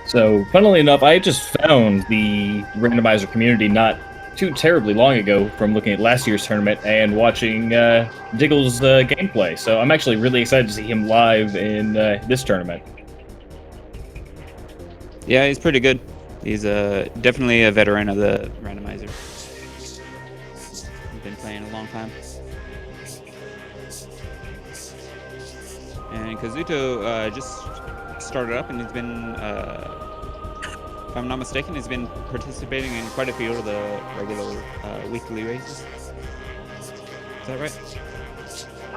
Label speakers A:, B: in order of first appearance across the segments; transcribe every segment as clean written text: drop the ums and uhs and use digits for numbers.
A: So, funnily enough, I just found the randomizer community not too terribly long ago from looking at last year's tournament and watching Diggle's gameplay. So, I'm actually really excited to see him live in this tournament.
B: Yeah, he's pretty good. He's definitely a veteran of the randomizer. He's been playing a long time. And Kazuto just started up, and he's been, if I'm not mistaken, he's been participating in quite a few of the regular weekly races. Is that right?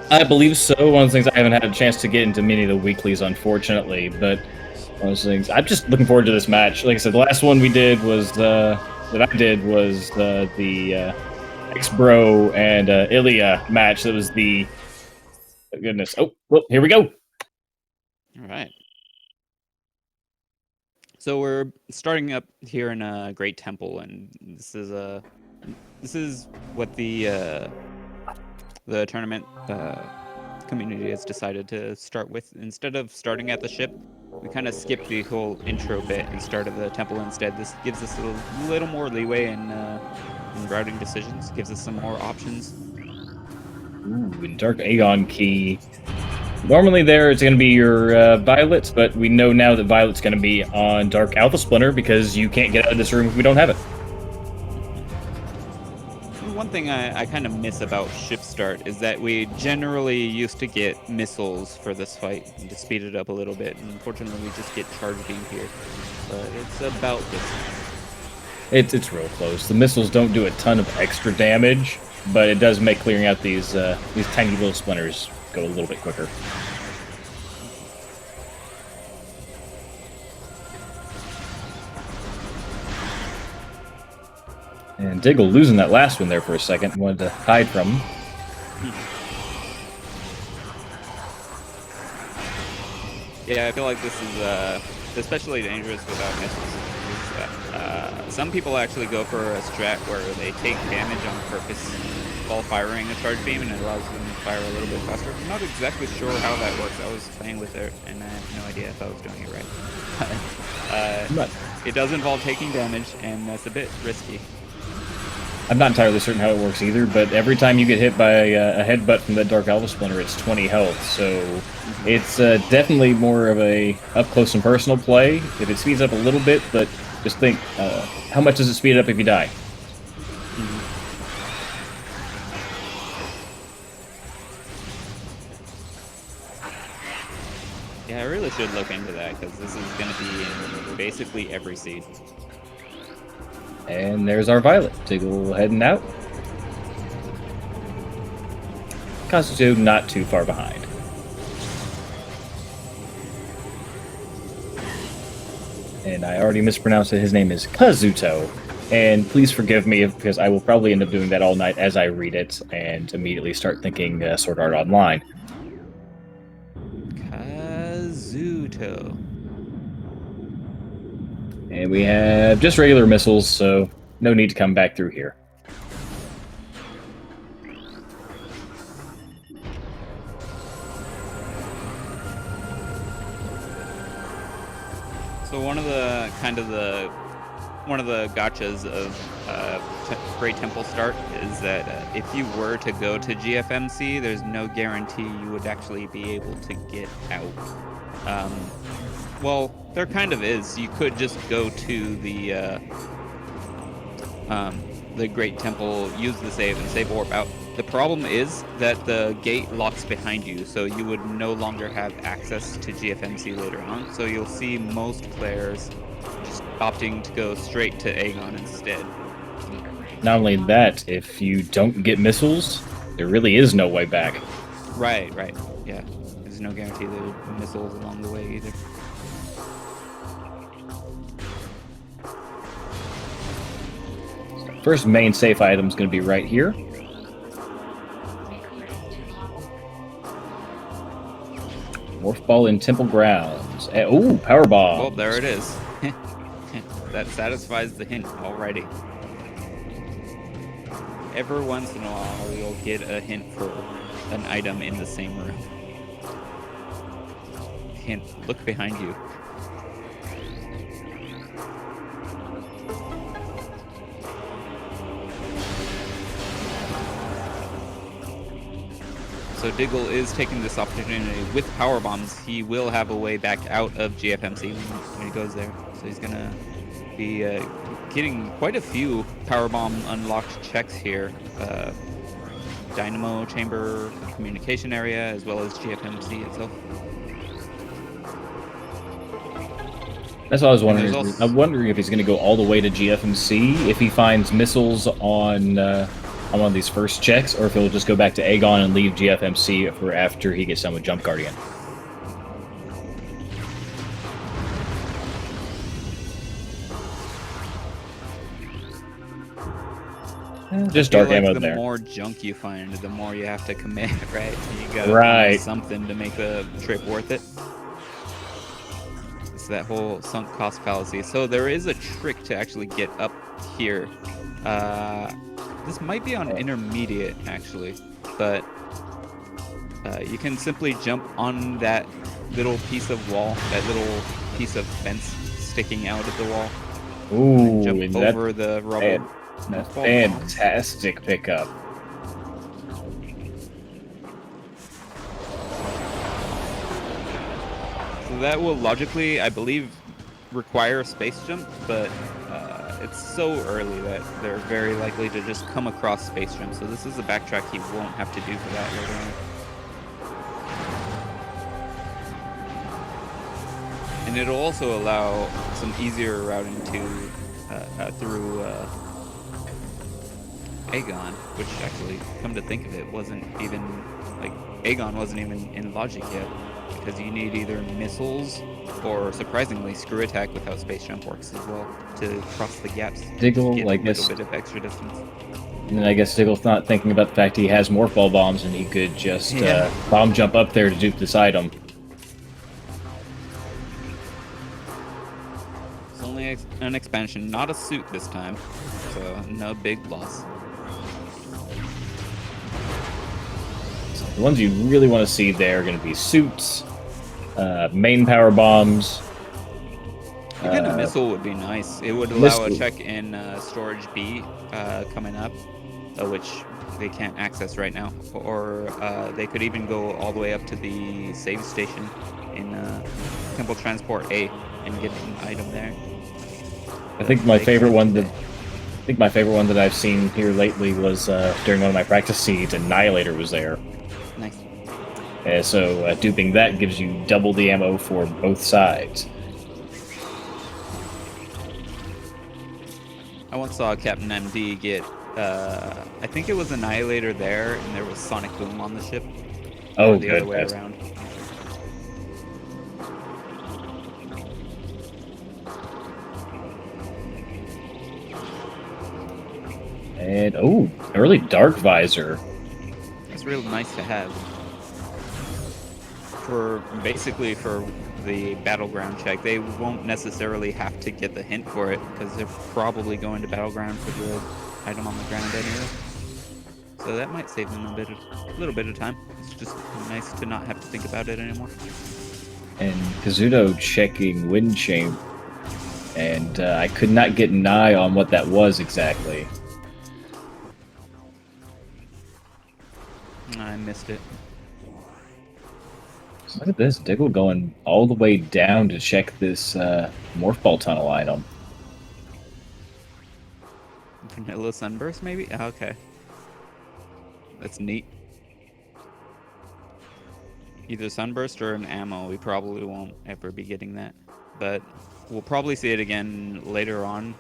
A: I believe so. One of the things I haven't had a chance to get into many of the weeklies, unfortunately, but one of those things I'm just looking forward to this match. Like I said, the last one we did was the X-Bro and Ilya match. That was the goodness. Oh, well, here we go.
B: All right. So we're starting up here in a Great Temple, and this is what the tournament community has decided to start with. Instead of starting at the ship, we kind of skipped the whole intro bit and started the temple instead. This gives us a little more leeway in routing decisions, gives us some more options.
A: Ooh, and Dark Aeon Key. Normally there it's going to be your Violet, but we know now that Violet's going to be on Dark Alpha Splinter because you can't get out of this room if we don't have it.
B: One thing I kind of miss about ship start is that we generally used to get missiles for this fight and to speed it up a little bit. And unfortunately, we just get charge beam here. But it's about this.
A: It's real close. The missiles don't do a ton of extra damage, but it does make clearing out these tiny little splinters go a little bit quicker. And Diggle losing that last one there for a second. Wanted to hide from him.
B: Yeah, I feel like this is especially dangerous without missiles. Some people actually go for a strat where they take damage on purpose while firing a charge beam, and it allows them to fire a little bit faster. I'm not exactly sure how that works. I was playing with it, and I have no idea if I was doing it right. It does involve taking damage, and that's a bit risky.
A: I'm not entirely certain how it works either, but every time you get hit by a headbutt from that Dark Alpha Splinter, it's 20 health, so it's definitely more of a up-close and personal play. If it speeds up a little bit, but just think, how much does it speed up if you die?
B: Yeah, I really should look into that, because this is going to be in basically every seed.
A: And there's our Violet. Diggle heading out. Kazuto not too far behind. And I already mispronounced it. His name is Kazuto. And please forgive me because I will probably end up doing that all night as I read it and immediately start thinking Sword Art Online.
B: Kazuto.
A: And we have just regular missiles, so no need to come back through here.
B: So one of the gotchas of Great Temple start is that if you were to go to GFMC, there's no guarantee you would actually be able to get out. Well, there kind of is. You could just go to the Great Temple, use the save, and save warp out. The problem is that the gate locks behind you, so you would no longer have access to GFMC later on. So you'll see most players just opting to go straight to Aegon instead.
A: Not only that, if you don't get missiles, there really is no way back.
B: Right, yeah. There's no guarantee there will be missiles along the way either.
A: First main safe item is going to be right here. Morph Ball in Temple Grounds. Ooh, Power Bomb.
B: Well, there it is. That satisfies the hint already. Every once in a while, you'll get a hint for an item in the same room. Hint, look behind you. So Diggle is taking this opportunity with power bombs. He will have a way back out of GFMC when he goes there. So he's gonna be getting quite a few power bomb unlocked checks here. Dynamo chamber communication area as well as GFMC itself.
A: That's what I was wondering. I'm wondering if he's going to go all the way to GFMC if he finds missiles on one of these first checks, or if he'll just go back to Aegon and leave GFMC for after he gets done with Jump Guardian. Just dark ammo there.
B: The more junk you find, the more you have to commit, right? You gotta find something to make the trip worth it. It's that whole sunk cost fallacy. So there is a trick to actually get up here. This might be on intermediate, actually, but you can simply jump on that little piece of wall, that little piece of fence sticking out of the wall.
A: Ooh,
B: and jump over the rubble.
A: Fantastic pickup.
B: So that will logically, I believe, require a space jump, but it's so early that they're very likely to just come across space jump. So this is a backtrack he won't have to do for that later on. And it'll also allow some easier routing to through Aegon, which actually, come to think of it, wasn't even, like, Aegon wasn't even in logic yet, because you need either missiles or, surprisingly, screw attack without space jump works as well to cross the gaps.
A: Diggle, I guess,
B: a little bit of extra distance.
A: And I guess Diggle's not thinking about the fact he has morph ball bombs and he could just bomb jump up there to dupe this item.
B: It's only an expansion, not a suit this time, so no big loss.
A: The ones you really want to see there are going to be suits, main power bombs.
B: Even a missile would be nice. It would allow a check in storage B coming up, which they can't access right now. Or they could even go all the way up to the save station in Temple Transport A and get an item there.
A: I think my favorite one that I've seen here lately was during one of my practice seeds. Annihilator was there.
B: Nice.
A: So duping that gives you double the ammo for both sides.
B: I once saw Captain MD get, I think it was Annihilator there, and there was Sonic Boom on the ship.
A: Oh,
B: the
A: good.
B: Other way around.
A: And, early Dark Visor.
B: It's real nice to have. Basically for the battleground check, they won't necessarily have to get the hint for it, because they're probably going to battleground for the item on the ground anyway. So that might save them a little bit of time. It's just nice to not have to think about it anymore.
A: And Kazuto checking wind chamber, and I could not get an eye on what that was exactly.
B: I missed it.
A: Look at this, Diggle going all the way down to check this morph ball tunnel item.
B: Vanilla Sunburst, maybe? Oh, okay. That's neat. Either Sunburst or an ammo. We probably won't ever be getting that. But we'll probably see it again later on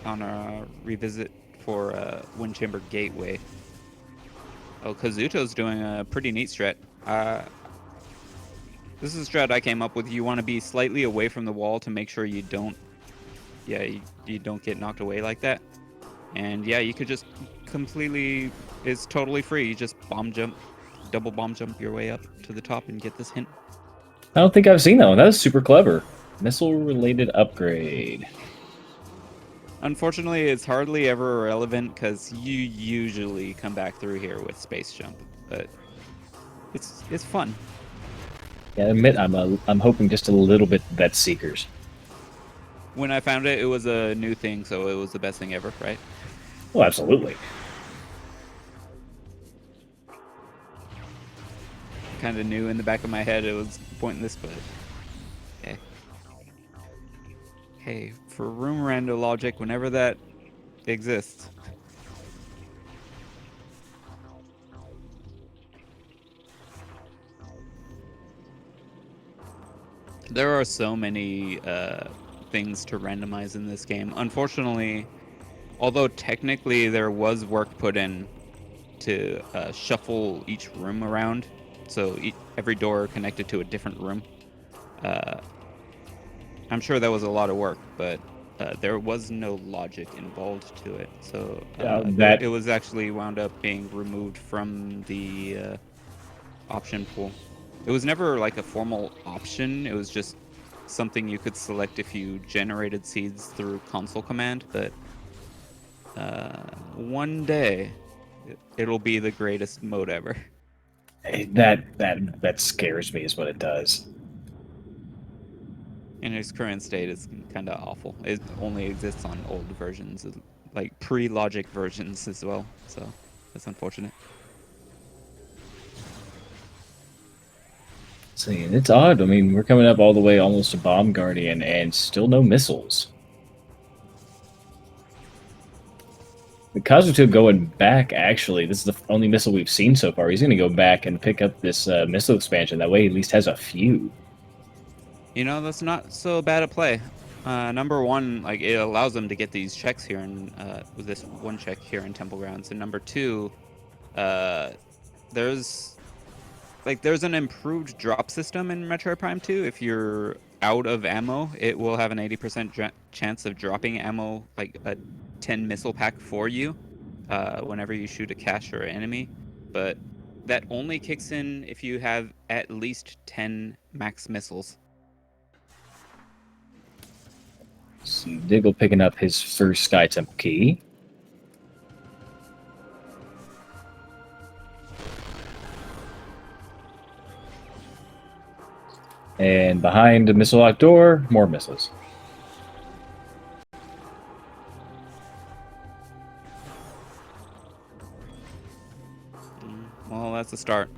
B: our revisit for Wind Chamber Gateway. Oh, Kazuto's doing a pretty neat strat. This is a strat I came up with. You want to be slightly away from the wall to make sure you don't, you don't get knocked away like that. And yeah, you could just completely, it's totally free. You just bomb jump, double bomb jump your way up to the top and get this hint.
A: I don't think I've seen that one. That was super clever. Missile-related upgrade.
B: Unfortunately, it's hardly ever relevant because you usually come back through here with space jump, but it's fun.
A: Yeah, I admit I'm hoping just a little bit that's Seekers.
B: When I found it, it was a new thing, so it was the best thing ever, right?
A: Oh, absolutely.
B: kind of knew in the back of my head it was pointless, but okay. Hey, for room rando logic, whenever that exists. There are so many things to randomize in this game. Unfortunately, although technically there was work put in to shuffle each room around, so every door connected to a different room. I'm sure that was a lot of work, but there was no logic involved to it. So
A: that
B: it was actually wound up being removed from the option pool. It was never like a formal option. It was just something you could select if you generated seeds through console command. But one day, it'll be the greatest mode ever.
A: that scares me is what it does.
B: In its current state, it's kind of awful. It only exists on old versions, like pre-logic versions as well. So that's unfortunate.
A: See, it's odd. I mean, we're coming up all the way almost to Bomb Guardian and still no missiles. The Kazuto going back, actually, this is the only missile we've seen so far. He's going to go back and pick up this missile expansion. That way he at least has a few.
B: You know, that's not so bad a play. Number one, like it allows them to get these checks here in with this one check here in Temple Grounds. And number two, there's an improved drop system in Metroid Prime 2. If you're out of ammo, it will have an 80% chance of dropping ammo, like a 10 missile pack for you whenever you shoot a cache or enemy. But that only kicks in if you have at least 10 max missiles.
A: See, Diggle picking up his first Sky Temple key. And behind the missile lock door, more missiles.
B: Well, that's a start.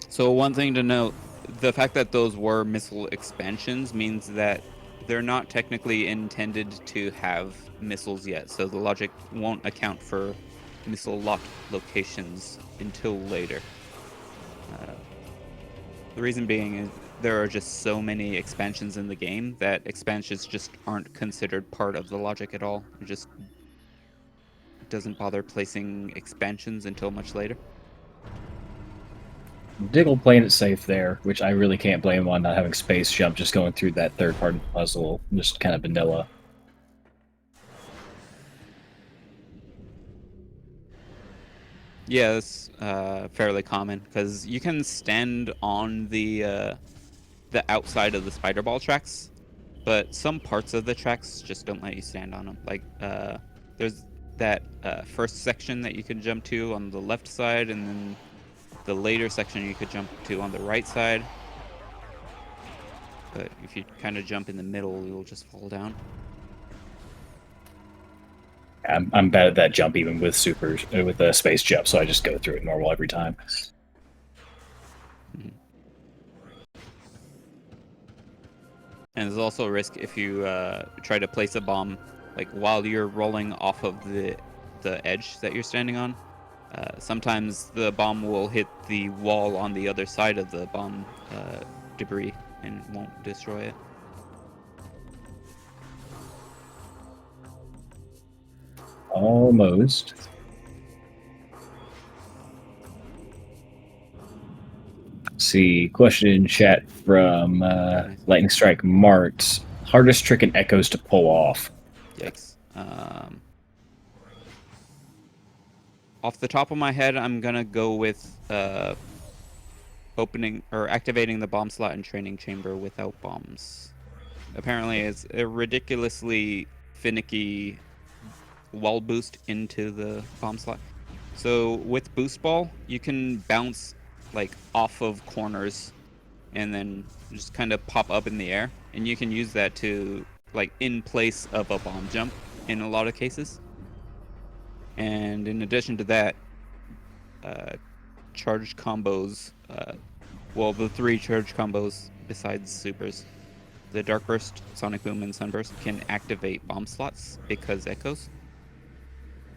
B: So one thing to note, the fact that those were missile expansions means that they're not technically intended to have missiles yet. So the logic won't account for missile lock locations until later. The reason being is there are just so many expansions in the game that expansions just aren't considered part of the logic at all. It just doesn't bother placing expansions until much later.
A: Diggle playing it safe there, which I really can't blame him on not having space jump, just going through that third part of the puzzle, just kind of vanilla.
B: Yeah, it's fairly common because you can stand on the outside of the spider ball tracks, but some parts of the tracks just don't let you stand on them. Like there's that first section that you can jump to on the left side, and then the later section you could jump to on the right side. But if you kind of jump in the middle, you'll just fall down.
A: I'm bad at that jump even with with the space jump, so I just go through it normal every time.
B: Mm-hmm. And there's also a risk if you try to place a bomb, like while you're rolling off of the edge that you're standing on. Sometimes the bomb will hit the wall on the other side of the bomb debris and won't destroy it.
A: Almost. See, question in chat from Lightning Strike Mart. Hardest trick in Echoes to pull off.
B: Yikes. Off the top of my head, I'm gonna go with opening or activating the bomb slot and training chamber without bombs. Apparently, it's a ridiculously finicky wall boost into the bomb slot. So with boost ball, you can bounce like off of corners and then just kind of pop up in the air, and you can use that to like in place of a bomb jump in a lot of cases. And in addition to that, charged combos. Well, the 3 charged combos besides supers. The Dark Burst, Sonic Boom, and Sunburst can activate bomb slots because echoes.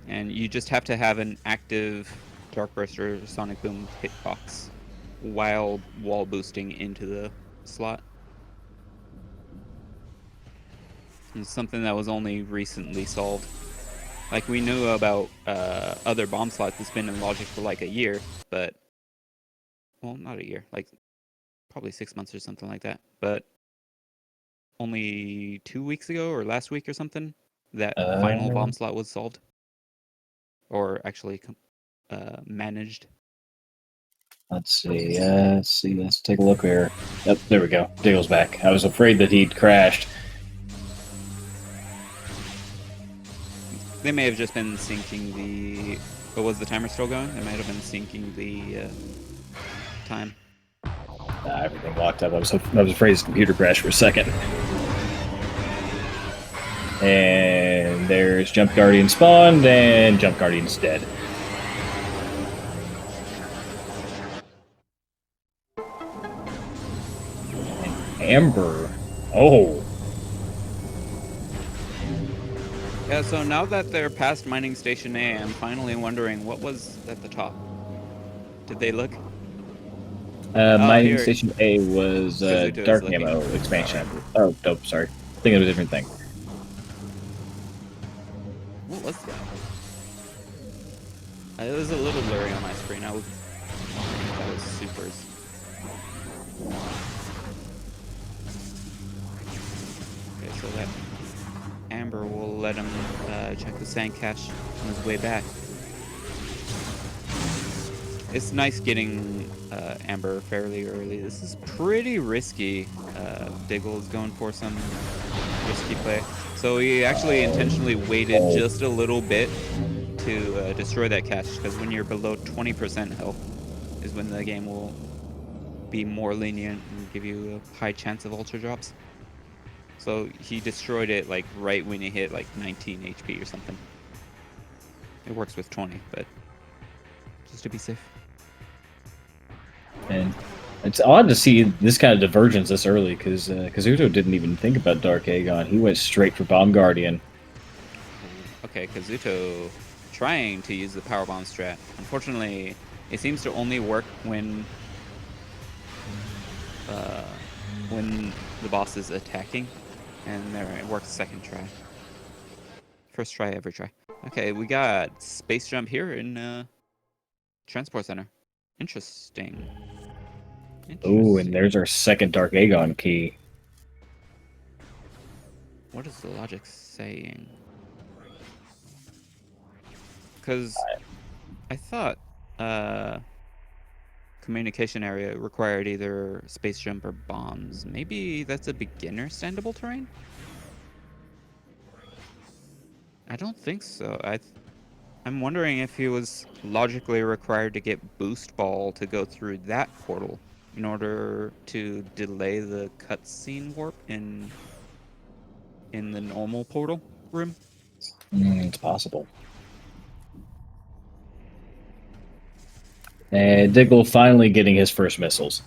B: And you just have to have an active Dark Burst or Sonic Boom hitbox while wall boosting into the slot. It's something that was only recently solved. Like, we knew about other bomb slots that's been in Logic for like a year, but... Well, not a year. Like, probably 6 months or something like that. But only 2 weeks ago or last week or something, that final bomb slot was solved. Or actually managed.
A: Let's see. Let's take a look here. Yep, there we go. Diggle's back. I was afraid that he'd crashed.
B: They may have just been syncing the... But was the timer still going? They might have been syncing the time.
A: Everything locked up. I was afraid his computer crashed for a second. And there's Jump Guardian spawned, and Jump Guardian's dead. And Amber. Oh.
B: Yeah, so now that they're past Mining Station A, I'm finally wondering what was at the top. Did they look?
A: Mining
B: here.
A: Station A was Dark Ammo expansion.
B: Right.
A: Oh, dope, sorry. I think it was a different thing.
B: What was that? It was a little blurry on my screen. That was supers. Okay, so that Amber will let him check the sand cache on his way back. It's nice getting Amber fairly early. This is pretty risky. Diggle is going for some risky play. So he actually intentionally waited just a little bit to destroy that cache, because when you're below 20% health is when the game will be more lenient and give you a high chance of ultra drops. So he destroyed it like right when he hit like 19 HP or something. It works with 20, but just to be safe.
A: And it's odd to see this kind of divergence this early, because Kazuto didn't even think about Dark Aegon. He went straight for Bomb Guardian.
B: Okay, Kazuto trying to use the power bomb strat. Unfortunately, it seems to only work when the boss is attacking, and there it works second try. First try, every try. Okay, we got space jump here in transport center. Interesting.
A: Oh, and there's our second Dark Aegon key.
B: What is the logic saying? Because I thought communication area required either space jump or bombs. Maybe that's a beginner standable terrain? I don't think so. I'm wondering if he was logically required to get boost ball to go through that portal in order to delay the cutscene warp in the normal portal room.
A: It's possible. And Diggle finally getting his first missiles.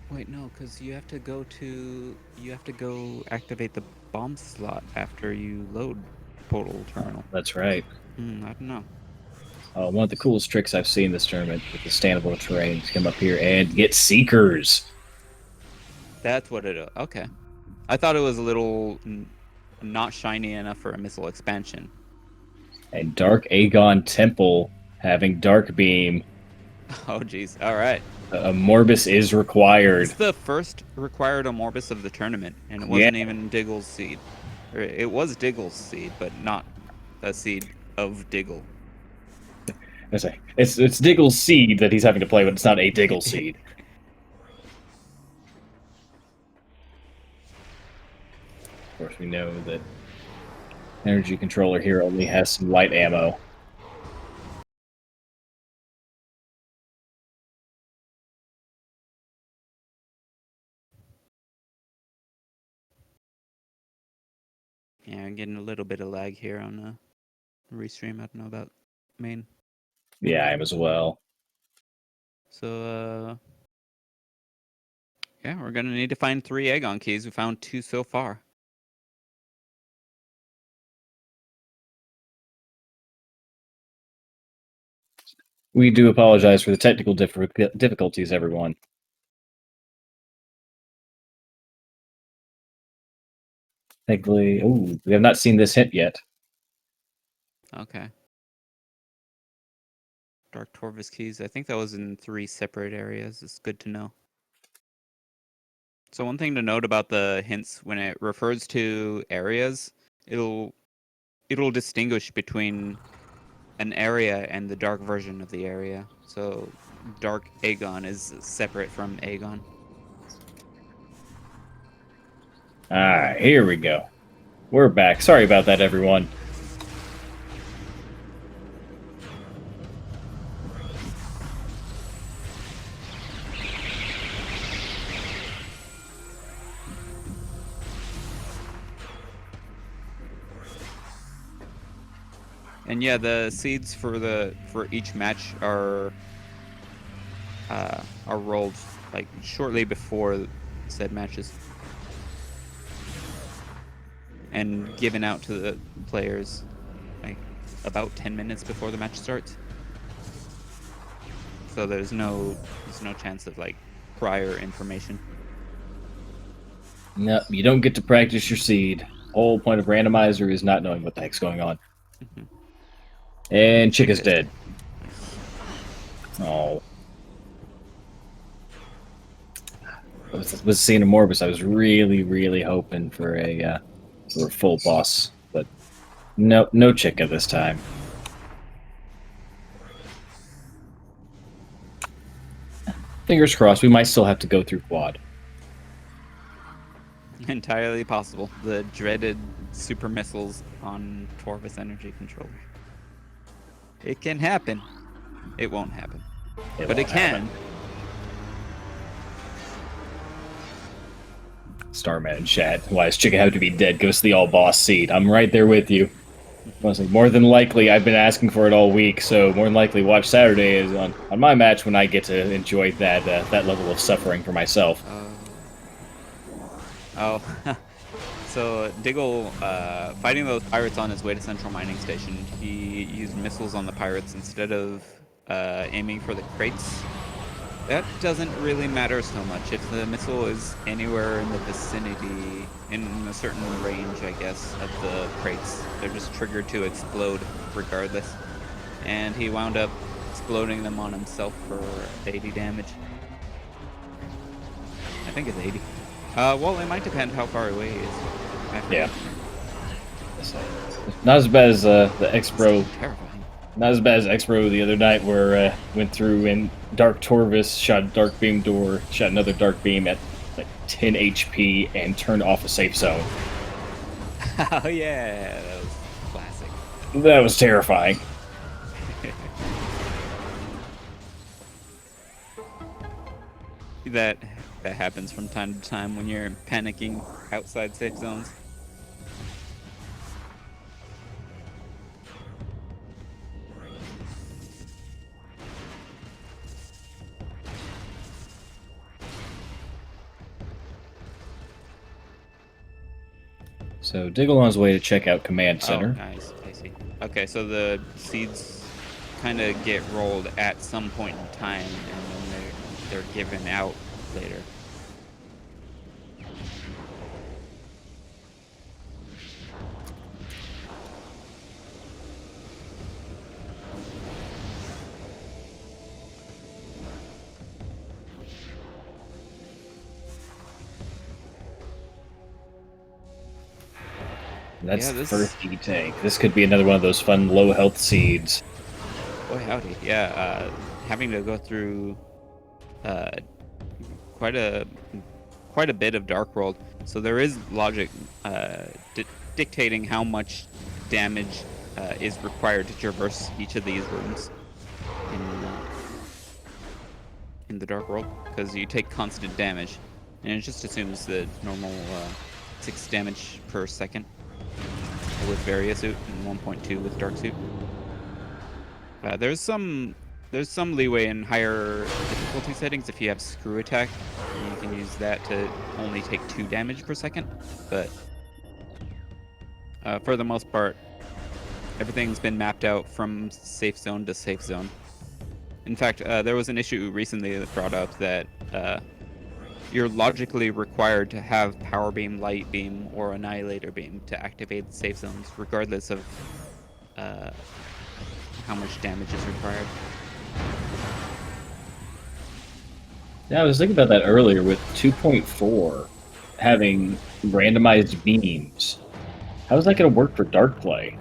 B: Wait, no, because you have to go activate the bomb slot after you load portal terminal.
A: That's right.
B: I don't know.
A: One of the coolest tricks I've seen this tournament with the standable terrain to come up here and get Seekers.
B: That's what it is. Okay. I thought it was a little not shiny enough for a missile expansion.
A: And Dark Aegon Temple having Dark Beam.
B: Oh, jeez. All right.
A: A Morbus is required.
B: It's the first required Morbus of the tournament, and it wasn't even Diggle's seed. Or it was Diggle's seed, but not a seed of Diggle.
A: It's Diggle's seed that he's having to play, but it's not a Diggle seed. Of course, we know that energy controller here only has some light ammo.
B: Yeah, I'm getting a little bit of lag here on the restream. I don't know about main.
A: Yeah, I am as well.
B: So, yeah, we're gonna need to find 3 Aegon keys. We found 2 so far.
A: We do apologize for the technical difficulties, everyone. Thankfully, oh, we have not seen this hint yet.
B: Okay. Dark Torvus keys. I think that was in 3 separate areas. It's good to know. So one thing to note about the hints, when it refers to areas, it'll distinguish between an area and the dark version of the area. So Dark Aegon is separate from Aegon.
A: Alright, here we go. We're back. Sorry about that, everyone.
B: And yeah, the seeds for each match are rolled like shortly before said matches and given out to the players like about 10 minutes before the match starts. So there's no chance of like prior information.
A: No, you don't get to practice your seed. Whole point of Randomizer is not knowing what the heck's going on.
B: Mm-hmm.
A: And Chick is dead. Oh. Was seeing a Morbus. I was really hoping for a full boss, but no Chica this time. Fingers crossed. We might still have to go through quad.
B: Entirely possible. The dreaded super missiles on Torvus energy controller. It can happen. It won't happen. But it can.
A: Starman in chat. Why does Chica have to be dead? Goes to the all boss seed. I'm right there with you. Honestly, more than likely, I've been asking for it all week, so more than likely, watch Saturday is on my match when I get to enjoy that that level of suffering for myself.
B: Oh. So Diggle, fighting those pirates on his way to Central Mining Station, he used missiles on the pirates instead of aiming for the crates. That doesn't really matter so much. If the missile is anywhere in the vicinity, in a certain range, I guess, of the crates, they're just triggered to explode regardless. And he wound up exploding them on himself for 80 damage. I think it's 80. Well, it might depend how far away he is.
A: Yeah. Not as bad as the X-Bro.
B: Terrifying.
A: Not as bad as X-Bro the other night, where went through in Dark Torvus, shot a Dark Beam door, shot another Dark Beam at like 10 HP, and turned off a safe zone.
B: Oh yeah, that was classic.
A: That was terrifying.
B: That happens from time to time when you're panicking outside safe zones.
A: So Diggle on his way to check out Command Center.
B: Oh, nice. I see. Okay, so the seeds kind of get rolled at some point in time, and then they're given out later.
A: That's the first E tank. This could be another one of those fun low health seeds.
B: Boy, howdy. Yeah, having to go through quite a bit of Dark World. So there is logic dictating how much damage is required to traverse each of these rooms in the Dark World, because you take constant damage, and it just assumes the normal 6 damage per second with Varia Suit and 1.2 with Dark Suit. There's some leeway in higher difficulty settings. If you have screw attack, you can use that to only take 2 damage per second. But for the most part, everything's been mapped out from safe zone to safe zone. In fact, there was an issue recently that brought up that you're logically required to have Power Beam, Light Beam, or Annihilator Beam to activate safe zones, regardless of how much damage is required.
A: Yeah, I was thinking about that earlier with 2.4 having randomized beams. How is that going to work for dark play?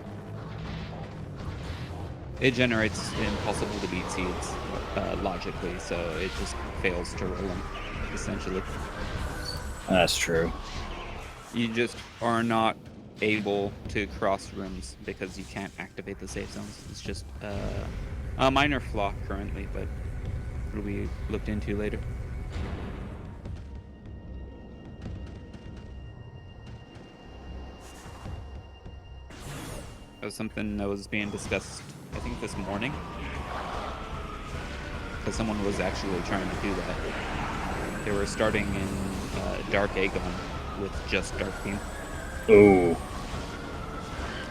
B: It generates impossible to beat seeds logically, so it just fails to roll them, essentially.
A: That's true.
B: You just are not able to cross rooms because you can't activate the safe zones. It's just a minor flaw currently, but it'll be looked into later. That was something that was being discussed, I think, this morning. Because someone was actually trying to do that. They were starting in Dark Aegon with just Dark Beam.
A: Oh.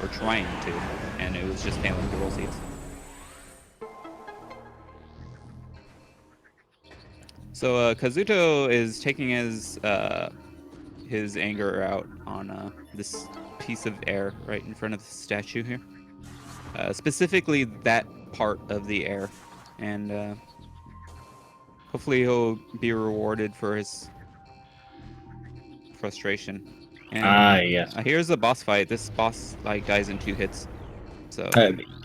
B: Or trying to, and it was just failing to roll seeds. So Kazuto is taking his anger out on this piece of air right in front of the statue here. Specifically that part of the air. And hopefully he'll be rewarded for his frustration. And
A: yes.
B: Here's the boss fight. This boss like dies in 2 hits. So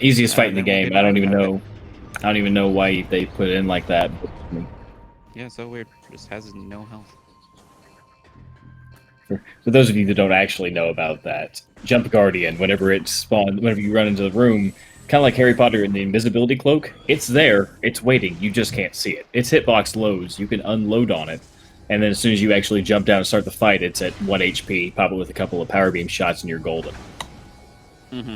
A: easiest fight in the game. I don't even know.
B: it.
A: I don't even know why they put it in like that.
B: Yeah, so weird. Just has no health.
A: For those of you that don't actually know about that, Jump Guardian, whenever it spawns, whenever you run into the room, kind of like Harry Potter in the invisibility cloak, it's there, it's waiting, you just can't see it. Its hitbox loads, you can unload on it, and then as soon as you actually jump down and start the fight, it's at 1 HP, pop it with a couple of power beam shots, and you're golden.
B: Mm-hmm.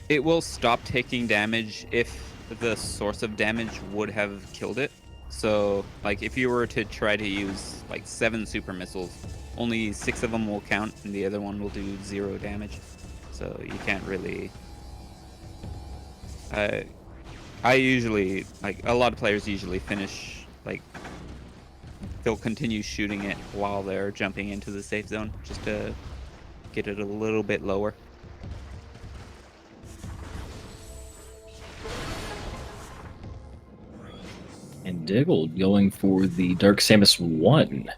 B: It will stop taking damage if the source of damage would have killed it. So, like, if you were to try to use, like, 7 super missiles, only 6 of them will count, and the other one will do 0 damage. So you can't really... I usually, like, a lot of players usually finish, like, they'll continue shooting it while they're jumping into the safe zone, just to get it a little bit lower.
A: And Diggle going for the Dark Samus 1.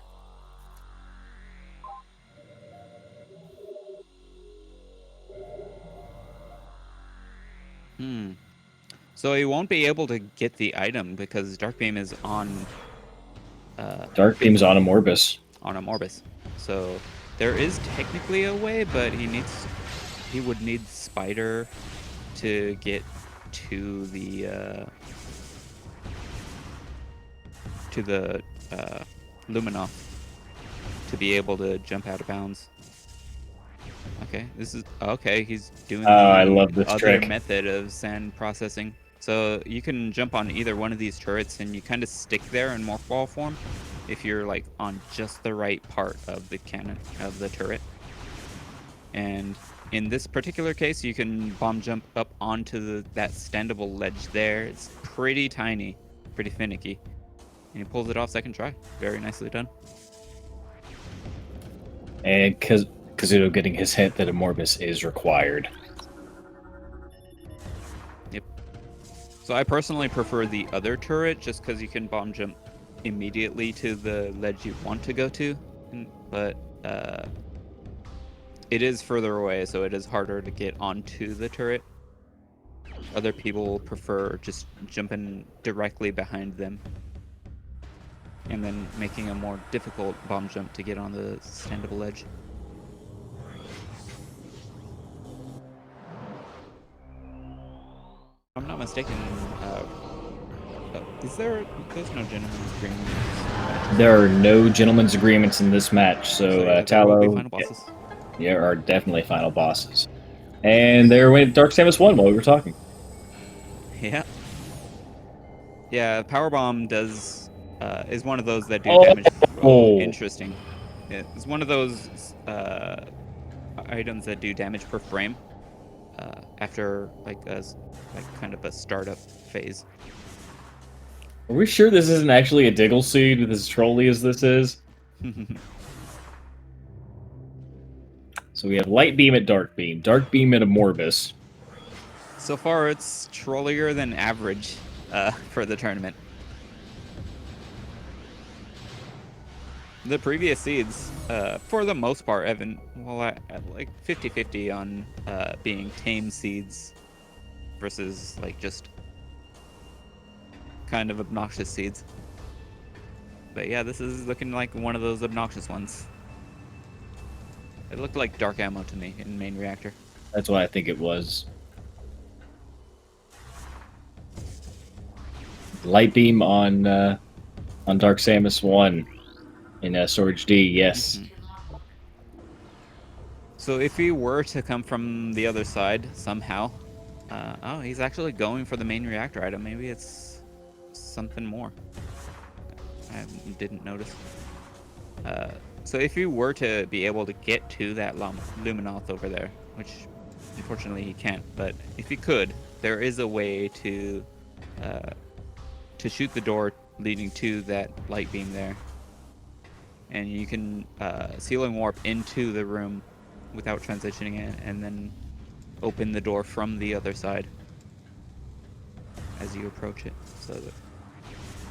B: So he won't be able to get the item because Dark Beam is on...
A: Dark Beam's on a Morbus.
B: On a Morbus. So there is technically a way, but he would need Spider to get to the Luminoff to be able to jump out of bounds. Okay, he's doing the
A: I love this
B: other
A: trick.
B: method of sand processing. So you can jump on either one of these turrets and you kind of stick there in morph ball form if you're like on just the right part of the cannon of the turret. And in this particular case, you can bomb jump up onto that standable ledge there. It's pretty tiny, pretty finicky. And he pulls it off second try. Very nicely done.
A: And Kazuto getting his hint that a Morbus is required.
B: Yep. So I personally prefer the other turret just because you can bomb jump immediately to the ledge you want to go to. But it is further away, so it is harder to get onto the turret. Other people prefer just jumping directly behind them and then making a more difficult bomb jump to get on the standable ledge. If I'm not mistaken, there's no gentleman's agreement.
A: There are no gentleman's agreements in this match, so
B: there will
A: Tallow,
B: be final bosses.
A: there are definitely final bosses. And there went Dark Samus 1 while we were talking.
B: Yeah. Yeah, Power Bomb does is one of those that do
A: Oh,
B: damage. Oh,
A: oh.
B: interesting. Yeah, it's one of those items that do damage per frame after like like kind of a startup phase.
A: Are we sure this isn't actually a Diggle seed with as trolly as this is? So we have Light Beam at Dark Beam, Dark Beam at Amorbus.
B: So far, it's trollier than average for the tournament. The previous seeds, for the most part, Evan, well, at like 50-50 on being tame seeds versus like just kind of obnoxious seeds. But yeah, this is looking like one of those obnoxious ones. It looked like dark ammo to me in main reactor.
A: That's what I think it was. Light Beam on Dark Samus 1 in Storage D, yes.
B: So if he were to come from the other side somehow, oh, he's actually going for the main reactor item. Maybe it's something more. I didn't notice. So if you were to be able to get to that Luminoth over there, which unfortunately he can't, but if he could, there is a way to shoot the door leading to that light beam there. And you can ceiling warp into the room without transitioning it, and then open the door from the other side as you approach it. So that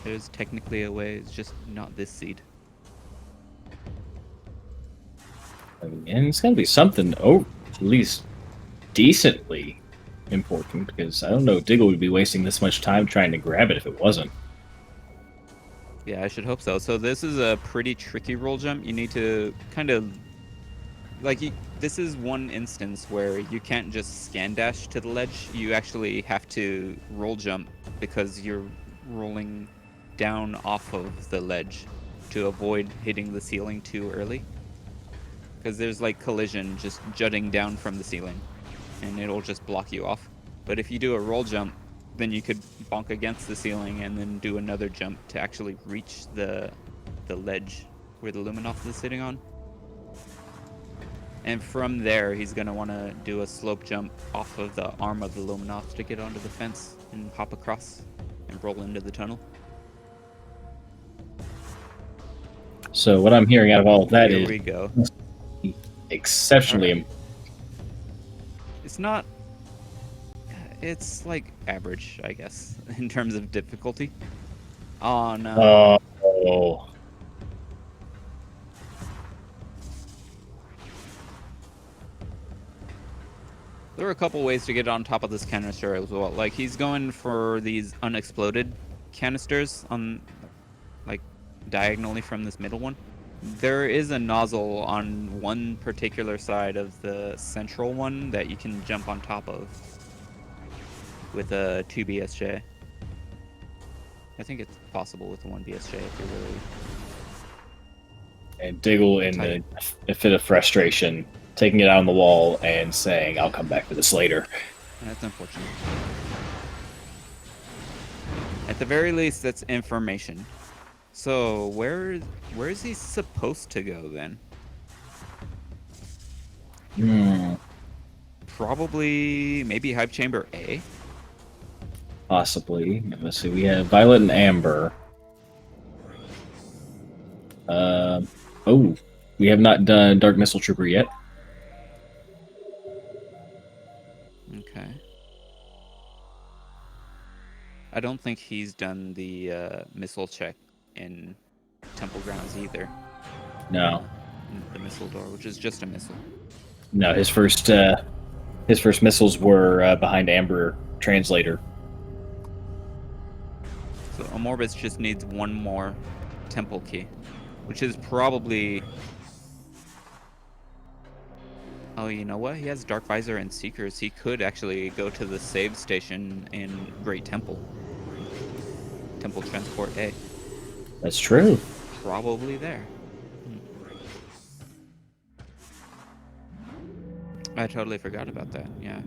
B: there's technically a way, it's just not this seed.
A: And it's got to be something, at least decently important, because I don't know if Diggle would be wasting this much time trying to grab it if it wasn't.
B: Yeah, I should hope so. So this is a pretty tricky roll jump. You need to kind of like this is one instance where you can't just scan dash to the ledge. You actually have to roll jump because you're rolling down off of the ledge to avoid hitting the ceiling too early. Because there's like collision just jutting down from the ceiling, and it'll just block you off. But if you do a roll jump, then you could bonk against the ceiling and then do another jump to actually reach the ledge where the Luminoth is sitting on. And from there, he's going to want to do a slope jump off of the arm of the Luminoth to get onto the fence and hop across and roll into the tunnel.
A: So what I'm hearing out of all of that
B: Here
A: is
B: we go.
A: Exceptionally
B: Right. It's not... It's like average, I guess, in terms of difficulty. Oh, no.
A: Oh.
B: There are a couple ways to get on top of this canister as well. Like, he's going for these unexploded canisters on, like, diagonally from this middle one. There is a nozzle on one particular side of the central one that you can jump on top of with a 2 BSJ. I think it's possible with a 1 BSJ if you're really...
A: And Diggle, in a fit of frustration, taking it out on the wall and saying, "I'll come back for this later."
B: That's unfortunate. At the very least, that's information. So where is he supposed to go then? Probably maybe Hype Chamber A.
A: Possibly. Let's see. We have Violet and Amber. Oh, we have not done Dark Missile Trooper yet.
B: Okay. I don't think he's done the missile check in Temple Grounds either.
A: No.
B: The missile door, which is just a missile.
A: No, his first missiles were behind Amber Translator.
B: So Amorbus just needs one more temple key, which is probably... Oh, you know what? He has Dark Visor and Seekers. He could actually go to the save station in Great Temple. Temple Transport A.
A: That's true.
B: Probably there. I totally forgot about that. Yeah.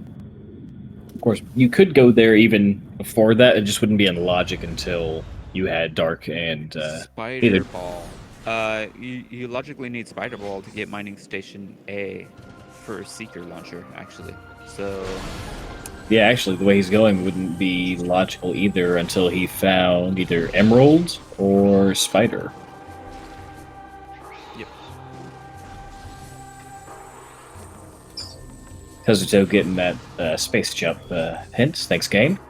A: Of course, you could go there even before that. It just wouldn't be in logic until you had Dark and either.
B: Spider Ball. You logically need Spider Ball to get Mining Station A for Seeker Launcher, actually. So,
A: Yeah, actually, the way he's going wouldn't be logical either until he found either Emerald or Spider.
B: yep.
A: Kazuto getting that space jump hint. Thanks, game.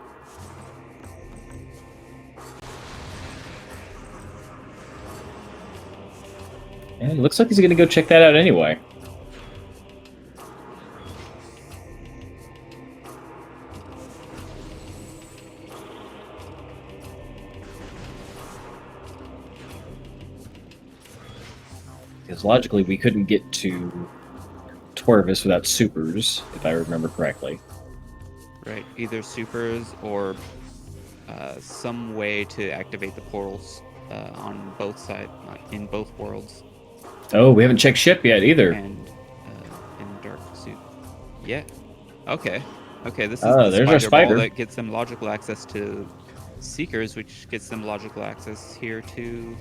A: And it looks like he's going to go check that out anyway. Because logically, we couldn't get to Torvis without supers, if I remember correctly.
B: Right. Either supers or some way to activate the portals on both sides, in both worlds.
A: Oh, we haven't checked ship yet either.
B: And in Dark Suit. Yeah. Okay. Okay, this is
A: Oh,
B: the
A: there's our
B: spider ball
A: spider.
B: that gets them logical access to Seekers, which gets them logical access here to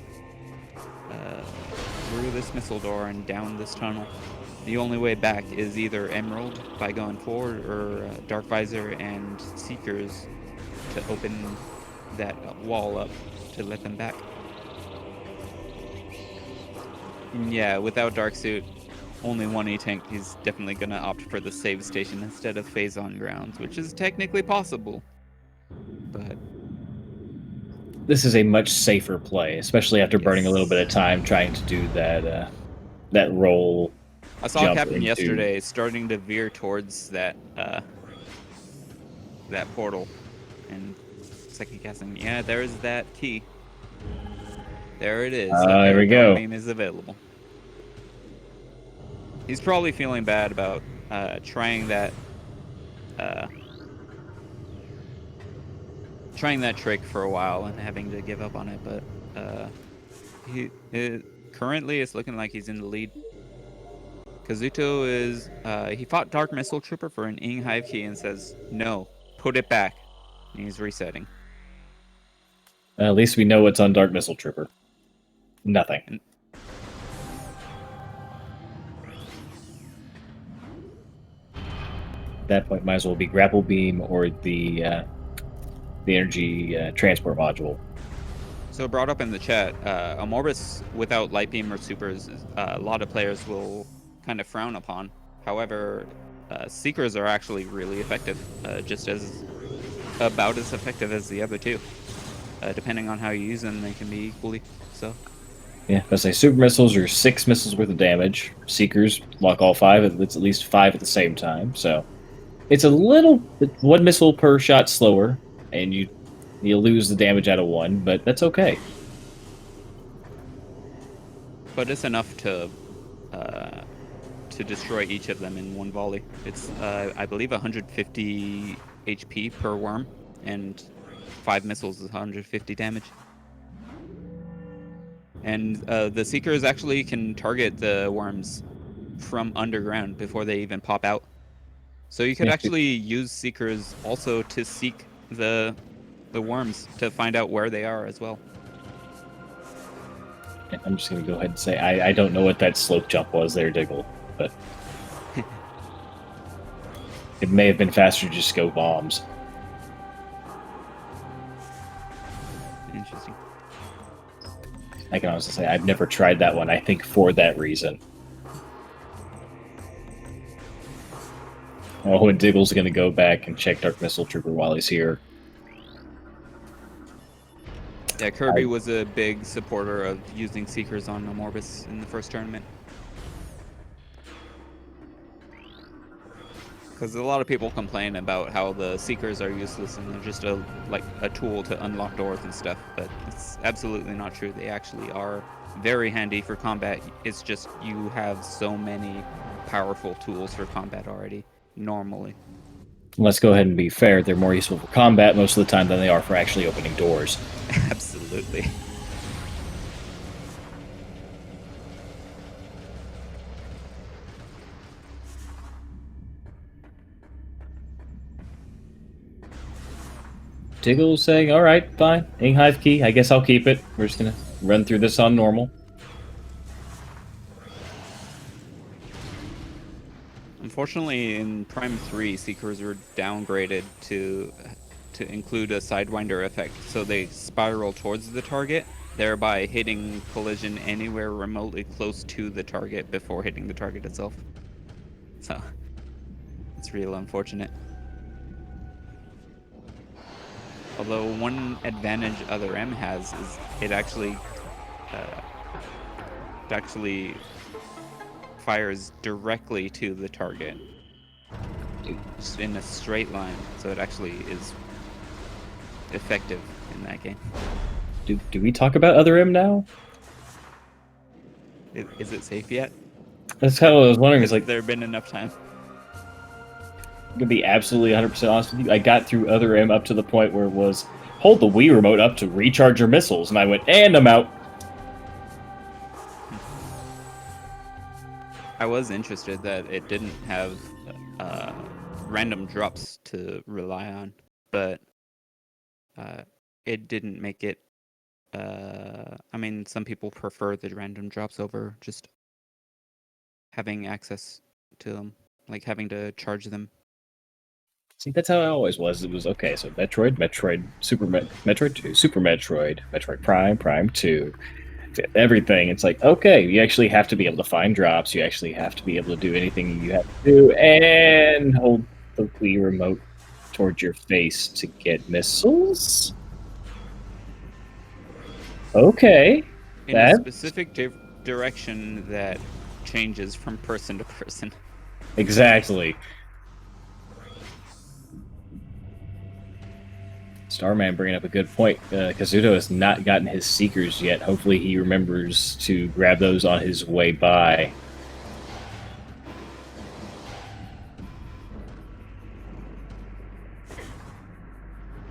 B: through this missile door and down this tunnel. The only way back is either Emerald by going forward or Dark Visor and Seekers to open that wall up to let them back. Yeah, without Dark Suit, only one E-Tank, he's definitely going to opt for the save station instead of phase on grounds, which is technically possible. But
A: This is a much safer play, especially after burning a little bit of time trying to do that that roll.
B: I saw
A: jump
B: Captain
A: into-
B: yesterday starting to veer towards that that portal and second guessing. Yeah, there's that key. There it is.
A: There we go.
B: Beam is available. He's probably feeling bad about trying that trick for a while and having to give up on it, but currently it's looking like he's in the lead. Kazuto is he fought Dark Missile Trooper for an Ing Hive key and says no, put it back. And he's resetting.
A: At least we know what's on Dark Missile Trooper. Nothing. At that point, might as well be Grapple Beam or the energy transport module.
B: So brought up in the chat, a Morbus without Light Beam or Supers, a lot of players will kind of frown upon. However, Seekers are actually really effective, about as effective as the other two. Depending on how you use them, they can be equally so.
A: Yeah, let's say super missiles are 6 missiles worth of damage. Seekers block all 5. It's at least 5 at the same time. So it's a little 1 missile per shot slower, and you lose the damage out of 1, but that's okay.
B: But it's enough to destroy each of them in one volley. It's I believe 150 HP per worm, and 5 missiles is 150 damage. And the Seekers actually can target the worms from underground before they even pop out. So you could actually use Seekers also to seek the worms to find out where they are as well.
A: I'm just going to go ahead and say I don't know what that slope jump was there, Diggle, but it may have been faster to just go bombs.
B: Interesting.
A: I can honestly say I've never tried that one, I think, for that reason. Oh, and Diggle's going to go back and check Dark Missile Trooper while he's here.
B: Yeah, Kirby was a big supporter of using Seekers on Morbus in the first tournament. Because a lot of people complain about how the Seekers are useless and they're just a tool to unlock doors and stuff, but it's absolutely not true. They actually are very handy for combat. It's just you have so many powerful tools for combat already, normally.
A: Let's go ahead and be fair, they're more useful for combat most of the time than they are for actually opening doors.
B: Absolutely.
A: Diggle saying, all right, fine. Ing Hive key. I guess I'll keep it. We're just going to run through this on normal.
B: Unfortunately, in Prime 3, Seekers were downgraded to include a Sidewinder effect, so they spiral towards the target, thereby hitting collision anywhere remotely close to the target before hitting the target itself. So, it's real unfortunate. Although one advantage Other M has is it actually fires directly to the target, just in a straight line, so it actually is effective in that game.
A: Do we talk about Other M now?
B: Is it safe yet?
A: That's kind of what I was wondering. Is
B: Has
A: like
B: there been enough time?
A: I'm gonna be absolutely 100% honest with you. I got through Other M up to the point where it was hold the Wii remote up to recharge your missiles, and I went, and I'm out.
B: I was interested that it didn't have random drops to rely on, but it didn't make it. I mean, some people prefer the random drops over just having access to them, like having to charge them.
A: See, that's how it always was. It was okay. So Metroid, Metroid 2, Super Metroid, Metroid Prime, Prime 2, everything. It's like okay, you actually have to be able to find drops. You actually have to be able to do anything you have to do, and hold the Wii remote towards your face to get missiles. Okay,
B: In a specific direction that changes from person to person.
A: Exactly. Starman bringing up a good point. Kazuto has not gotten his Seekers yet. Hopefully he remembers to grab those on his way by.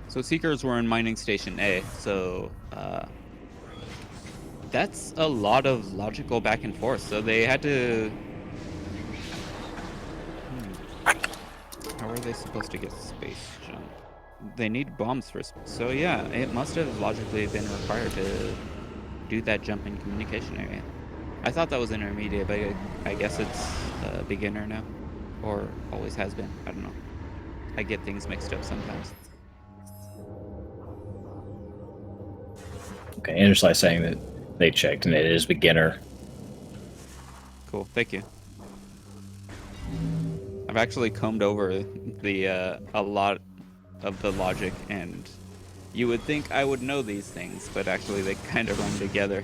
B: So Seekers were in Mining Station A, so that's a lot of logical back and forth. So they had to... How are they supposed to get space jump? They need bombs first. So yeah, it must have logically been required to do that jump in communication area. I thought that was intermediate, but I guess it's beginner now. Or always has been. I don't know. I get things mixed up sometimes.
A: Okay, Interslide saying that they checked and it is beginner.
B: Cool, thank you. I've actually combed over the a lot of the logic, and you would think I would know these things, but actually they kind of run together.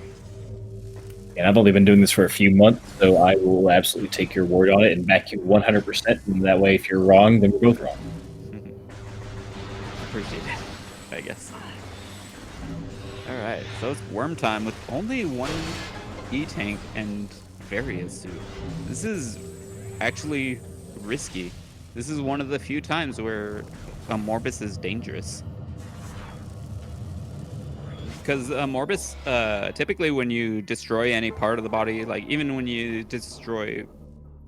A: And I've only been doing this for a few months, so I will absolutely take your word on it and back you 100%. And that way, if you're wrong, then we're both wrong.
B: Appreciate it, I guess. Alright, so it's worm time with only one E-Tank and Various suit. This is actually risky. This is one of the few times where a Morbus is dangerous. Because Morbus, typically when you destroy any part of the body, like even when you destroy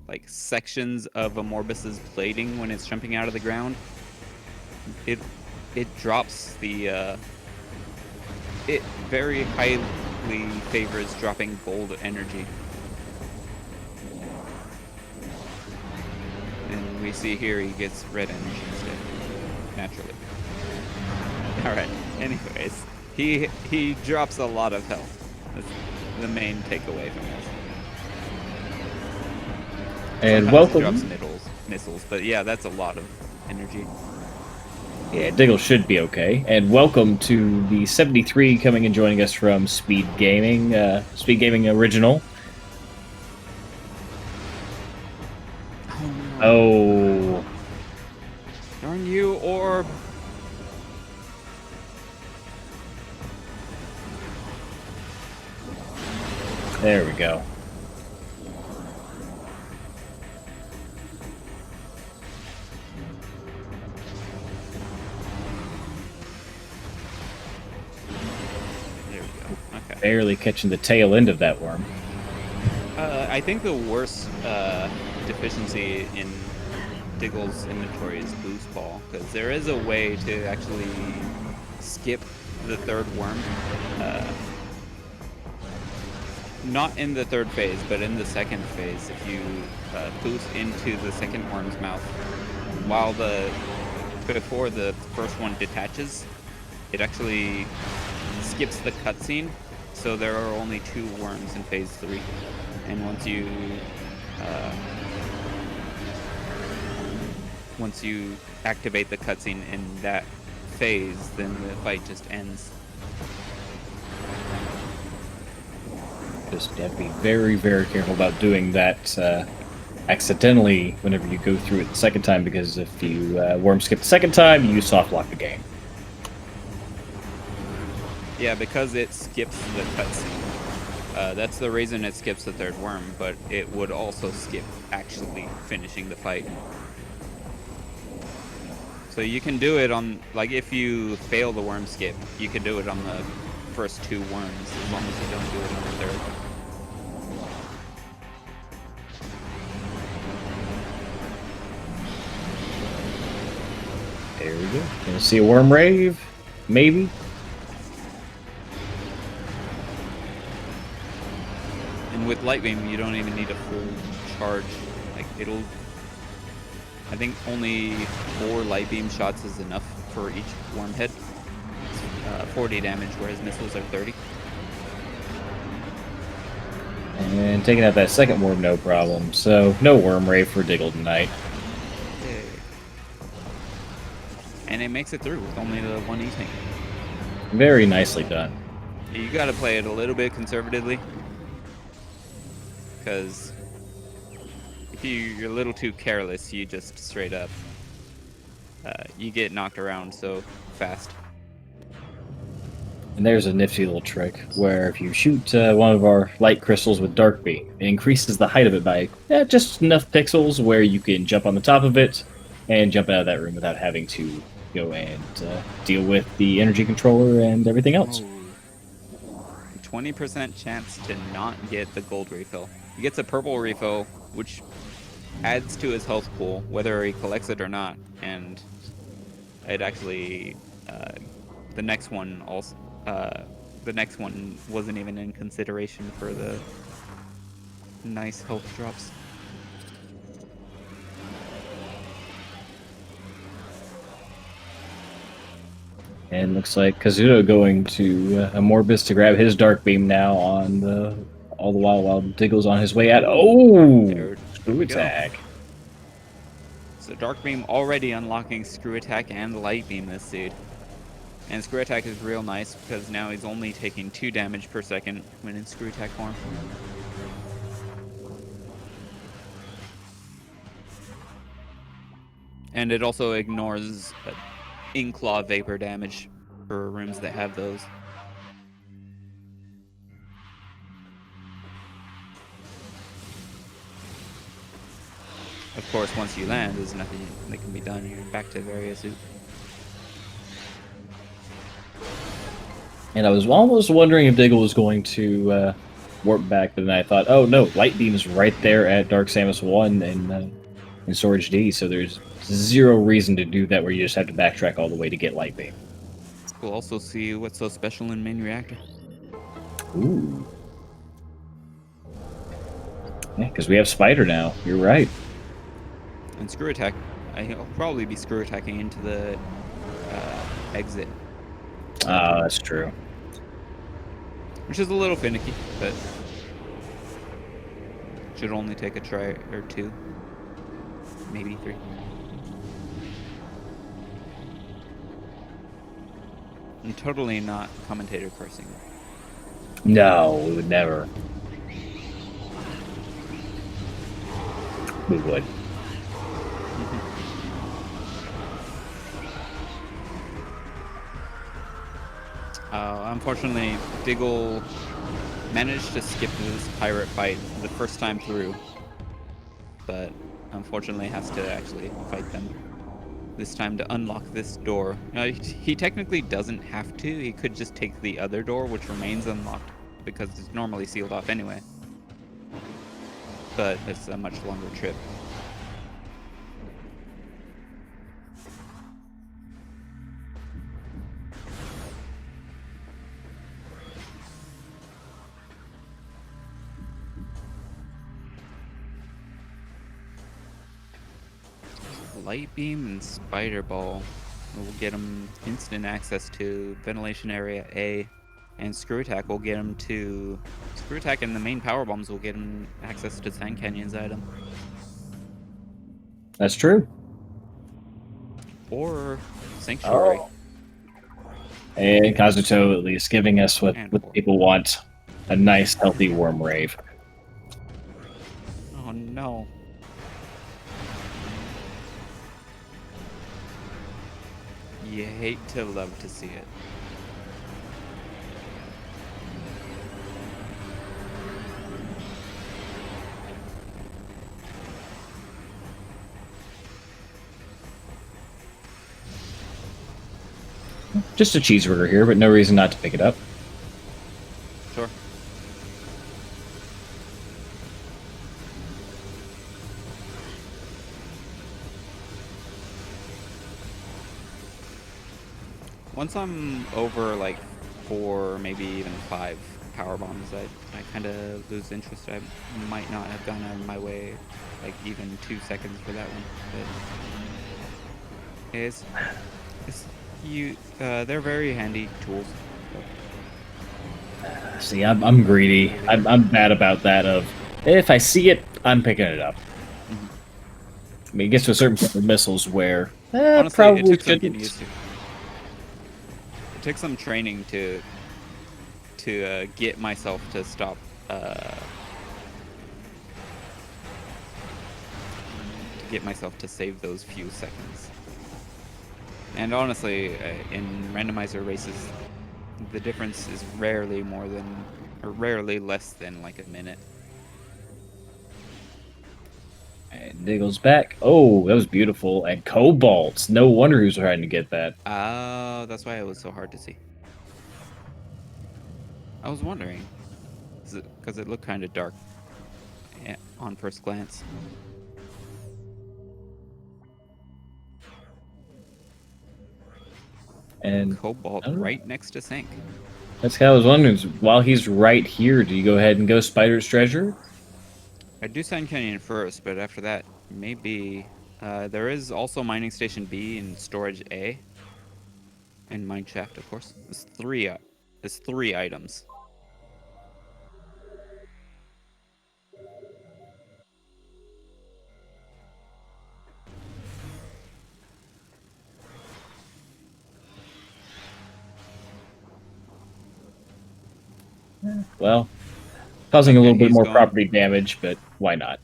B: like sections of a Morbus's plating when it's jumping out of the ground, it drops the it very highly favors dropping gold energy. And we see here he gets red energy instead, naturally. Alright, anyways, he drops a lot of health. That's the main takeaway from this.
A: And
B: Sometimes
A: welcome.
B: he drops missiles, but yeah, that's a lot of energy.
A: Yeah, Diggle should be okay. And welcome to the 73 coming and joining us from SpeedGaming, SpeedGaming Original. Oh.
B: Darn you, orb.
A: There we go.
B: There we go. Okay.
A: Barely catching the tail end of that worm.
B: I think the worst deficiency in Diggle's inventory is boost ball, because there is a way to actually skip the third worm. Not in the third phase, but in the second phase, if you boost into the second worm's mouth, before the first one detaches, it actually skips the cutscene, so there are only 2 worms in phase 3. And once you activate the cutscene in that phase, then the fight just ends.
A: Just have to be very, very careful about doing that accidentally whenever you go through it the second time, because if you worm skip the second time, you soft lock the game.
B: Yeah, because it skips the cutscene. That's the reason it skips the third worm, but it would also skip actually finishing the fight. So you can do it on, like, if you fail the worm skip, you can do it on the first 2 worms, as long as you don't do it on the third.
A: There we go. Gonna see a worm rave? Maybe?
B: And with Light Beam, you don't even need a full charge. Like, I think only 4 Light Beam shots is enough for each worm head. 40 damage, whereas missiles are 30.
A: And taking out that second worm, no problem. So, no worm rave for Diggle tonight.
B: Okay. And it makes it through with only the 1 E-tank.
A: Very nicely done.
B: You gotta play it a little bit conservatively, because if you're a little too careless, you just straight up, you get knocked around so fast.
A: And there's a nifty little trick where if you shoot one of our light crystals with Dark Beam, it increases the height of it by just enough pixels where you can jump on the top of it and jump out of that room without having to go and deal with the energy controller and everything else.
B: 20% chance to not get the gold refill. He gets a purple refill, which adds to his health pool, whether he collects it or not. And it actually, the next one wasn't even in consideration for the nice health drops.
A: And looks like Kazuto going to Morbus to grab his Dark Beam now on all the while Diggle's on his way out. Oh! Screw attack.
B: So Dark Beam already unlocking Screw Attack and Light Beam this dude. And Screw Attack is real nice because now he's only taking 2 damage per second when in Screw Attack form. And it also ignores Inkclaw Vapor damage for rooms that have those. Of course, once you land, there's nothing that can be done. You're back to various suit.
A: And I was almost wondering if Diggle was going to warp back, but then I thought, oh no, Light Beam is right there at Dark Samus 1 in Storage D, so there's 0 reason to do that where you just have to backtrack all the way to get Light Beam.
B: We'll also see what's so special in Main Reactor.
A: Ooh. Yeah, because we have Spider now. You're right.
B: And Screw Attack, I'll probably be Screw Attacking into the exit.
A: Ah, that's true.
B: Which is a little finicky, but should only take a try or 2. Maybe 3. I'm totally not commentator cursing.
A: No, we would never. We would.
B: Unfortunately, Diggle managed to skip this pirate fight the first time through, but unfortunately has to actually fight them this time to unlock this door. He technically doesn't have to. He could just take the other door, which remains unlocked because it's normally sealed off anyway. But it's a much longer trip. Light Beam and Spider Ball will get him instant access to Ventilation Area A, and Screw Attack will get him to... Screw Attack and the main Power Bombs will get him access to Sand Canyon's item.
A: That's true.
B: Or Sanctuary.
A: Oh. And Kazuto at least giving us what people want. A nice, healthy Worm Rave.
B: Oh no. You hate to love to see it.
A: Just a cheeseburger here, but no reason not to pick it up.
B: Sure. Once I'm over like 4, maybe even 5 power bombs, I kind of lose interest. I might not have gone out of my way like even 2 seconds for that one. But they're very handy tools.
A: See, I'm greedy. I'm bad about that. Of if I see it, I'm picking it up. I mean, it gets to a certain point with missiles where
B: honestly,
A: probably
B: it took some
A: shouldn't.
B: getting used to. It took some training to get myself to stop. To get myself to save those few seconds. And honestly, in randomizer races, the difference is rarely less than like a minute.
A: And Diggle's back. Oh, that was beautiful. And Cobalts. No wonder he was trying to get that.
B: Oh, that's why it was so hard to see. I was wondering, because it looked kind of dark on first glance.
A: And
B: Cobalt right next to Sink.
A: That's how I was wondering. While he's right here, do you go ahead and go Spider's Treasure?
B: I'd do Sand Canyon first, but after that, maybe... there is also Mining Station B and Storage A. And Mine Shaft, of course. It's 3 items.
A: Well, causing a little bit more
B: going.
A: property damage, but why not?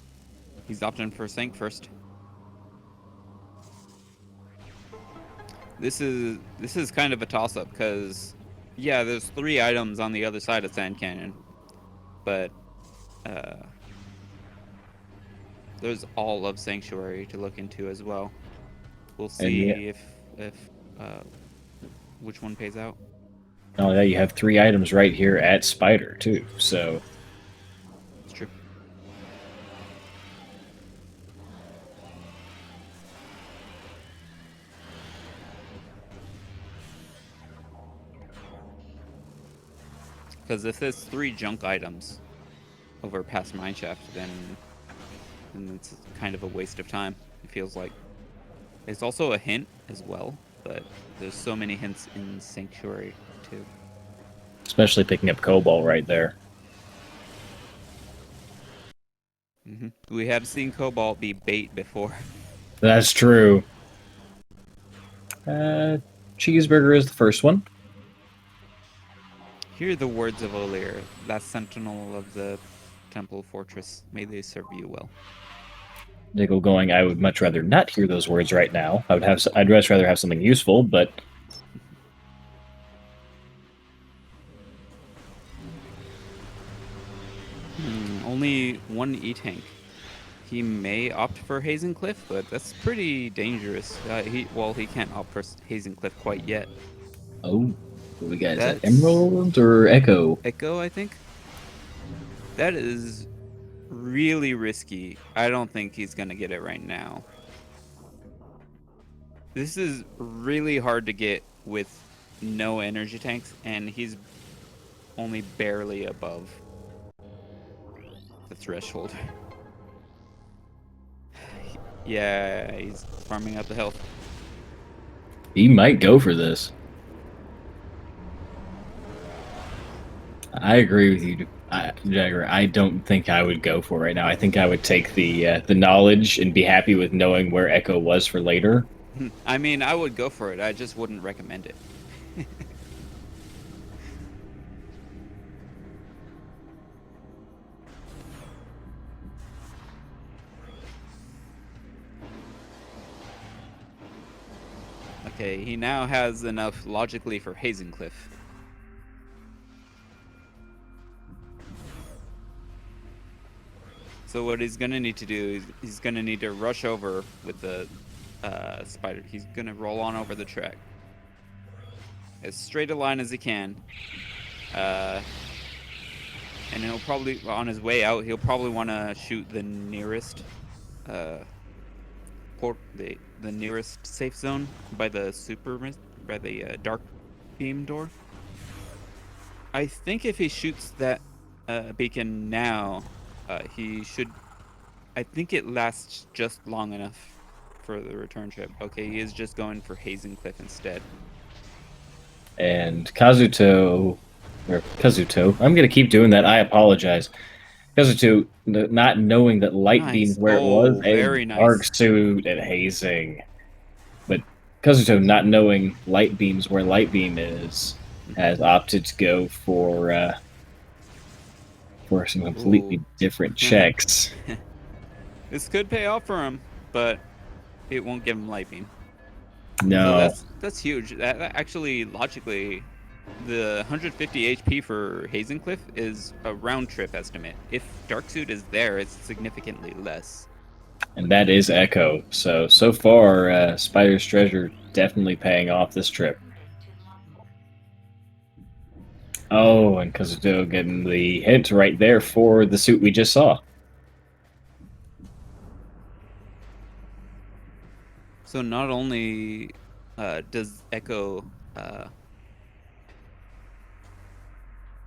B: He's opting for Sink first. This is kind of a toss-up, because, yeah, there's 3 items on the other side of Sand Canyon. But, there's all of Sanctuary to look into as well. We'll see if which one pays out.
A: Oh yeah, you have 3 items right here at Spider too. So
B: It's true. Because if there's 3 junk items over past Mineshaft, then it's kind of a waste of time, it feels like. It's also a hint as well, but there's so many hints in Sanctuary too.
A: especially picking up Cobalt right there.
B: We have seen Cobalt be bait before.
A: That's true. Cheeseburger is the first one.
B: Hear the words of Olir, last sentinel of the Temple Fortress. May they serve you well.
A: Diggle going, I would much rather not hear those words right now. I'd much rather have something useful, but
B: Only 1 E-Tank. He may opt for Hazen Cliff, but that's pretty dangerous. He can't opt for Hazen Cliff quite yet.
A: oh, what we got? Is that Emerald or Echo?
B: Echo, I think. That is really risky. I don't think he's gonna get it right now. This is really hard to get with no energy tanks, and he's only barely above the threshold. Yeah, he's farming up the health.
A: He might go for this. I agree with you, Jagger. I don't think I would go for it right now. I think I would take the knowledge and be happy with knowing where Echo was for later.
B: I mean, I would go for it. I just wouldn't recommend it. Okay, he now has enough logically for Hazencliff. So what he's gonna need to do is he's gonna need to rush over with the spider. He's gonna roll on over the track as straight a line as he can. And he'll probably, on his way out, he'll probably want to shoot the nearest the nearest safe zone by the dark beam door. I think if he shoots that beacon now, he should. I think it lasts just long enough for the return trip. Okay, he is just going for Hazencliff instead.
A: And Kazuto, I'm gonna keep doing that. I apologize. Kazuto, not knowing that light beam
B: Nice.
A: where it was,
B: Oh,
A: and
B: very
A: dark
B: nice.
A: suit and hazing. But Kazuto, not knowing light beams where light beam is, has opted to go for some completely
B: Ooh.
A: different checks.
B: This could pay off for him, but it won't give him light beam. So
A: No,
B: that's huge. That actually logically, the 150 HP for Hazencliff is a round trip estimate. If Dark Suit is there, it's significantly less.
A: and that is Echo. So far, Spider's Treasure definitely paying off this trip. Oh, and Kazuto getting the hint right there for the suit we just saw.
B: So not only does Echo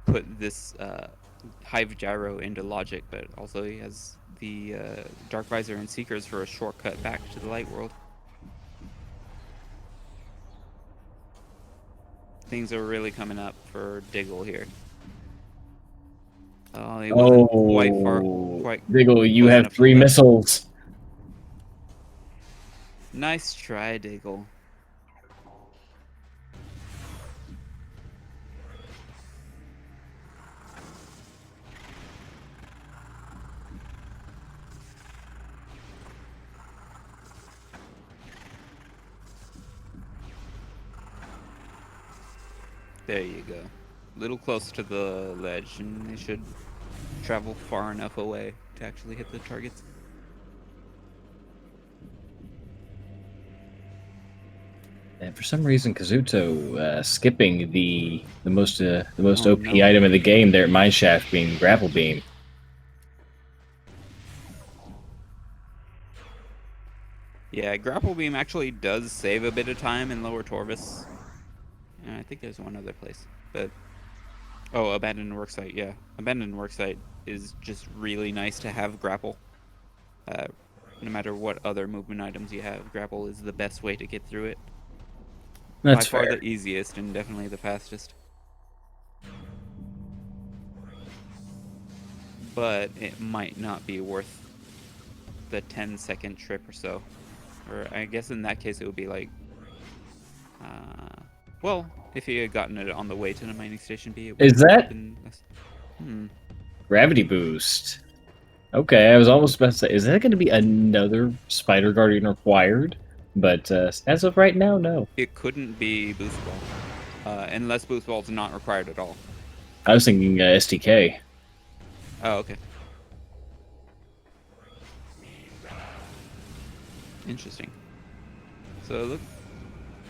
B: put this Hive Gyro into logic, but also he has the Dark Visor and Seekers for a shortcut back to the Light World. Things are really coming up for Diggle here. Oh, he wasn't quite
A: Diggle, you
B: close
A: have
B: enough to
A: 3
B: the ledge.
A: missiles.
B: Nice try, Diggle. There you go. Little close to the ledge, and they should travel far enough away to actually hit the targets.
A: And for some reason, Kazuto skipping the most
B: Oh
A: OP
B: no.
A: item of the game there at Mineshaft being Grapple Beam.
B: Yeah, Grapple Beam actually does save a bit of time in Lower Torvis. And I think there's one other place, but oh, Abandoned Worksite. Yeah, Abandoned Worksite is just really nice to have Grapple. No matter what other movement items you have, Grapple is the best way to get through it.
A: That's
B: By far
A: fair.
B: the easiest and definitely the fastest. But it might not be worth the 10-second trip or so. Or I guess in that case it would be like, well, if he had gotten it on the way to the mining station B, it would
A: Is that
B: have been less.
A: gravity boost? Okay, I was almost about to say, is that going to be another Spider Guardian required? But as of right now, no.
B: It couldn't be Boost Ball, unless Boost Ball's not required at all.
A: I was thinking SDK.
B: Oh, okay. Interesting. So look,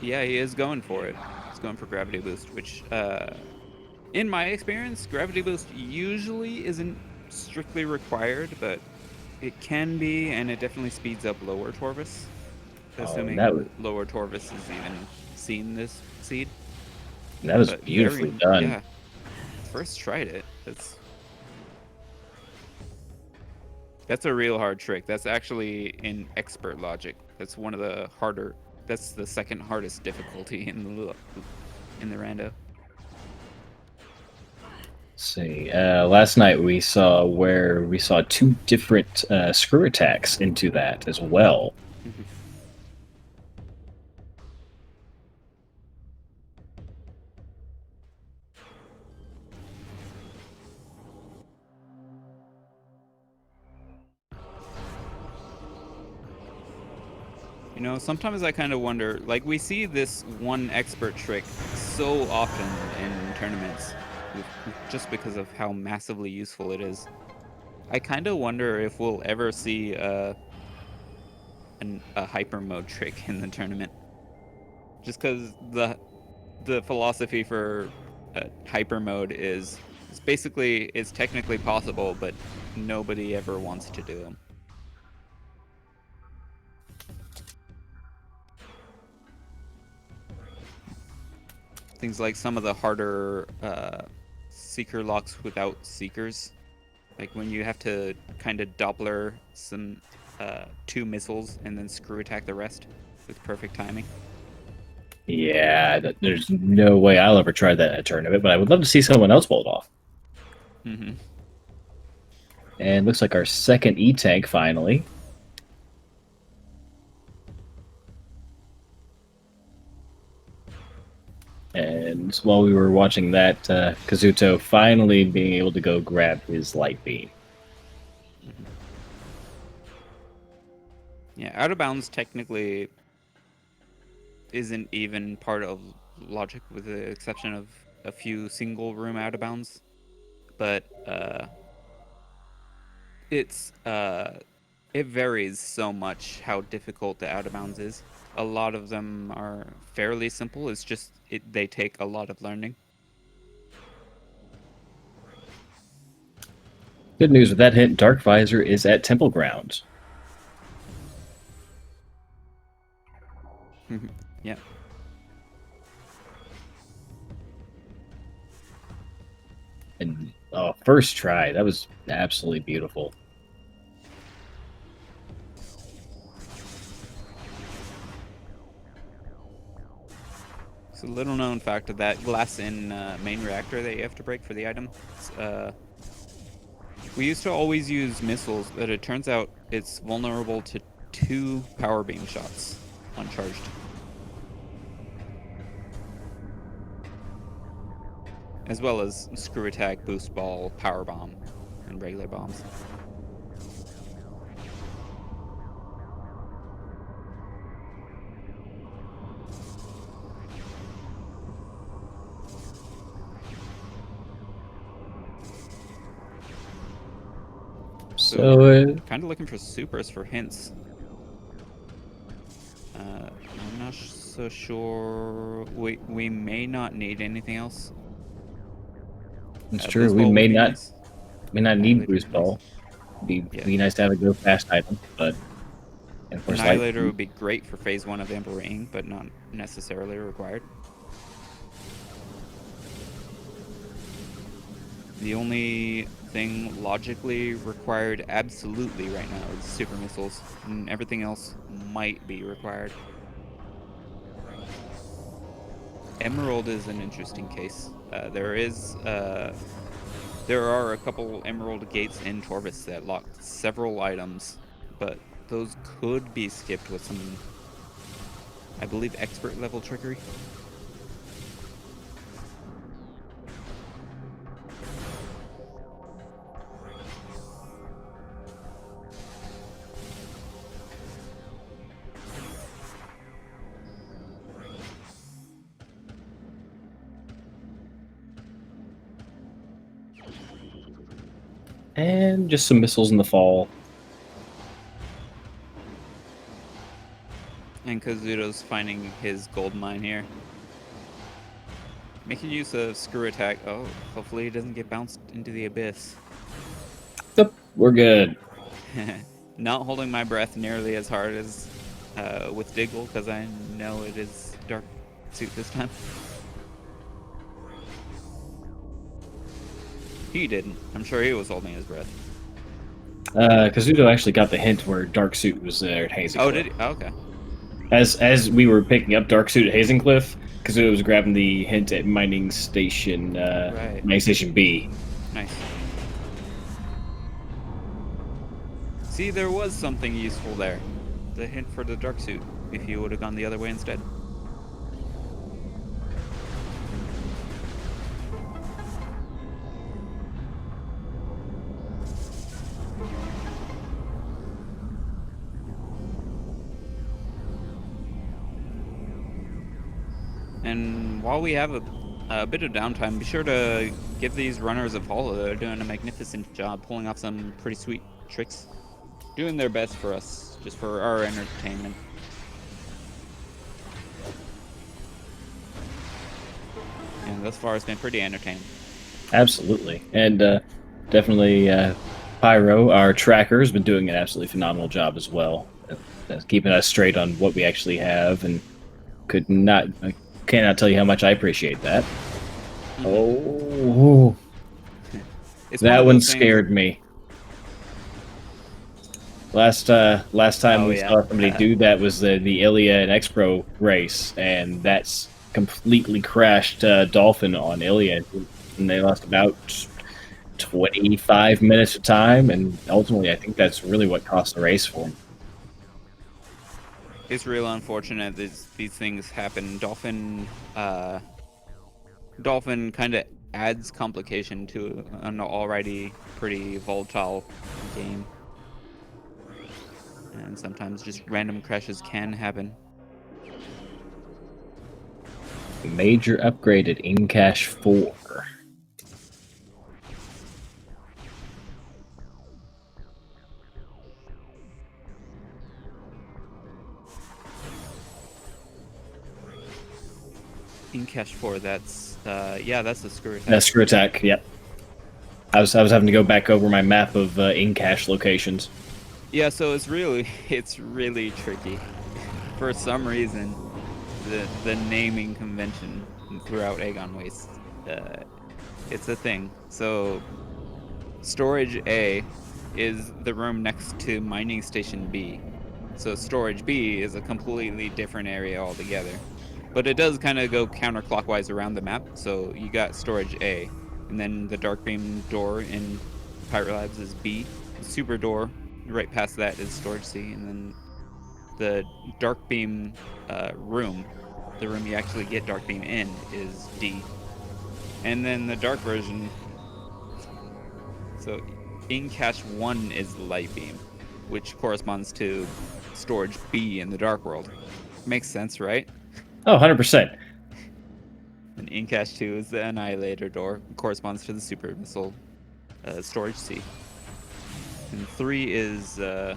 B: yeah, he is going for it. He's going for Gravity Boost, which, in my experience, Gravity Boost usually isn't strictly required, but it can be, and it definitely speeds up Lower Torvis.
A: Oh, that was
B: Lower Torvis has even seen this seed. But
A: beautifully done.
B: yeah, first tried it. That's a real hard trick. That's actually in expert logic. That's one of the harder. That's the second hardest difficulty in the rando.
A: Let's see. Last night we saw two different screw attacks into that as well.
B: You know, sometimes I kind of wonder, like, we see this one expert trick so often in tournaments just because of how massively useful it is. I kind of wonder if we'll ever see a hyper mode trick in the tournament. Just because the philosophy for hyper mode is basically it's technically possible, but nobody ever wants to do them. Things like some of the harder seeker locks without seekers, like when you have to kind of Doppler some 2 missiles and then screw attack the rest with perfect timing.
A: Yeah, there's no way I'll ever try that in a tournament, but I would love to see someone else pull it off.
B: Mm-hmm.
A: And looks like our second E-Tank finally. And while we were watching that, Kazuto finally being able to go grab his light beam.
B: Mm-hmm. Yeah, out of bounds technically isn't even part of logic, with the exception of a few single room out of bounds. But it varies so much how difficult the out of bounds is. A lot of them are fairly simple. It's just they take a lot of learning.
A: Good news with that hit, Dark Visor is at Temple Grounds.
B: Yeah.
A: And first try, that was absolutely beautiful.
B: It's a little known fact of that glass in main reactor that you have to break for the item. We used to always use missiles, but it turns out it's vulnerable to 2 power beam shots uncharged. As well as screw attack, boost ball, power bomb, and regular bombs.
A: So
B: kind of looking for supers for hints. I'm not so sure. We may not need anything else.
A: it's true. We may not need boost ball. Be nice to have a go fast item, but
B: of course, Annihilator would be great for phase 1 of Amber Ring, but not necessarily required. The only thing logically required absolutely right now is super missiles, and everything else might be required. Emerald is an interesting case. There are a couple Emerald gates in Torvis that lock several items, but those could be skipped with some, I believe, expert level trickery.
A: And just some missiles in the fall.
B: And Kazuto's finding his gold mine here. Making use of screw attack. Oh, hopefully he doesn't get bounced into the abyss.
A: Yep, we're good.
B: Not holding my breath nearly as hard as with Diggle, because I know it is Dark Suit this time. He didn't. I'm sure he was holding his breath.
A: Kazuto actually got the hint where Dark Suit was there at
B: Oh,
A: Hazencliff.
B: did he? Oh, okay.
A: As we were picking up Dark Suit at Hazencliff, Kazuto was grabbing the hint at
B: Right.
A: Mining Station B.
B: Nice. See, there was something useful there. The hint for the dark suit, if you would have gone the other way instead. And while we have a bit of downtime, be sure to give these runners a follow. They're doing a magnificent job, pulling off some pretty sweet tricks. Doing their best for us, just for our entertainment. And thus far, it's been pretty entertaining.
A: Absolutely, and definitely Pyro, our tracker, has been doing an absolutely phenomenal job as well, keeping us straight on what we actually have, and I cannot tell you how much I appreciate that. Oh,
B: It's
A: that
B: one
A: one
B: things...
A: scared me. Last time we saw somebody do that was the Ilia and X-Pro race, and that's completely crashed Dolphin on Ilia, and they lost about 25 minutes of time, and ultimately I think that's really what cost the race for him.
B: It's real unfortunate that these things happen. Dolphin kind of adds complication to an already pretty volatile game. And sometimes just random crashes can happen.
A: Major upgrade at In-Cache 4.
B: In-Cache 4, that's yeah, that's the screw attack.
A: That's screw attack, yep. I was having to go back over my map of in-cache locations.
B: Yeah, so it's really tricky. For some reason, the naming convention throughout Aegon Waste, it's a thing. So storage A is the room next to mining station B. So storage B is a completely different area altogether. But it does kind of go counterclockwise around the map. So you got storage A, and then the dark beam door in Pirate Labs is B. The super door right past that is storage C, and then the dark beam room, the room you actually get dark beam in, is D. And then the dark version, so in cache 1 is light beam, which corresponds to storage B in the dark world. Makes sense, right?
A: Oh, 100%.
B: And in cache 2 is the annihilator door, corresponds to the super missile storage C. And 3 is the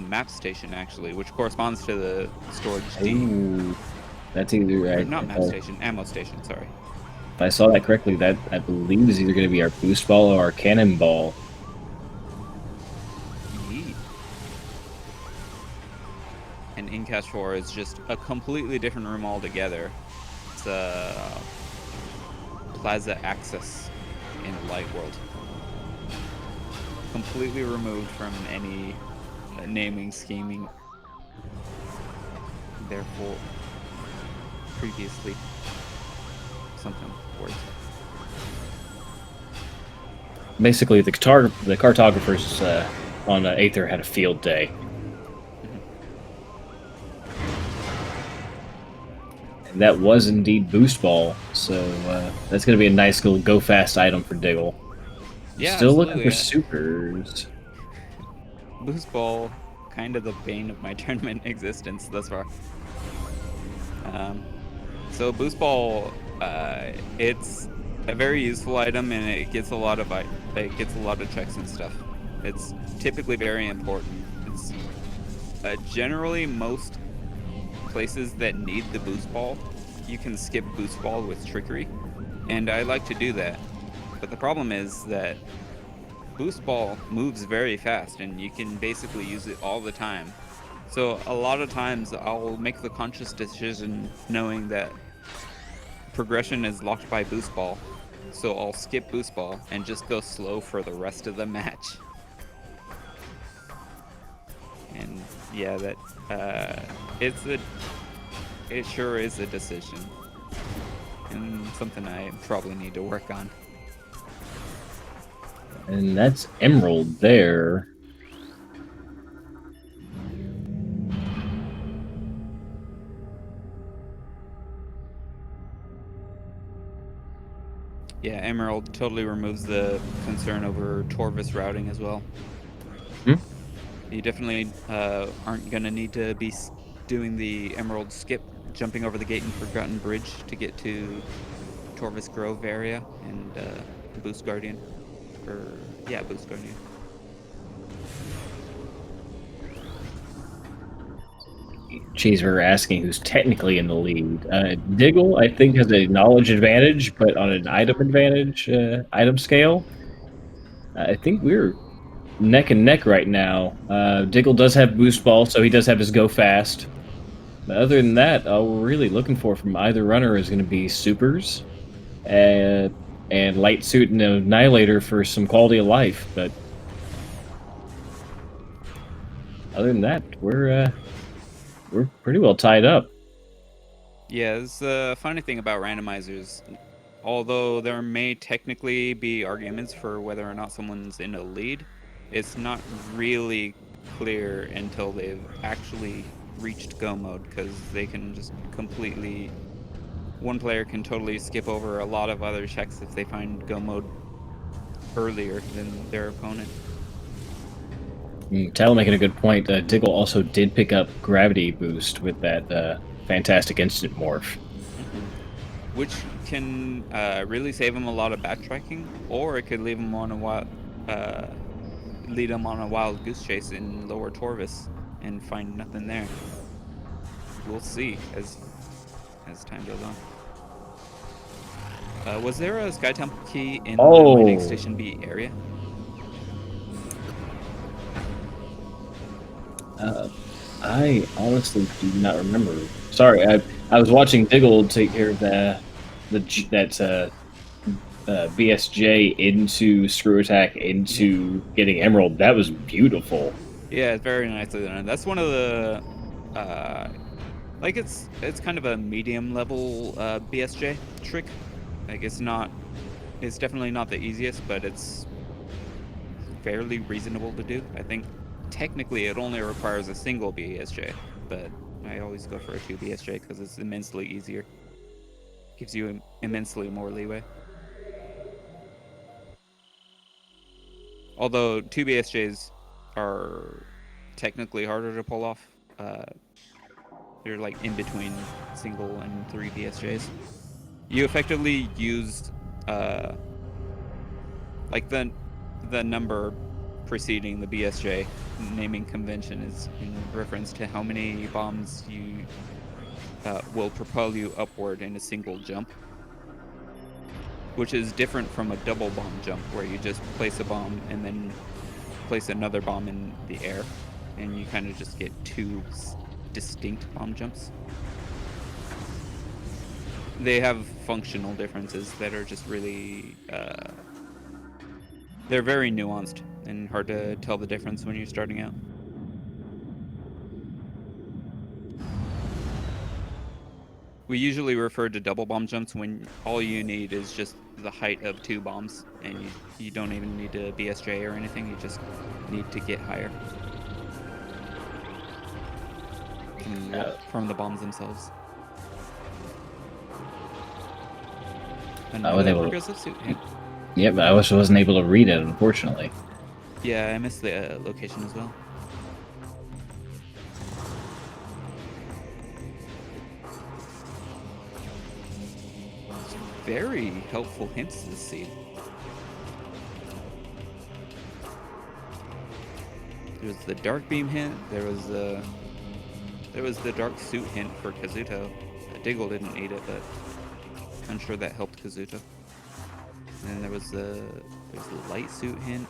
B: map station, actually, which corresponds to the storage D.
A: Ooh, that's either right.
B: Not map station, ammo station, sorry.
A: If I saw that correctly, that I believe is either going to be our boost ball or our cannonball.
B: Neat. And in cache 4 is just a completely different room altogether. It's a plaza access in a light world. Completely removed from any naming scheming. Therefore, previously, something worse.
A: Basically, the cartographers on Aether had a field day. And that was indeed boost ball, so that's going to be a nice little go fast item for Diggle.
B: Yeah,
A: still
B: absolutely.
A: looking for supers.
B: Boost ball, kind of the bane of my tournament existence thus far. So boost ball, it's a very useful item, and it gets a lot of checks and stuff. It's typically very important. It's generally most places that need the boost ball, you can skip boost ball with trickery, and I like to do that. But the problem is that boost ball moves very fast, and you can basically use it all the time. So a lot of times I'll make the conscious decision knowing that progression is locked by boost ball. So I'll skip boost ball and just go slow for the rest of the match. yeah, that it sure is a decision, and something I probably need to work on.
A: And that's Emerald there.
B: Yeah, Emerald totally removes the concern over Torvis routing as well.
A: Hmm?
B: You definitely aren't going to need to be doing the Emerald skip, jumping over the Gate and Forgotten Bridge to get to Torvis Grove area and Boost Guardian. Yeah, Boost Guardian.
A: Cheeseburger asking who's technically in the lead. Diggle, I think, has a knowledge advantage, but on an item advantage, item scale, I think we're neck and neck right now. Diggle does have boost ball, so he does have his go fast. But other than that, all we're really looking for from either runner is going to be supers and light suit and annihilator for some quality of life. But other than that, we're pretty well tied up.
B: Yeah, the funny thing about randomizers. Although there may technically be arguments for whether or not someone's in a lead, it's not really clear until they've actually reached go mode, because they can just completely. One player can totally skip over a lot of other checks if they find go mode earlier than their opponent.
A: Tal making a good point. Diggle also did pick up gravity boost with that fantastic instant morph.
B: Which can really save him a lot of backtracking, or it could leave him on lead him on a wild goose chase in lower Torvis and find nothing there. We'll see as time goes on. Was there a Sky Temple key in the Mining Station B area?
A: I honestly do not remember. Sorry, I was watching Diggle take care of that BSJ into screw attack into getting Emerald. That was beautiful.
B: Yeah, it's very nicely done. That's one of the like it's kind of a medium level BSJ trick. Like it's definitely not the easiest, but it's fairly reasonable to do. I think technically it only requires a single BSJ, but I always go for a 2 BSJ because it's immensely easier. Gives you immensely more leeway. Although 2 BSJs are technically harder to pull off. They're like in between single and 3 BSJs. You effectively used like the number preceding the BSJ naming convention is in reference to how many bombs you will propel you upward in a single jump, which is different from a double bomb jump where you just place a bomb and then place another bomb in the air, and you kind of just get 2 distinct bomb jumps. They have functional differences that are just really they're very nuanced and hard to tell the difference when you're starting out. We usually refer to double bomb jumps when all you need is just the height of 2 bombs, and you don't even need to BSJ or anything, you just need to get higher from the bombs themselves. Another progressive suit hit.
A: Yeah, but I wasn't able to read it, unfortunately.
B: Yeah, I missed the location as well. Very helpful hints this seed. There was the dark beam hint. There was the dark suit hint for Kazuto. Diggle didn't need it, but I'm sure that helped Kazuto. And then there's the light suit hint.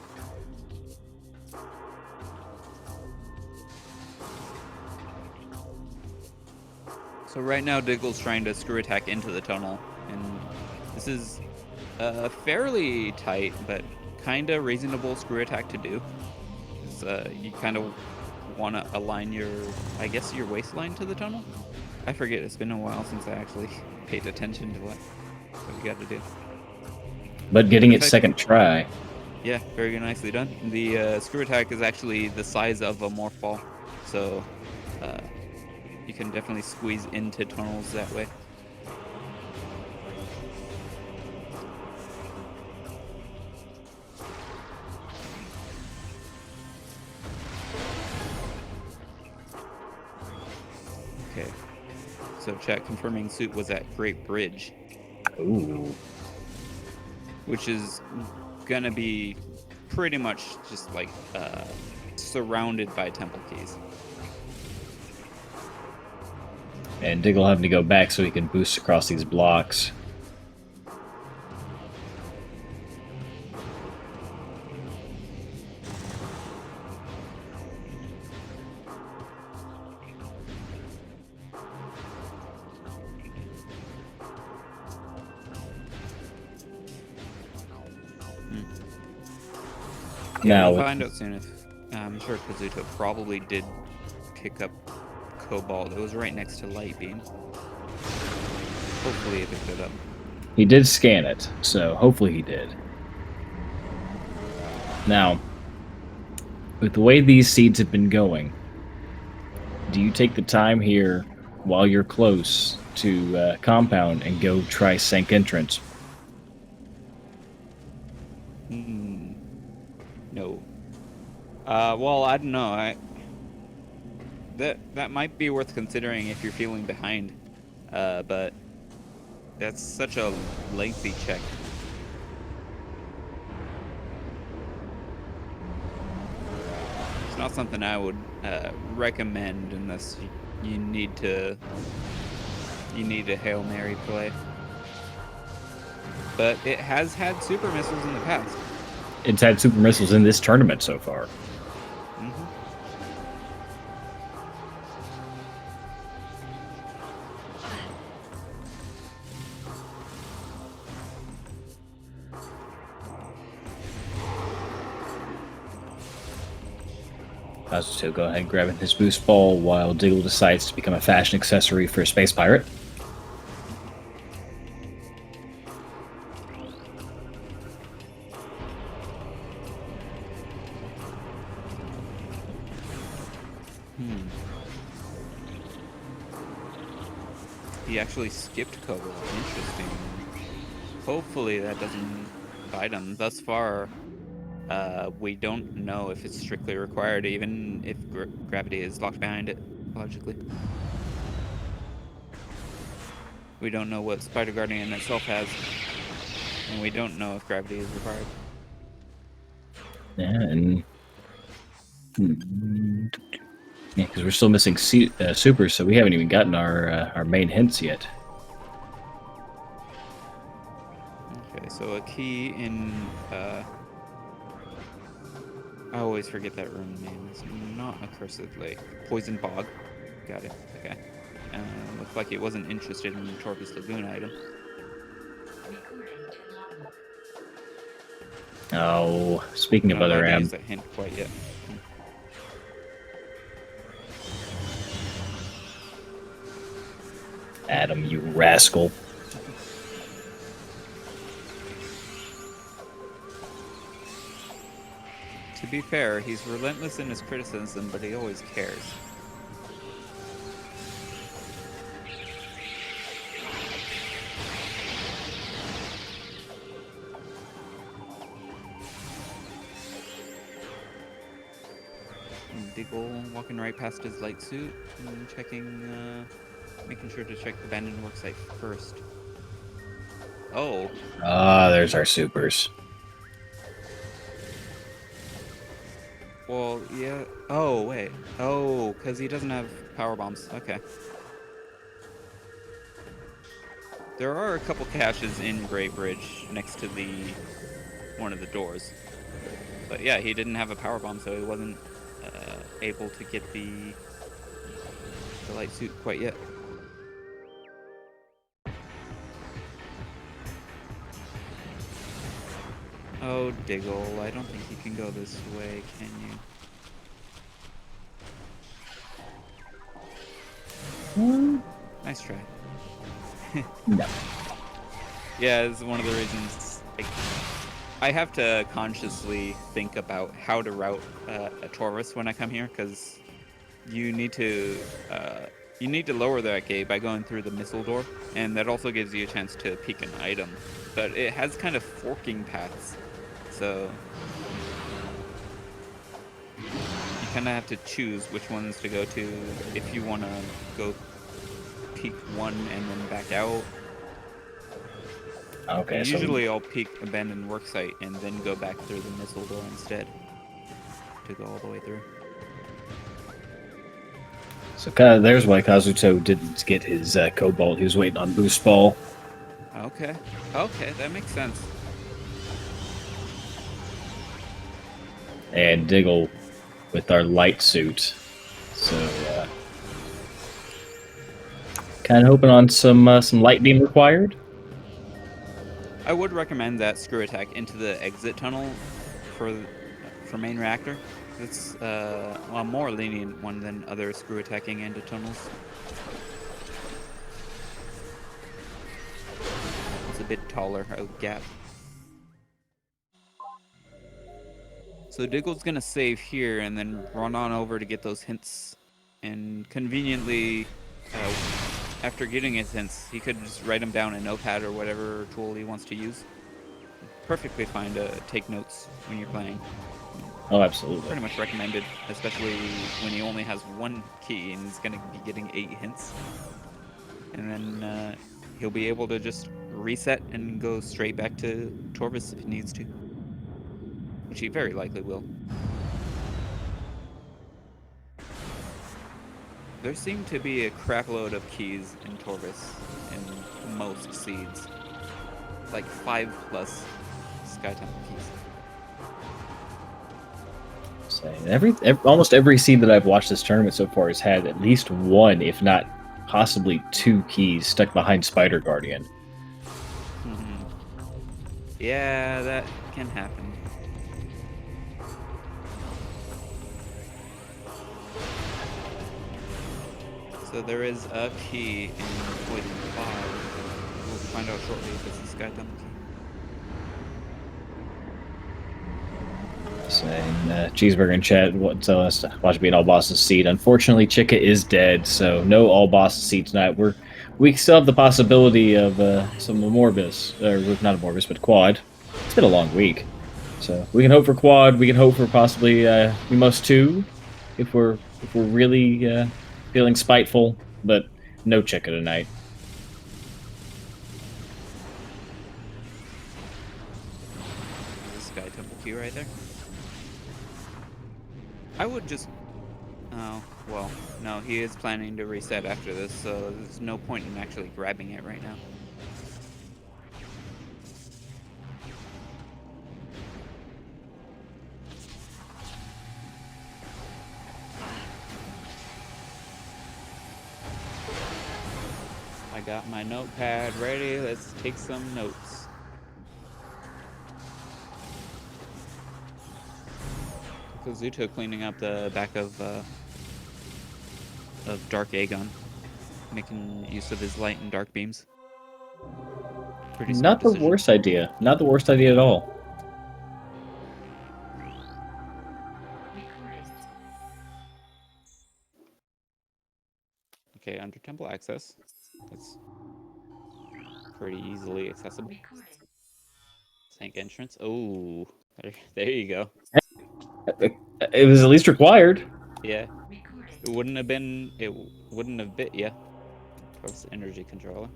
B: So right now Diggle's trying to screw attack into the tunnel, and this is a fairly tight but kind of reasonable screw attack to do. You kind of want to align your, I guess, your waistline to the tunnel. I forget. It's been a while since I actually paid attention to what you got to do.
A: But getting it second try.
B: Yeah, very nicely done. The screw attack is actually the size of a morph ball, so you can definitely squeeze into tunnels that way. Okay, so chat confirming Suit was at Great Bridge.
A: Ooh.
B: Which is gonna be pretty much just like surrounded by temple keys.
A: And Diggle having to go back so he can boost across these blocks.
B: Yeah, we'll find out soon if I'm sure Kazuto probably did pick up Cobalt. It was right next to Light Beam. Hopefully he picked it up.
A: He did scan it, so hopefully he did. Now, with the way these seeds have been going, do you take the time here while you're close to Compound and go try Sank Entrance?
B: No. Well, I don't know. That might be worth considering if you're feeling behind. But that's such a lengthy check. It's not something I would recommend unless you need to Hail Mary play. But it has had super missiles in the past.
A: It's had super missiles in this tournament so far.
B: Mm-hmm.
A: Kazuto go ahead grabbing his boost ball while Diggle decides to become a fashion accessory for a space pirate.
B: He actually skipped Cobalt. Interesting. Hopefully that doesn't bite him. Thus far, we don't know if it's strictly required, even if gravity is locked behind it, logically. We don't know what Spider Guardian itself has, and we don't know if gravity is required.
A: Yeah, and... Yeah, because we're still missing supers, so we haven't even gotten our main hints yet.
B: Okay, so a key in... I always forget that room name. It's not a Cursed Lake. Poison Bog. Got it. Okay. Looks like it wasn't interested in the Torpus Lagoon item.
A: Oh, speaking of other
B: use that hint quite yet.
A: Adam, you rascal.
B: To be fair, he's relentless in his criticism, but he always cares. Diggle walking right past his light suit and checking, making sure to check the abandoned worksite first. Oh.
A: Ah, there's our supers.
B: Well, yeah. Oh, wait. Oh, because he doesn't have power bombs. Okay. There are a couple caches in Great Bridge next to one of the doors. But yeah, he didn't have a power bomb, so he wasn't able to get the light suit quite yet. Oh, Diggle, I don't think you can go this way, can you? Nice try.
A: No.
B: Yeah, it's one of the reasons. Like, I have to consciously think about how to route a Taurus when I come here, because you need to uh, lower that gate by going through the missile door, and that also gives you a chance to peek an item. But it has kind of forking paths, so you kind of have to choose which ones to go to if you want to go peek one and then back out.
A: Okay, so
B: Usually I'll peek abandoned worksite and then go back through the missile door instead to go all the way through.
A: kind of there's why Kazuto didn't get his Cobalt. He was waiting on Boost Ball.
B: Okay. Okay, that makes sense.
A: And Diggle with our light suit. So, kind of hoping on some light beam required.
B: I would recommend that screw attack into the exit tunnel for main reactor. It's a more lenient one than other screw attacking into tunnels. It's a bit taller gap. So Diggle's gonna save here and then run on over to get those hints. And conveniently, after getting his hints, he could just write them down in Notepad or whatever tool he wants to use. Perfectly fine to take notes when you're playing.
A: Oh, absolutely.
B: Pretty much recommended, especially when he only has one key and he's gonna be getting 8 hints. And then he'll be able to just reset and go straight back to Torvis if he needs to. Which he very likely will. There seem to be a crapload of keys in Torvis in most seeds. Like 5+ Sky Temple keys.
A: Almost every seed that I've watched this tournament so far has had at least one, if not possibly 2 keys stuck behind Spider Guardian.
B: Yeah, that can happen. So there is a key in Poison 5. We'll find out shortly if it's a Sky Temple key.
A: Saying Cheeseburger in chat telling us to watch being all bosses seed. Unfortunately, Chica is dead, so no all bosses seed tonight. We still have the possibility of some Morbus, or not a Morbus, but Quad. It's been a long week, so we can hope for Quad. We can hope for possibly Umos 2 if we're really feeling spiteful, but no Chica tonight.
B: There's a Sky Temple key right there. I would just... Oh, well, no, he is planning to reset after this, so there's no point in actually grabbing it right now. I got my notepad ready. Let's take some notes. Kazuto cleaning up the back of Dark Aegon, making use of his light and dark beams. Pretty smart
A: Not the
B: decision.
A: worst idea. Not the worst idea at all.
B: Okay, under temple access. That's pretty easily accessible. Tank entrance. Oh, there you go.
A: It was at least required.
B: Yeah. It wouldn't have been. It wouldn't have bit you. Towards the energy controller.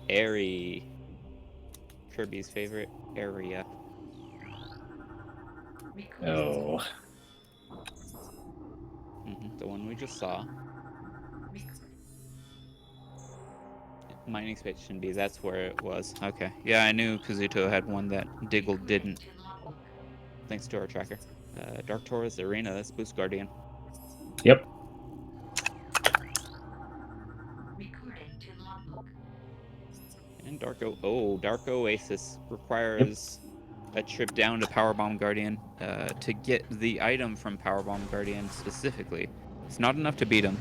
B: Airy. Kirby's favorite area.
A: Oh.
B: The one we just saw. Mining Station B, that's where it was. Okay. Yeah, I knew Kazuto had one that Diggle didn't. Thanks to our tracker. Dark Taurus Arena, that's Boost Guardian.
A: Yep.
B: And Dark Oasis requires a trip down to Powerbomb Guardian to get the item from Powerbomb Guardian specifically. It's not enough to beat him.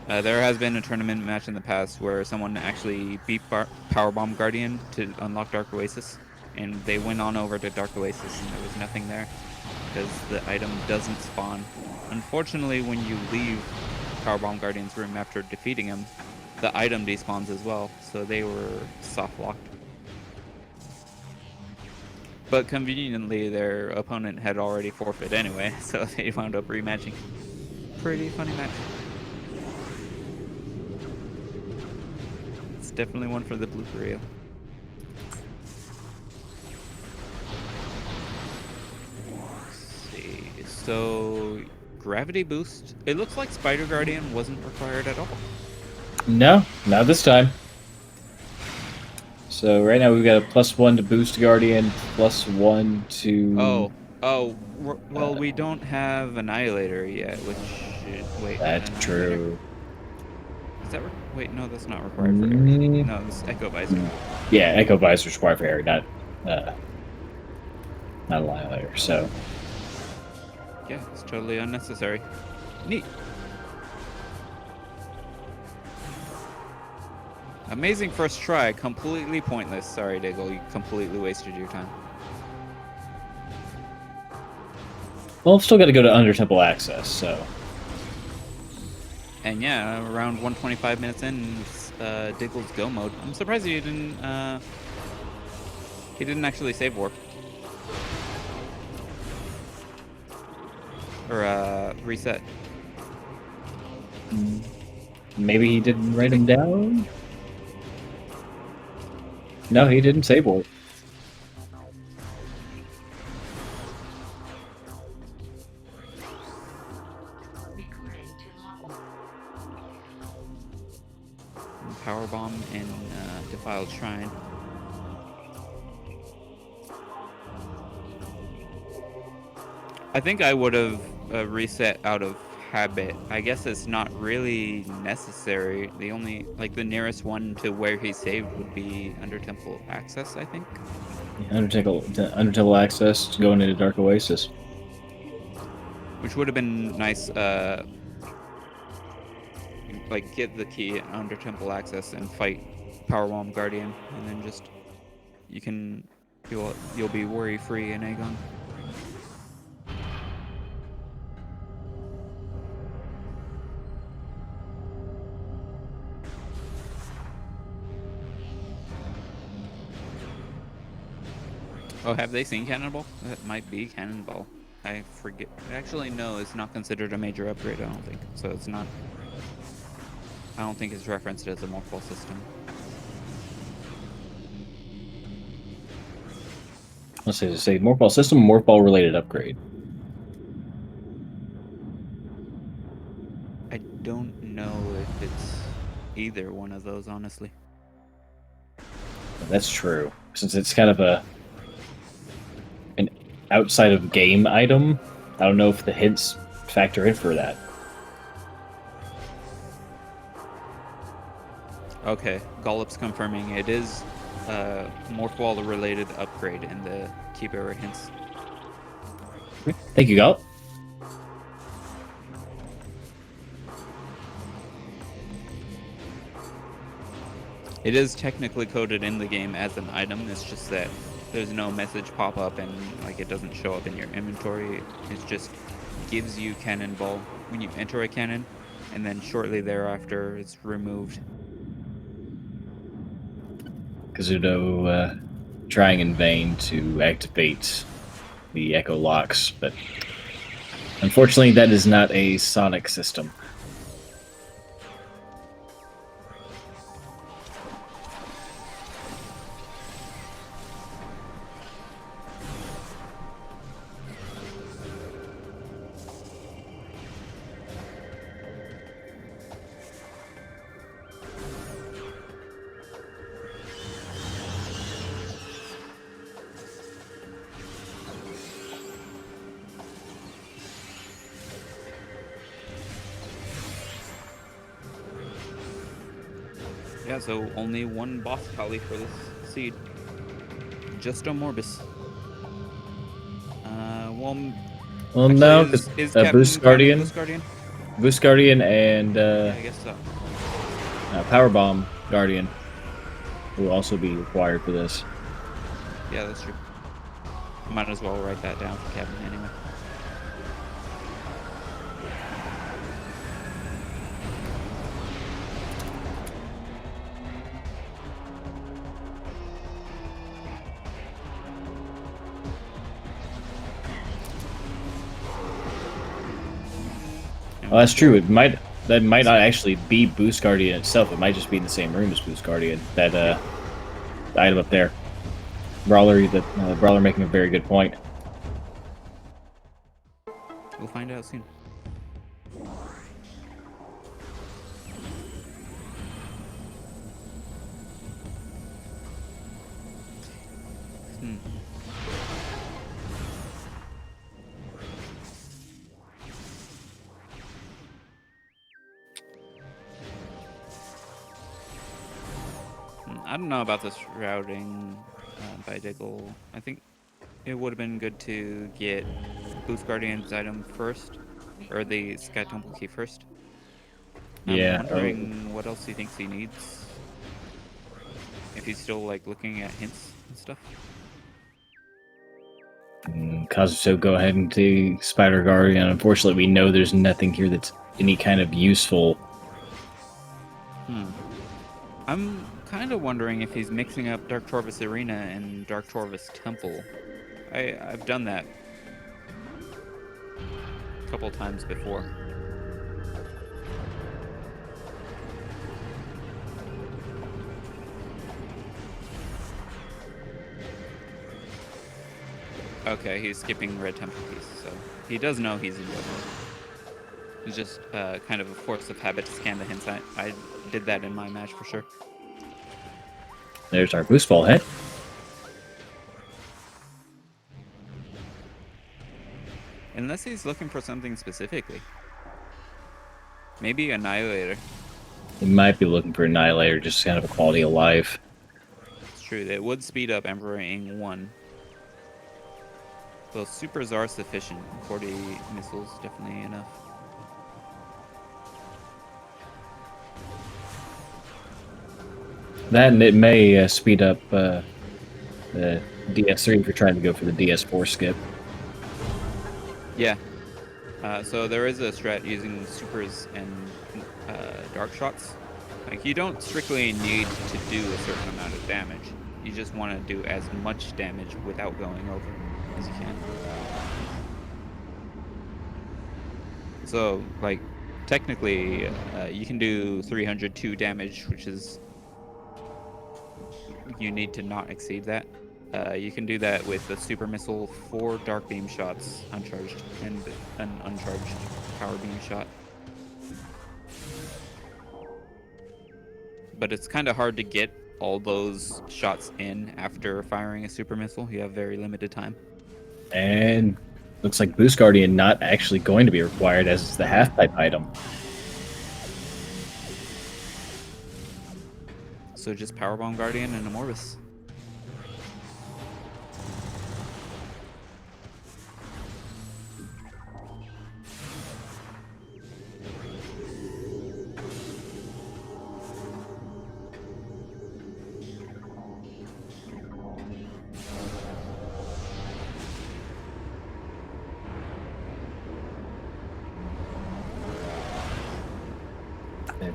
B: There has been a tournament match in the past where someone actually beat Powerbomb Guardian to unlock Dark Oasis, and they went on over to Dark Oasis, and there was nothing there because the item doesn't spawn. Unfortunately, when you leave Powerbomb Guardian's room after defeating him, the item despawns as well, so they were soft locked. But conveniently, their opponent had already forfeit anyway, so they wound up rematching. Pretty funny match. It's definitely one for the blooper reel. Let's see. So, gravity boost. It looks like Spider Guardian wasn't required at all.
A: No, not this time. So right now we've got a +1 to boost Guardian, +1 to...
B: Well, we don't have Annihilator yet, which... Wait,
A: that's true.
B: Is that... Wait, no, that's not required for Harry. No, it's Echo Visor.
A: Yeah, Echo Visor is required for Harry, not Annihilator, so...
B: Yeah, it's totally unnecessary. Neat. Amazing first try, completely pointless. Sorry, Diggle, you completely wasted your time.
A: Well, I've still got to go to Under Temple Access, so...
B: And yeah, around 125 minutes in, Diggle's go mode. I'm surprised he didn't actually save warp. Or, reset.
A: Maybe he didn't write him down? No, he didn't save warp.
B: Powerbomb and Defiled Shrine. I think I would have reset out of habit. I guess it's not really necessary. The only, like, the nearest one to where he saved would be Under Temple Access, I think.
A: Yeah, Under Temple Access, going into Dark Oasis.
B: Which would have been nice, like, get the key at Under Temple Access and fight Powerbomb Guardian, and then just, you'll be worry-free in Aegon. Oh, have they seen Cannonball? That might be Cannonball. I forget. Actually, no, it's not considered a major upgrade, I don't think. So it's not... I don't think it's referenced as a morphball system.
A: Let's say morphball system, morphball related upgrade.
B: I don't know if it's either one of those, honestly.
A: That's true. Since it's kind of an outside of game item, I don't know if the hints factor in for that.
B: Okay, Gollop's confirming it is morphball related upgrade in the keybearer hints.
A: Thank you, Gollop.
B: It is technically coded in the game as an item. It's just that there's no message pop up and like it doesn't show up in your inventory. It just gives you Cannonball when you enter a cannon, and then shortly thereafter it's removed.
A: Kazuto trying in vain to activate the Echo Locks, but unfortunately that is not a Sonic system. Yeah, so only one boss tally for this seed.
B: just a Morbus. Well,
A: Well,
B: actually,
A: no, because
B: is Captain
A: Boost
B: counting
A: Guardian,
B: Boost Guardian?
A: Boost Guardian, and
B: Yeah, I guess so.
A: Power Bomb Guardian will also be required for this.
B: Yeah, that's true. Might as well write that down for Captain anyway.
A: Oh, that's true. That might not actually be Boost Guardian itself. It might just be in the same room as Boost Guardian. That the item up there, Brawler making a very good point.
B: We'll find out soon. I don't know about this routing by Diggle. I think it would have been good to get Boost Guardian's item first, or the Sky Temple key first.
A: Yeah.
B: I'm wondering what else he thinks he needs. If he's still like looking at hints and stuff.
A: Kazuto, go ahead and do Spider Guardian. Unfortunately, we know there's nothing here that's any kind of useful.
B: I'm kind of wondering if he's mixing up Dark Torvus Arena and Dark Torvus Temple. I've done that a couple times before. Okay, he's skipping Red Temple keys, so he does know he's in Red. It's just kind of a force of habit to scan the hints. I did that in my match for sure.
A: There's our boost ball head.
B: Unless he's looking for something specifically. Maybe Annihilator.
A: He might be looking for Annihilator, just kind of a quality of life.
B: It's true, that would speed up Emperor Ing 1. Well, supers are sufficient. 40 missiles, definitely enough.
A: That, and it may speed up the DS3 if you're trying to go for the DS4 skip.
B: Yeah. So there is a strat using supers and dark shots. Like, you don't strictly need to do a certain amount of damage. You just want to do as much damage without going over as you can. So, like, technically, you can do 302 damage, which is... You need to not exceed that. You can do that with a super missile, 4 dark beam shots uncharged, and an uncharged power beam shot. But it's kind of hard to get all those shots in after firing a super missile. You have very limited time.
A: And looks like Boost Guardian not actually going to be required as it's the half-type item.
B: So just Powerbomb Guardian and a Morbus.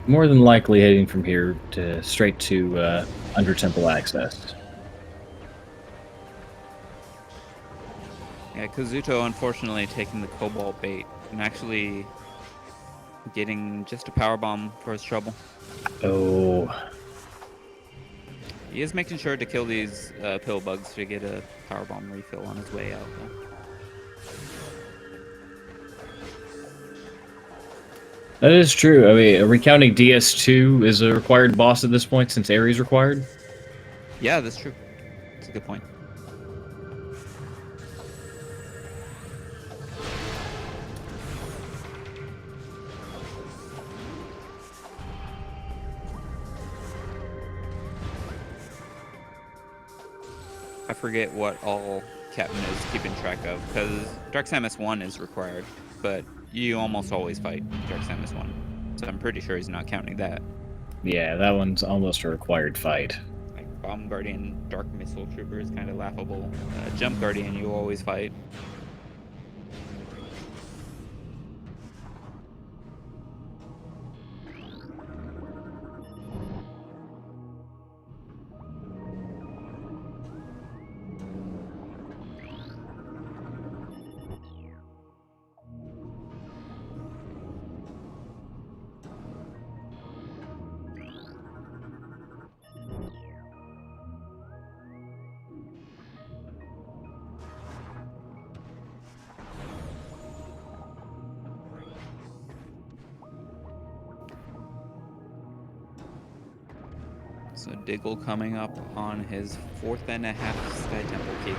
A: More than likely heading from here to straight to Under Temple access.
B: Yeah, Kazuto unfortunately taking the Cobalt bait and actually getting just a power bomb for his trouble.
A: Oh.
B: He is making sure to kill these pill bugs to get a power bomb refill on his way out, though.
A: That is true. I mean, recounting DS2 is a required boss at this point since Ares required.
B: Yeah, that's true. That's a good point. I forget what all Captain is keeping track of, because Dark Samus 1 is required, but you almost always fight Dark Samus 1. So I'm pretty sure he's not counting that.
A: Yeah, that one's almost a required fight.
B: Like Bomb Guardian, Dark Missile Trooper is kind of laughable. Jump Guardian you always fight. So Diggle coming up on his 4.5 Sky Temple key.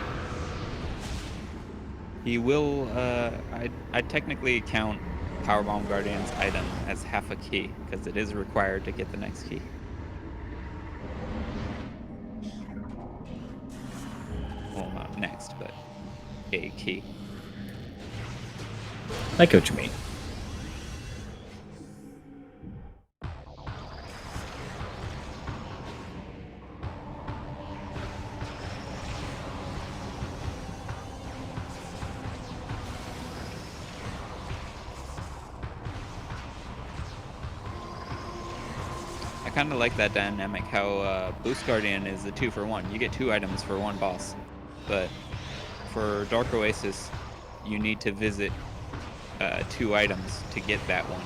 B: He will, I technically count Powerbomb Guardian's item as half a key, because it is required to get the next key. Well, not next, but a key.
A: I get what you mean.
B: I kind of like that dynamic, how Boost Guardian is a 2-for-1. You get 2 items for 1 boss. But for Dark Oasis, you need to visit 2 items to get that one.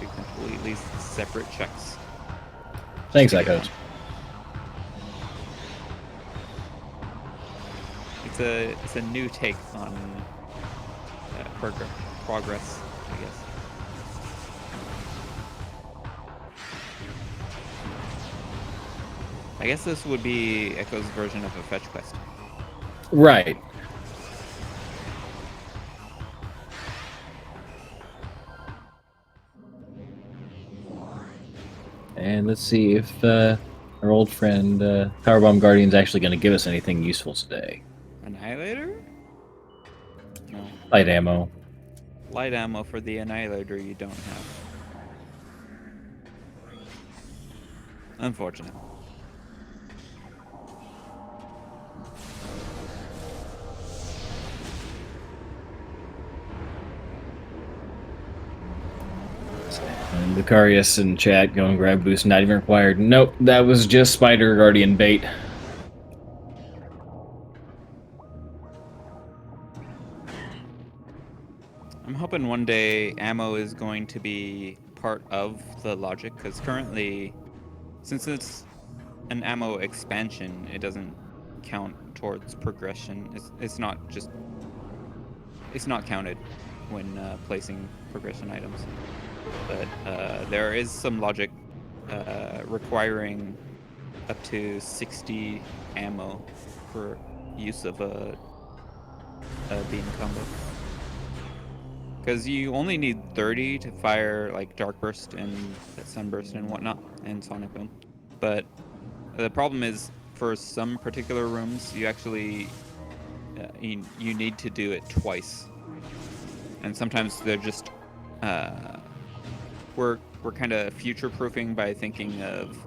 B: 2 completely separate checks.
A: Thanks, Echoes.
B: It's a new take on progress, I guess. I guess this would be Echo's version of a fetch quest.
A: Right. And let's see if our old friend Powerbomb Guardian's actually going to give us anything useful today.
B: Annihilator? No.
A: Light ammo.
B: Light ammo for the Annihilator you don't have. Unfortunate.
A: And Lucarius in chat going grab boost, not even required. Nope, that was just Spider Guardian bait.
B: I'm hoping one day ammo is going to be part of the logic, because currently, since it's an ammo expansion, it doesn't count towards progression. It's not counted when placing progression items. But there is some logic requiring up to 60 ammo for use of a beam combo. Because you only need 30 to fire like Dark Burst and Sunburst and whatnot, and Sonic Boom. But the problem is, for some particular rooms, you actually you need to do it twice, and sometimes they're just we're kind of future-proofing by thinking of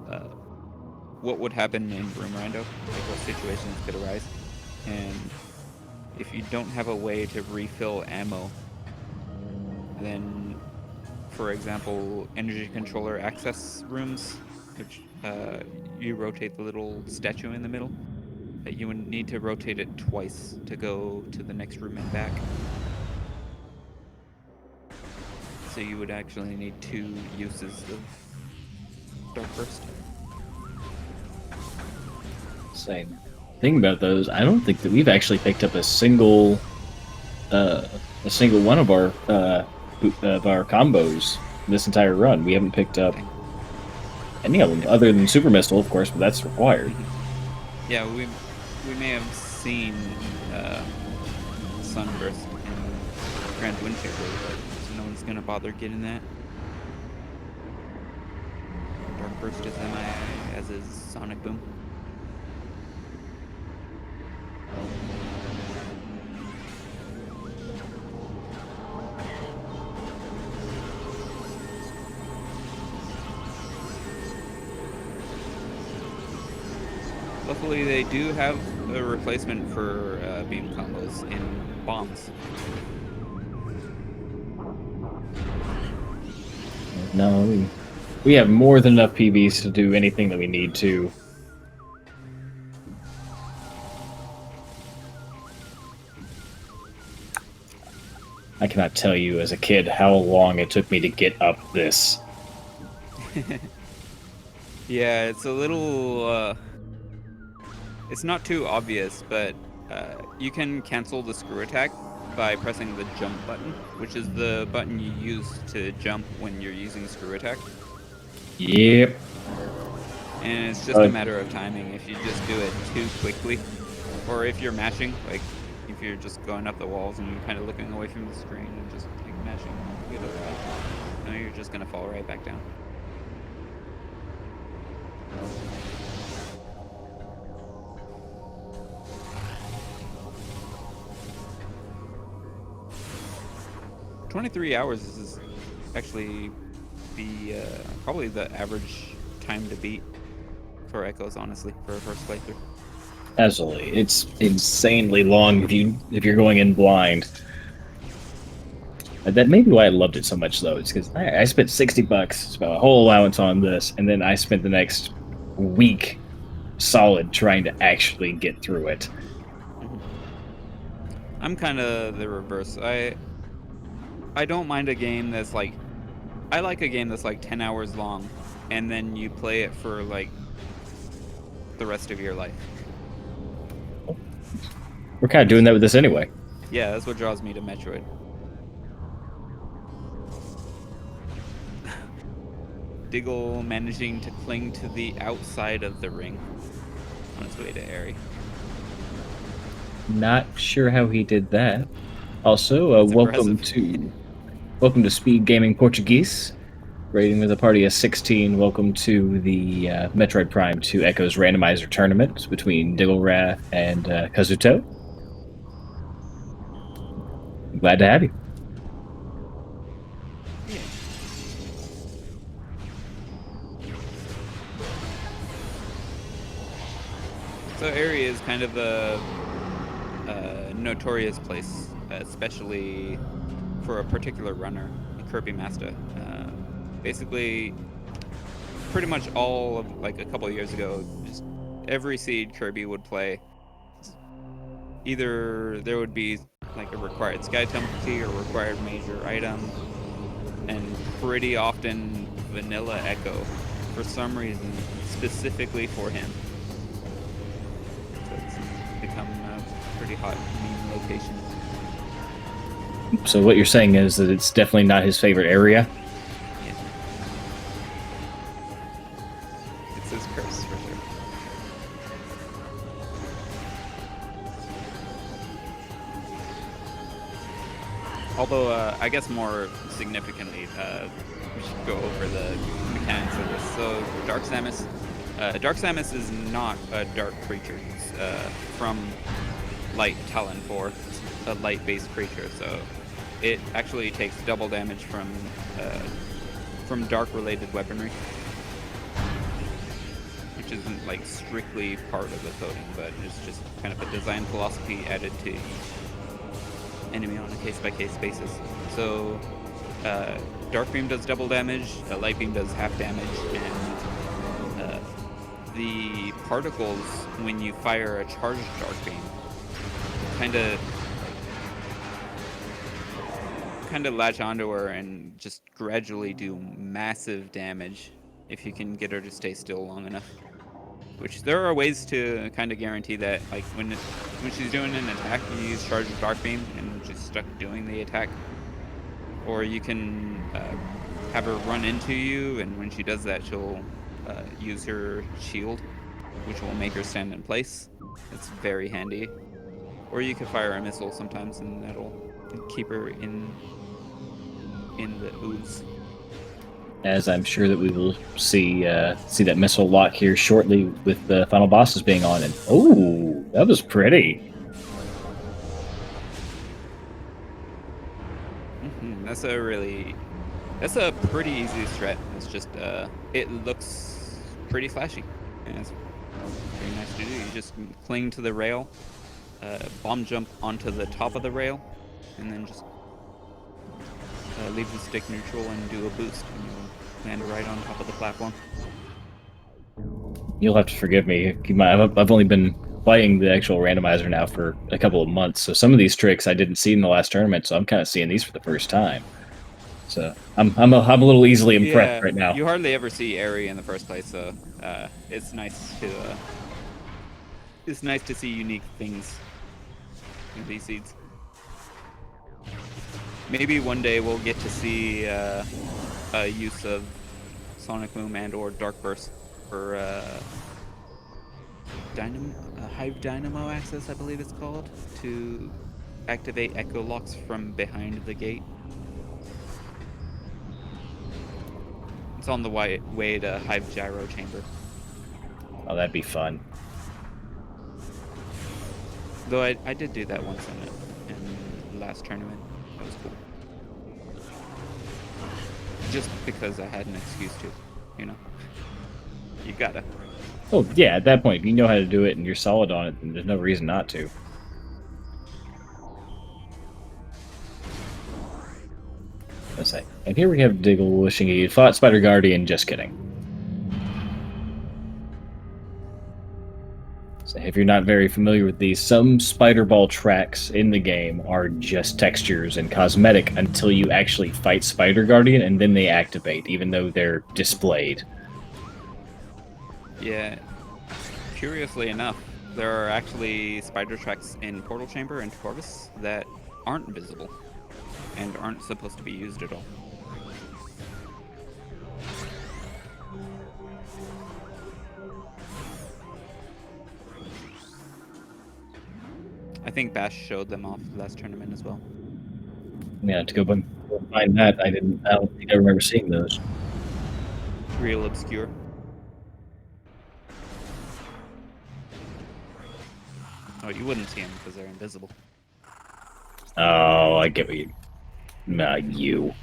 B: what would happen in Room Rando, like what situations could arise, and if you don't have a way to refill ammo, then, for example, energy controller access rooms, which you rotate the little statue in the middle, you would need to rotate it twice to go to the next room and back. So you would actually need 2 uses of Dark Burst.
A: Same thing about those. I don't think that we've actually picked up a single one of our combos this entire run. We haven't picked up any of them, other than Super Missile, of course, but that's required.
B: Yeah, we may have seen Sunburst in Grand Wind Chaser, but no one's gonna bother getting that. Dark Burst is MIA. as is Sonic Boom. Luckily, they do have a replacement for beam combos in bombs.
A: No, we have more than enough PBs to do anything that we need to. I cannot tell you as a kid how long it took me to get up this.
B: Yeah, it's a little... it's not too obvious, but you can cancel the screw attack by pressing the jump button, which is the button you use to jump when you're using screw attack.
A: Yep.
B: And it's just a matter of timing. If you just do it too quickly, or if you're mashing, like if you're just going up the walls and kind of looking away from the screen and just like mashing the other way, then you're just gonna fall right back down. "23 hours is actually probably the average time to beat for Echoes, honestly, for a first playthrough.
A: Absolutely, it's insanely long if you're going in blind. That may be why I loved it so much, though. It's because I spent $60, about a whole allowance on this, and then I spent the next week solid trying to actually get through it.
B: Mm-hmm. I'm kind of the reverse. I don't mind a game that's like... I like a game that's like 10 hours long, and then you play it for like the rest of your life.
A: We're kind of doing that with this anyway.
B: Yeah, that's what draws me to Metroid. Diggle managing to cling to the outside of the ring on its way to Airy.
A: Not sure how he did that. Also, welcome to SpeedGaming Portuguese. Rating with a party of 16. Welcome to the Metroid Prime 2 Echoes Randomizer tournament between DiggleWrath and Kazuto. Glad to have you.
B: Yeah. So Airy is kind of a notorious place, especially for a particular runner, Kirby Master. Basically, pretty much all of like a couple of years ago, just every seed Kirby would play, either there would be like a required Sky Temple key or required major item, and pretty often Vanilla Echo for some reason, specifically for him. So it's become a pretty hot meme location.
A: So what you're saying is that it's definitely not his favorite area?
B: Yeah. It's his curse, for sure. Although, I guess more significantly, we should go over the mechanics of this. So, Dark Samus. Dark Samus is not a dark creature. It's from Light Talon 4. It's a light-based creature, so it actually takes double damage from dark-related weaponry, which isn't like strictly part of the coding, but it's just kind of a design philosophy added to each enemy on a case-by-case basis. So Dark Beam does double damage, Light Beam does half damage, and the particles, when you fire a charged Dark Beam, kind of latch onto her and just gradually do massive damage if you can get her to stay still long enough. Which there are ways to kind of guarantee that, like when she's doing an attack, you use Charge of Dark Beam and she's stuck doing the attack. Or you can have her run into you, and when she does that, she'll use her shield, which will make her stand in place. It's very handy. Or you can fire a missile sometimes, and that'll keep her in the ooze.
A: as I'm sure that we will see that missile lock here shortly with the final bosses being on. And oh, that was pretty.
B: That's a pretty easy strat. It's just it looks pretty flashy, and it's very nice to do. You just cling to the rail, bomb jump onto the top of the rail, and then just leave the stick neutral and do a boost, and you'll land right on top of the platform.
A: You'll have to forgive me. I've only been playing the actual randomizer now for a couple of months, so some of these tricks I didn't see in the last tournament, so I'm kind of seeing these for the first time. So I'm a little easily impressed right now.
B: You hardly ever see Airy in the first place, so it's nice to see unique things in these seeds. Maybe one day we'll get to see a use of Sonic Boom and/or Dark Burst for Hive Dynamo access, I believe it's called, to activate Echo Locks from behind the gate. It's on the way to Hive Gyro Chamber.
A: Oh, that'd be fun.
B: Though I did do that once in the last tournament. That was cool. Just because I had an excuse to, you know. You gotta.
A: Oh, yeah, at that point, if you know how to do it and you're solid on it, then there's no reason not to. And here we have Diggle wishing he had fought Spider Guardian. Just kidding. So if you're not very familiar with these, some Spider Ball tracks in the game are just textures and cosmetic until you actually fight Spider Guardian, and then they activate, even though they're displayed.
B: Yeah. Curiously enough, there are actually spider tracks in Portal Chamber and Corvus that aren't visible and aren't supposed to be used at all. I think Bash showed them off last tournament as well.
A: Yeah, to go find that, I don't think I remember seeing those.
B: Real obscure. Oh, you wouldn't see them because they're invisible.
A: Oh, I get what you... you.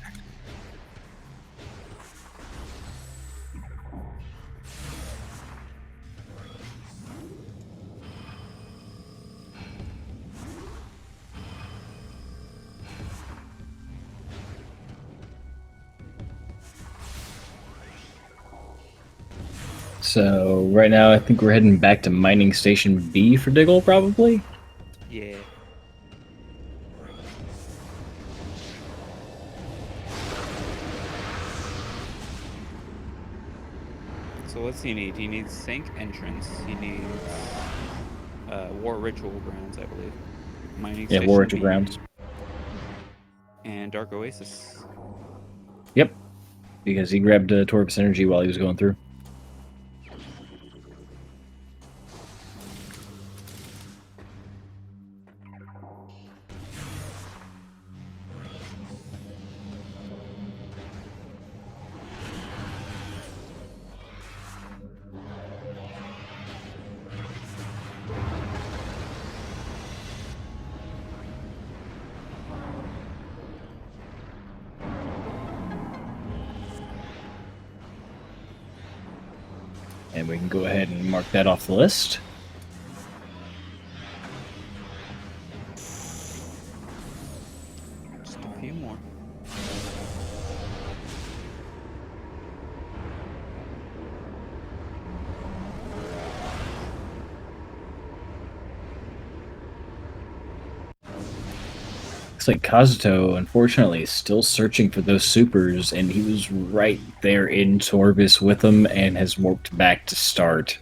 A: So, right now, I think we're heading back to Mining Station B for Diggle, probably?
B: Yeah. So what's he need? He needs Sink Entrance. He needs War Ritual Grounds, I believe. Mining Station
A: War Ritual
B: B,
A: Grounds.
B: And Dark Oasis.
A: Yep. Because he grabbed Torvus Energy while he was going through. And we can go ahead and mark that off the list.
B: Just a few more.
A: Looks like Kazuto, unfortunately, is still searching for those supers, and he was right there in Torvus with them and has warped back to start.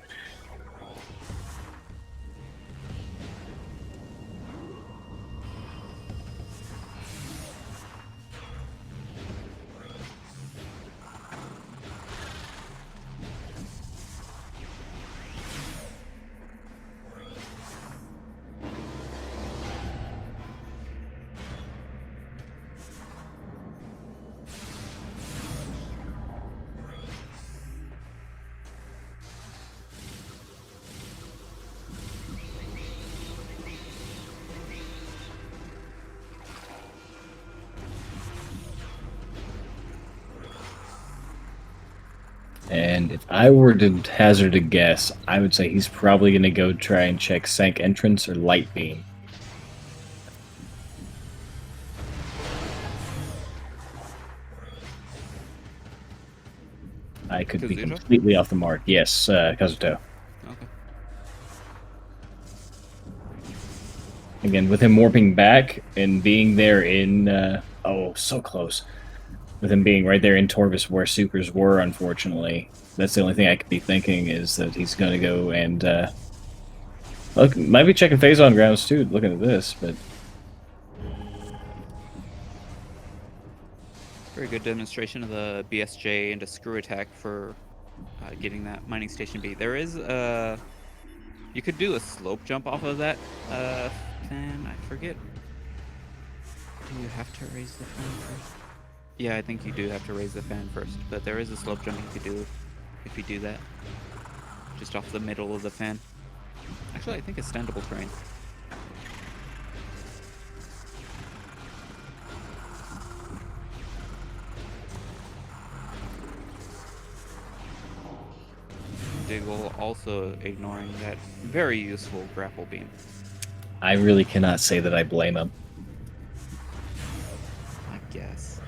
A: And if I were to hazard a guess, I would say he's probably going to go try and check Sank Entrance or Light Beam. I could be
B: Kazuto?
A: completely off the mark. Yes, Kazuto.
B: Okay.
A: Again, with him warping back and being there in... oh, so close. With him being right there in Torvis where supers were, unfortunately. That's the only thing I could be thinking is that he's going to go and... look, might be checking phase on grounds too, looking at this, but...
B: Very good demonstration of the BSJ and a screw attack for getting that mining station beat. There is you could do a slope jump off of that fan. I forget. Do you have to raise the fan first? Yeah, I think you do have to raise the fan first. But there is a slope jump you could do if you do that, just off the middle of the fan. Actually, I think it's standable terrain. Diggle also ignoring that very useful grapple beam.
A: I really cannot say that I blame him.
B: I guess.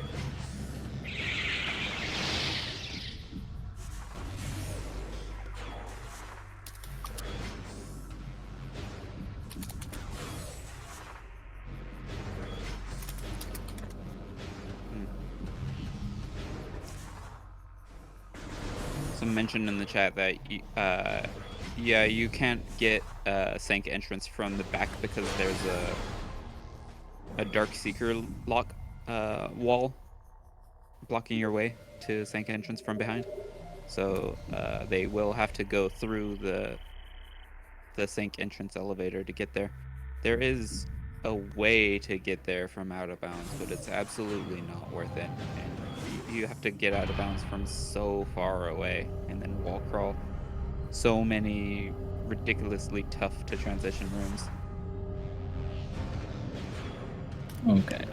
B: Some mention in the chat that yeah, you can't get Sank entrance from the back because there's a Dark Seeker lock wall blocking your way to Sank entrance from behind. So they will have to go through the Sank entrance elevator to get there. There is a way to get there from out of bounds, but it's absolutely not worth it. And you have to get out of bounds from so far away and then wall crawl so many ridiculously tough to transition rooms.
A: Okay.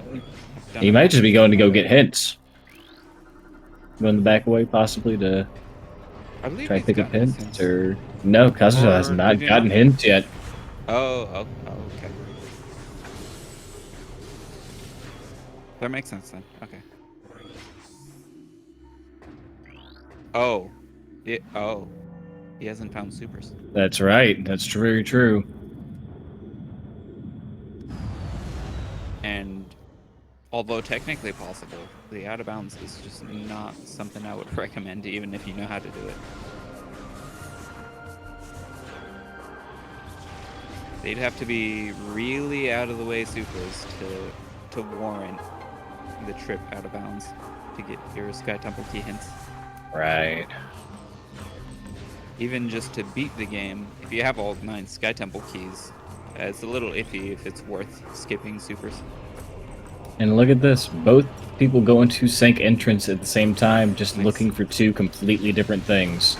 A: He might just be going to go get hints. Going the back way, possibly, to try to pick up hints, or... No, Kazuto has not gotten hints yet.
B: Oh, okay. That makes sense then. Okay. Oh. Oh. He hasn't found supers.
A: That's right. That's very true.
B: And although technically possible, the out of bounds is just not something I would recommend, even if you know how to do it. They'd have to be really out of the way supers to warrant the trip out of bounds to get your Sky Temple key hints.
A: Right.
B: Even just to beat the game, if you have all 9 Sky Temple keys, it's a little iffy if it's worth skipping supers.
A: And look at this. Both people go into Sank entrance at the same time, just looking for 2 completely different things.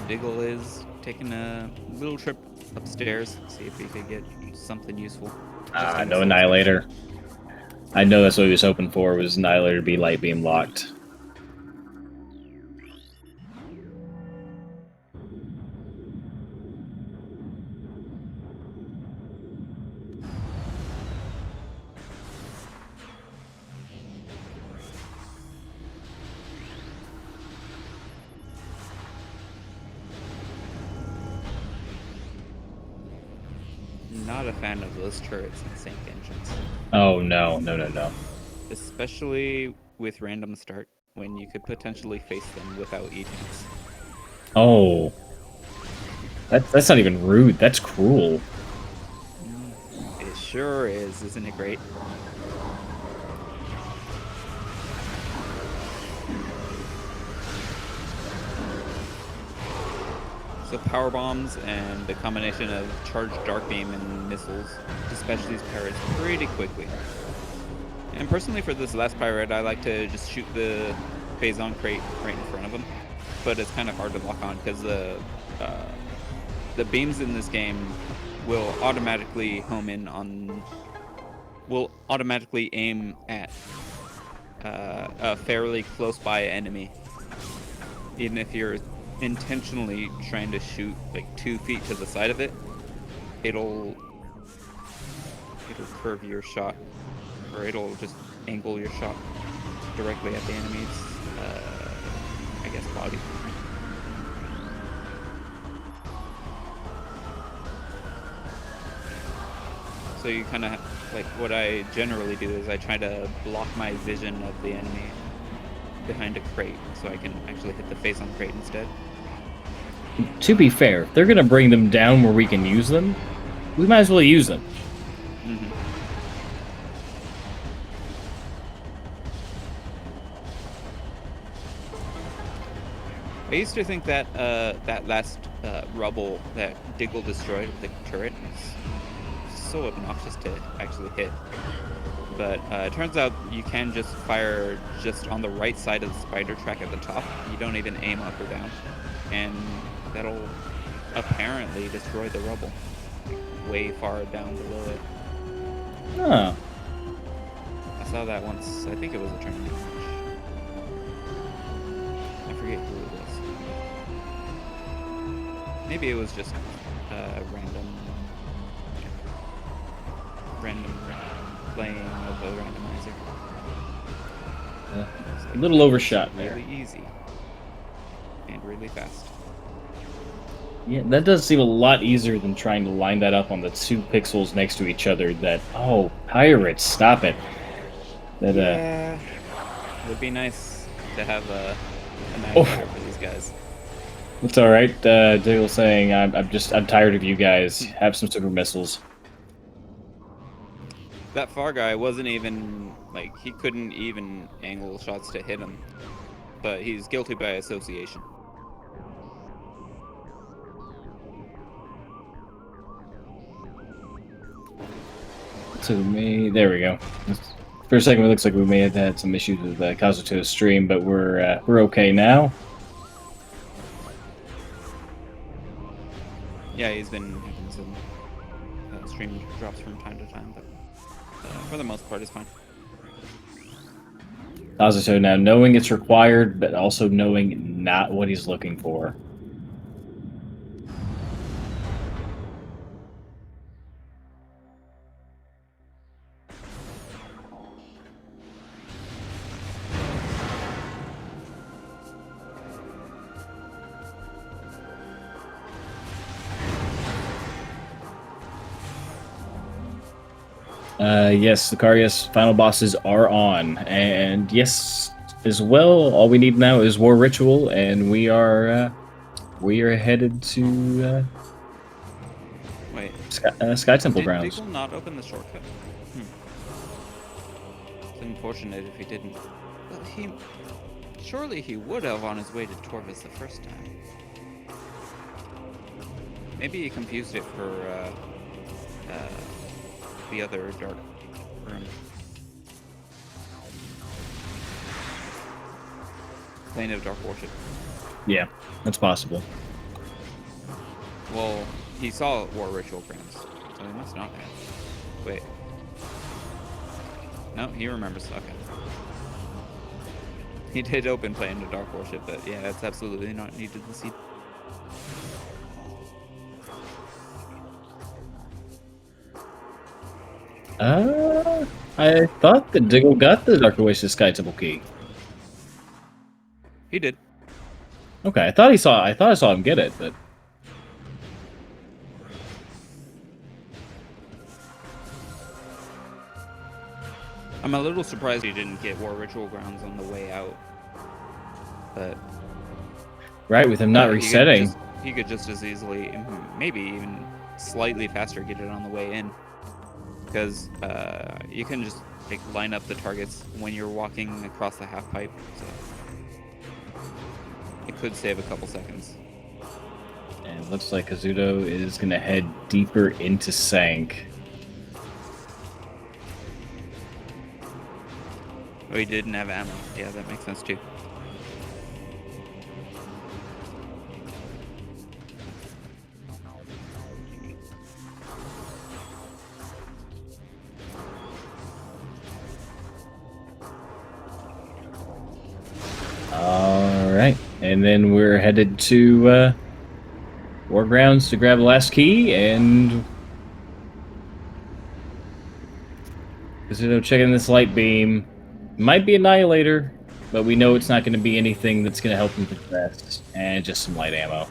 B: Diggle is taking a little trip upstairs, see if he could get something useful.
A: No Annihilator. I know that's what he was hoping for, was Annihilator to be Light Beam locked.
B: Not a fan of those turrets and Sank engines.
A: Oh, no. No, no, no.
B: Especially with random start, when you could potentially face them without agents.
A: Oh. That's not even rude. That's cruel.
B: It sure is, isn't it great? So power bombs and the combination of charged dark beam and missiles dispatch these pirates pretty quickly. And personally, for this last pirate, I like to just shoot the phase-on crate right in front of him. But it's kind of hard to lock on because the beams in this game will automatically home in on will automatically aim at a fairly close by enemy, even if you're intentionally trying to shoot like 2 feet to the side of it. It'll curve your shot, or it'll just angle your shot directly at the enemy's, I guess, body. So you kind of, like, what I generally do is I try to block my vision of the enemy behind a crate, so I can actually hit the face on the crate instead.
A: To be fair, if they're gonna bring them down where we can use them, we might as well use them.
B: Mm-hmm. I used to think that that last rubble that Diggle destroyed, the turret, was so obnoxious to actually hit. But it turns out you can just fire just on the right side of the spider track at the top. You don't even aim up or down. And that'll apparently destroy the rubble, like, way far down below it.
A: Oh.
B: I saw that once. I think it was a tournament match. I forget who it was. Maybe it was just random playing of a randomizer.
A: A little overshot there.
B: Really easy and really fast.
A: Yeah, that does seem a lot easier than trying to line that up on the 2 pixels next to each other. That, oh, pirates, stop it. That
B: Yeah, it would be nice to have a
A: Oh.
B: manager for these guys.
A: It's all right. Diggle saying, I'm tired of you guys. Have some super missiles.
B: That far guy wasn't even, like, he couldn't even angle shots to hit him, but he's guilty by association.
A: So there we go. For a second, it looks like we may have had some issues with Kazuto's stream, but we're okay now.
B: Yeah, he's been having some stream drops from time to time, but for the most part, it's fine.
A: Kazuto now knowing it's required, but also knowing not what he's looking for. Yes, Lucarius final bosses are on, and yes, as well, all we need now is War Ritual, and we are headed to
B: Wait,
A: Sky Temple
B: did
A: grounds.
B: Diggle not open the shortcut? It's unfortunate if he didn't. But surely he would have on his way to Torvis the first time. Maybe he confused it for the other dark room. Plane of Dark Worship.
A: Yeah, that's possible.
B: Well, he saw War Ritual Grounds, so he must not have. Wait. No, he remembers. Okay. He did open Plane of Dark Worship, but yeah, that's absolutely not needed to see.
A: I thought that Diggle got the Dark Oasis Sky Temple key.
B: He did.
A: Okay, I thought I saw him get it, but
B: I'm a little surprised he didn't get War Ritual Grounds on the way out. But
A: right, with him not resetting.
B: He could just as easily, maybe even slightly faster, get it on the way in. Because you can just line up the targets when you're walking across the half pipe. So it could save a couple seconds.
A: And it looks like Kazuto is going to head deeper into Sank.
B: Oh, he didn't have ammo. Yeah, that makes sense too.
A: and then we're headed to Wargrounds to grab the last key, and Kazuto checking this light beam. Might be Annihilator, but we know it's not going to be anything that's going to help him progress, and just some light ammo.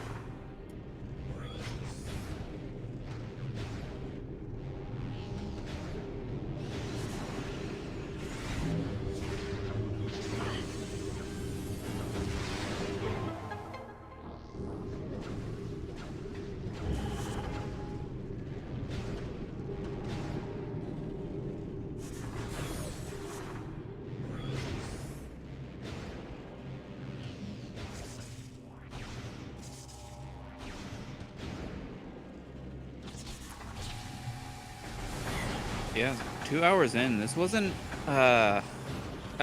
B: Yeah, 2 hours in. This wasn't. I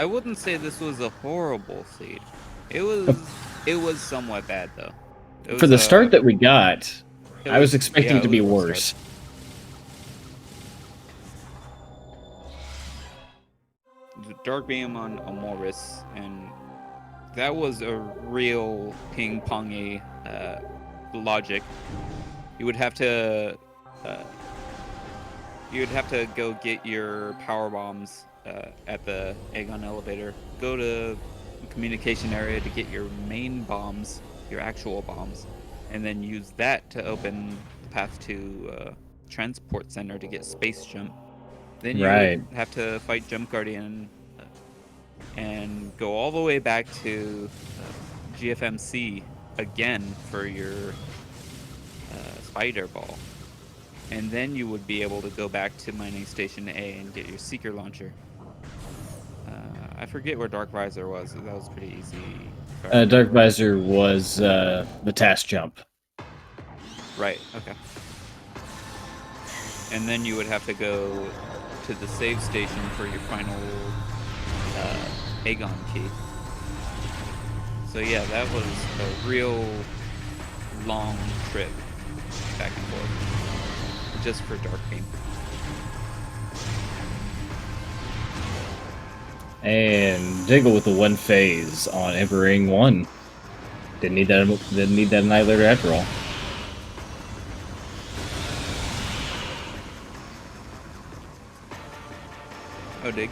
B: wouldn't say this was a horrible seed. It was. It was somewhat bad though. It
A: For
B: was,
A: the start that we got, I was expecting
B: yeah,
A: it to be
B: was a rough
A: worse.
B: start. The Dark Beam on Amoris, and that was a real ping-pongy logic. You would have to. You'd have to go get your power bombs at the Aegon elevator. Go to the communication area to get your main bombs, your actual bombs, and then use that to open the path to transport center to get space jump. Then you would have to fight Jump Guardian and go all the way back to GFMC again for your spider ball. And then you would be able to go back to Mining Station A and get your Seeker Launcher. I forget where Dark Visor was. That was pretty easy.
A: Dark Visor was the task jump.
B: Right, okay. And then you would have to go to the save station for your final Aegon key. So yeah, that was a real long trip back and forth. Just for Dark Beam.
A: And Diggle with the one phase on Emperor Ring 1. Didn't need that Annihilator after all.
B: Oh, did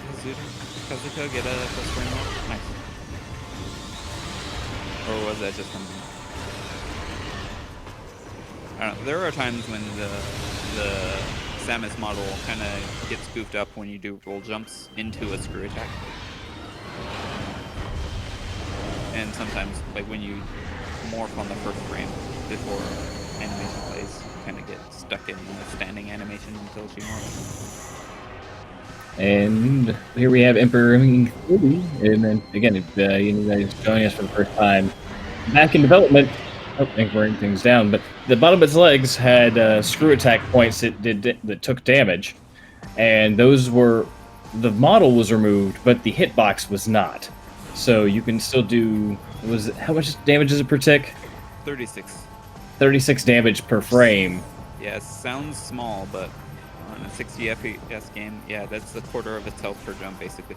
B: Kazuto get a plus frame up? Nice. Or was that just something? I don't know. There are times when the Samus model kind of gets goofed up when you do roll jumps into a screw attack. And sometimes, like when you morph on the first frame before animation plays, you kind of get stuck in the standing animation until she morphs.
A: And here we have Emperor Ring 3, and then again, if you guys joining us for the first time, back in development. Oh, thanks for bringing things down, but the bottom of its legs had screw attack points that took damage, and those were the model was removed, but the hitbox was not. So you can still do how much damage is it per tick?
B: 36.
A: 36 damage per frame.
B: Yeah, it sounds small, but on a 60 FPS game, yeah, that's a quarter of its health per jump, basically.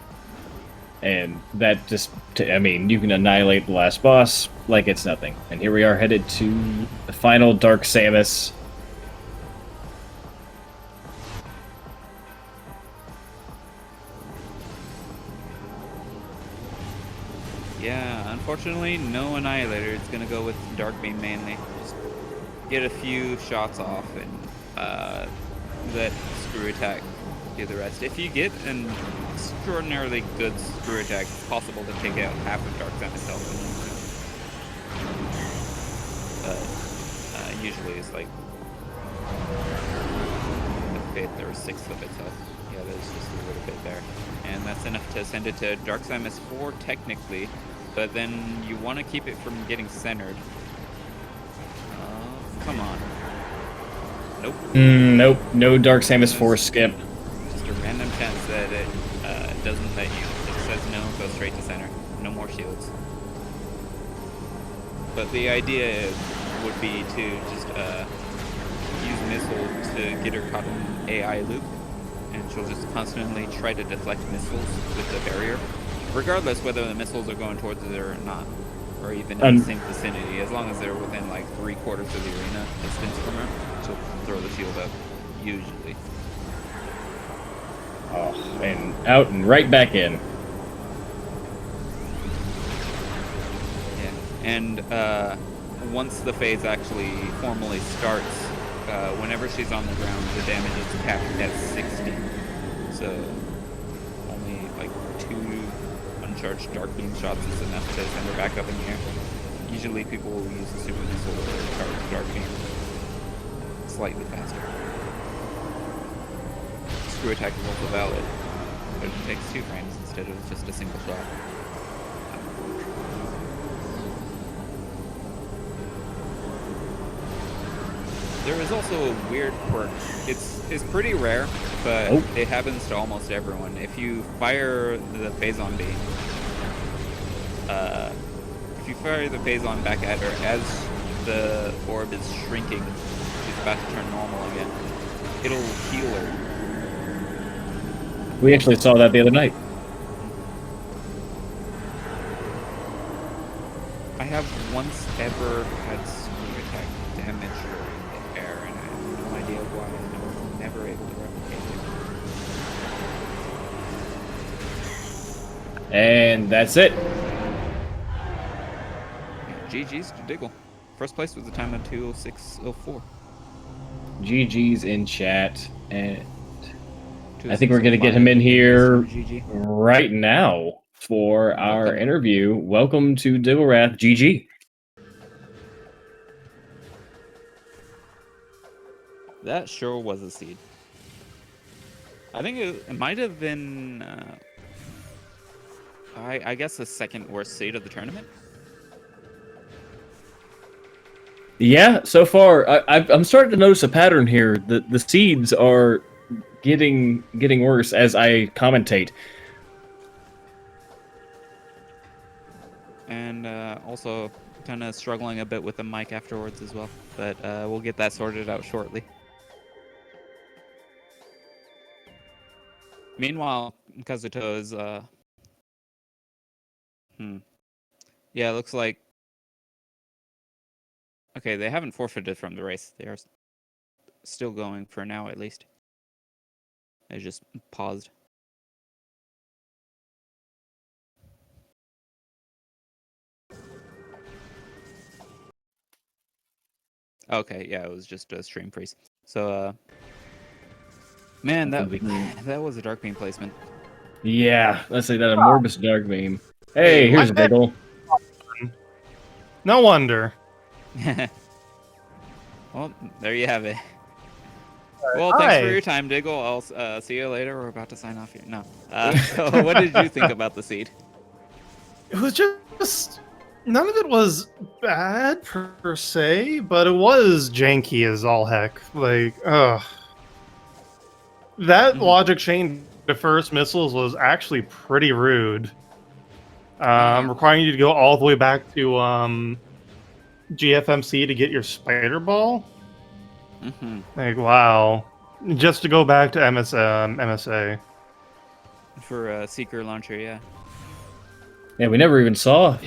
A: And that just, I mean, you can annihilate the last boss like it's nothing. And here we are headed to the final Dark Samus.
B: Yeah, unfortunately, no Annihilator. It's going to go with Dark Beam mainly. Just get a few shots off and let Screw Attack do the rest. If you get an extraordinarily good Screw Attack, it's possible to take out half of Dark Samus health. But usually it's like a fifth or a sixth of its health. Yeah, there's just a little bit there. And that's enough to send it to Dark Samus 4 technically, but then you want to keep it from getting centered. Come on. Nope.
A: Nope. No Dark Samus 4 skip.
B: Just a random chance that it doesn't let you. It says no, go straight to center. No more shields. But the idea would be to just use Missile to get her caught in AI loop, and she'll just constantly try to deflect missiles with the barrier, regardless whether the missiles are going towards it or not. or even in the same vicinity, as long as they're within like 3/4 of the arena distance from her, she'll throw the shield up, usually.
A: Oh, and out and right back in.
B: Yeah, and once the phase actually formally starts, whenever she's on the ground, the damage is capped at 60. So only like 2 uncharged dark beam shots is enough to send her back up in the air. Usually people will use a super missile or charge dark beam slightly faster. Screw attack is also valid, but it takes 2 frames instead of just a single shot. There is also a weird quirk. It's pretty rare, but it happens to almost everyone. If you fire the Phazon beam, if you fire the Phazon back at her as the orb is shrinking, she's about to turn normal again, it'll heal her.
A: We actually saw that the other night.
B: I have once ever had screw attack damage her in the air, and I have no idea why. I was never able to replicate it.
A: And that's it.
B: GG's to Diggle. First place with a time of 2:06:04.
A: GG's in chat, and I
B: 2:06:05
A: think we're going to get him in here
B: GG.
A: right now for our interview. Welcome to DiggleWrath. GG.
B: That sure was a seed. I think it might have been, I guess, the second worst seed of the tournament.
A: Yeah, so far I'm starting to notice a pattern here. The seeds are getting worse as I commentate.
B: And also kind of struggling a bit with the mic afterwards as well, but we'll get that sorted out shortly. Meanwhile, Kazuto is yeah, it looks like okay, they haven't forfeited from the race. They are still going for now, at least. They just paused. Okay, yeah, it was just a stream freeze. So, man, that was a dark beam placement.
A: Yeah, let's say that a Morbus Dark Beam. Hey, here's a Diggle.
C: No wonder.
B: Well, there you have it. Well, thanks for your time, Diggle. I'll see you later. We're about to sign off here. No. So what did you think about the seed?
C: It was just none of it was bad per se, but it was janky as all heck. Like, that logic chain to first missiles was actually pretty rude. Requiring you to go all the way back to GFMC to get your spider ball. Like, wow. Just to go back to MSA.
B: For Seeker launcher, yeah.
A: Yeah, we never even saw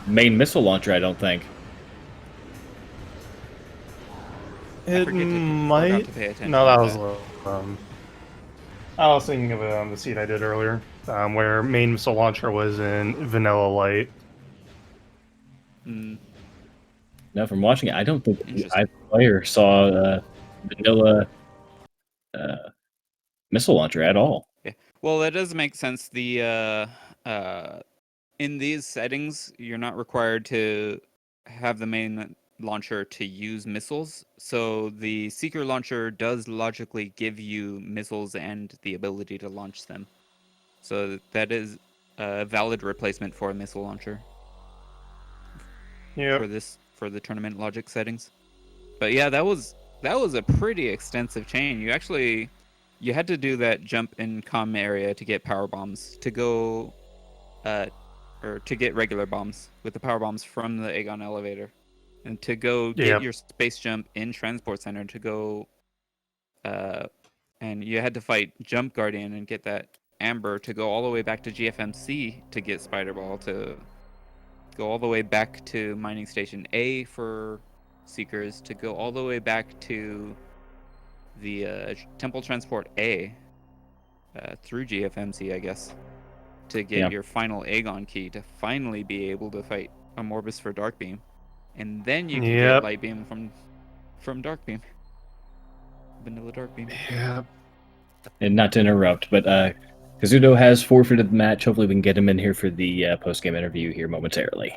A: main missile launcher, I don't think.
C: It might. No, that was I was thinking of the seed I did earlier, where main missile launcher was in Vanilla Light.
A: No, from watching it, I don't think either player saw vanilla missile launcher at all.
B: Yeah. Well, that does make sense. The in these settings, you're not required to have the main launcher to use missiles. So the Seeker launcher does logically give you missiles and the ability to launch them. So that is a valid replacement for a missile launcher.
C: Yeah.
B: For the tournament logic settings. But yeah, that was a pretty extensive chain. You had to do that jump in comm area to get power bombs to go or to get regular bombs with the power bombs from the Aegon elevator, and to go get your space jump in transport center to go and you had to fight Jump Guardian and get that Amber to go all the way back to GFMC to get Spider Ball to go all the way back to Mining Station A for Seekers, to go all the way back to the Temple Transport A through GFMC, I guess, to get your final Aegon key to finally be able to fight a Morbus for Dark Beam. And then you can get Light Beam from Dark Beam. Vanilla Dark Beam.
C: Yeah.
A: And not to interrupt, but Kazuto has forfeited the match. Hopefully we can get him in here for the post-game interview here momentarily.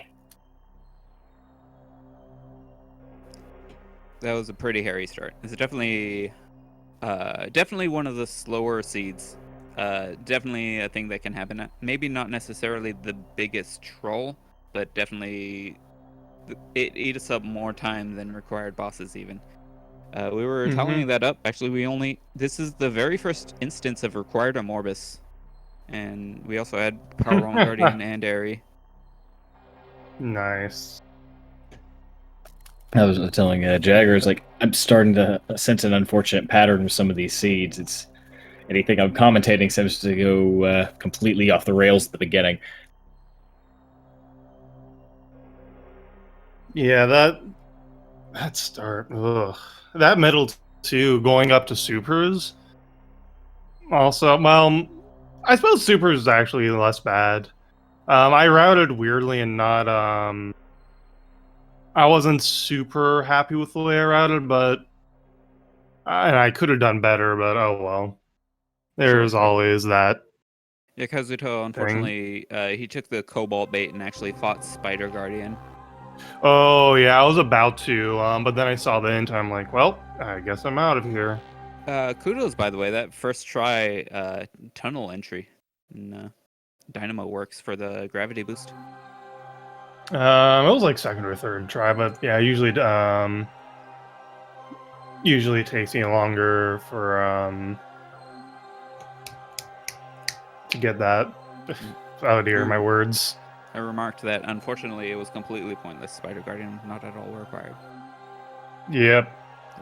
B: That was a pretty hairy start. It's definitely one of the slower seeds. Definitely a thing that can happen. Maybe not necessarily the biggest troll, but definitely it ate us up more time than required bosses even. We were tallying that up. Actually, this is the very first instance of required a Morbus. And we also had Power Realm Guardian and Airy.
C: Nice.
A: I was telling Jagger, it's like, I'm starting to sense an unfortunate pattern with some of these seeds. It's anything I'm commentating seems to go completely off the rails at the beginning.
C: Yeah, that start. Ugh. That middle two going up to supers. Also, well, I suppose supers is actually less bad. I routed weirdly and not. I wasn't super happy with the way I routed, but and I could have done better. But oh well. There's always that.
B: Yeah, Kazuto, unfortunately, he took the Cobalt bait and actually fought Spider Guardian.
C: Oh yeah, I was about to, but then I saw the end. I'm like, well, I guess I'm out of here.
B: Kudos, by the way, that first try tunnel entry in Dynamo works for the gravity boost.
C: It was like second or third try, but yeah, usually it takes me longer for to get that. Oh dear, my words.
B: I remarked that unfortunately it was completely pointless. Spider Guardian not at all required.
C: Yep.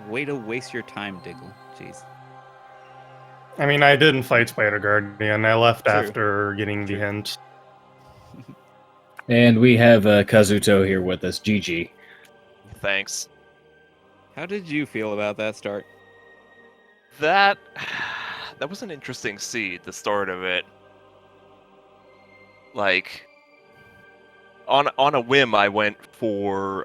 B: Way to waste your time, Diggle. Jeez.
C: I mean, I didn't fight Spider Guardian. I left after getting the hint.
A: And we have Kazuto here with us. GG.
D: Thanks.
B: How did you feel about that start?
D: That was an interesting seed, the start of it. Like, on a whim, I went for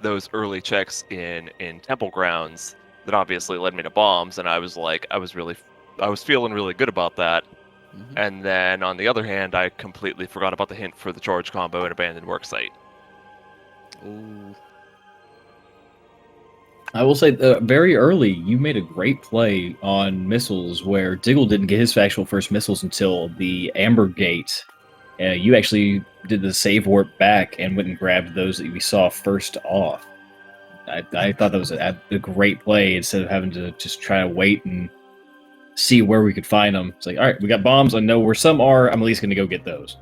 D: those early checks in Temple Grounds that obviously led me to bombs, and I was feeling really good about that. Mm-hmm. And then on the other hand, I completely forgot about the hint for the charge combo and abandoned worksite.
B: Ooh.
A: I will say, very early, you made a great play on missiles where Diggle didn't get his actual first missiles until the Amber Gate. You actually did the save warp back and went and grabbed those that we saw first off. I thought that was a great play instead of having to just try to wait and see where we could find them. It's like, all right, we got bombs. I know where some are. I'm at least going to go get those.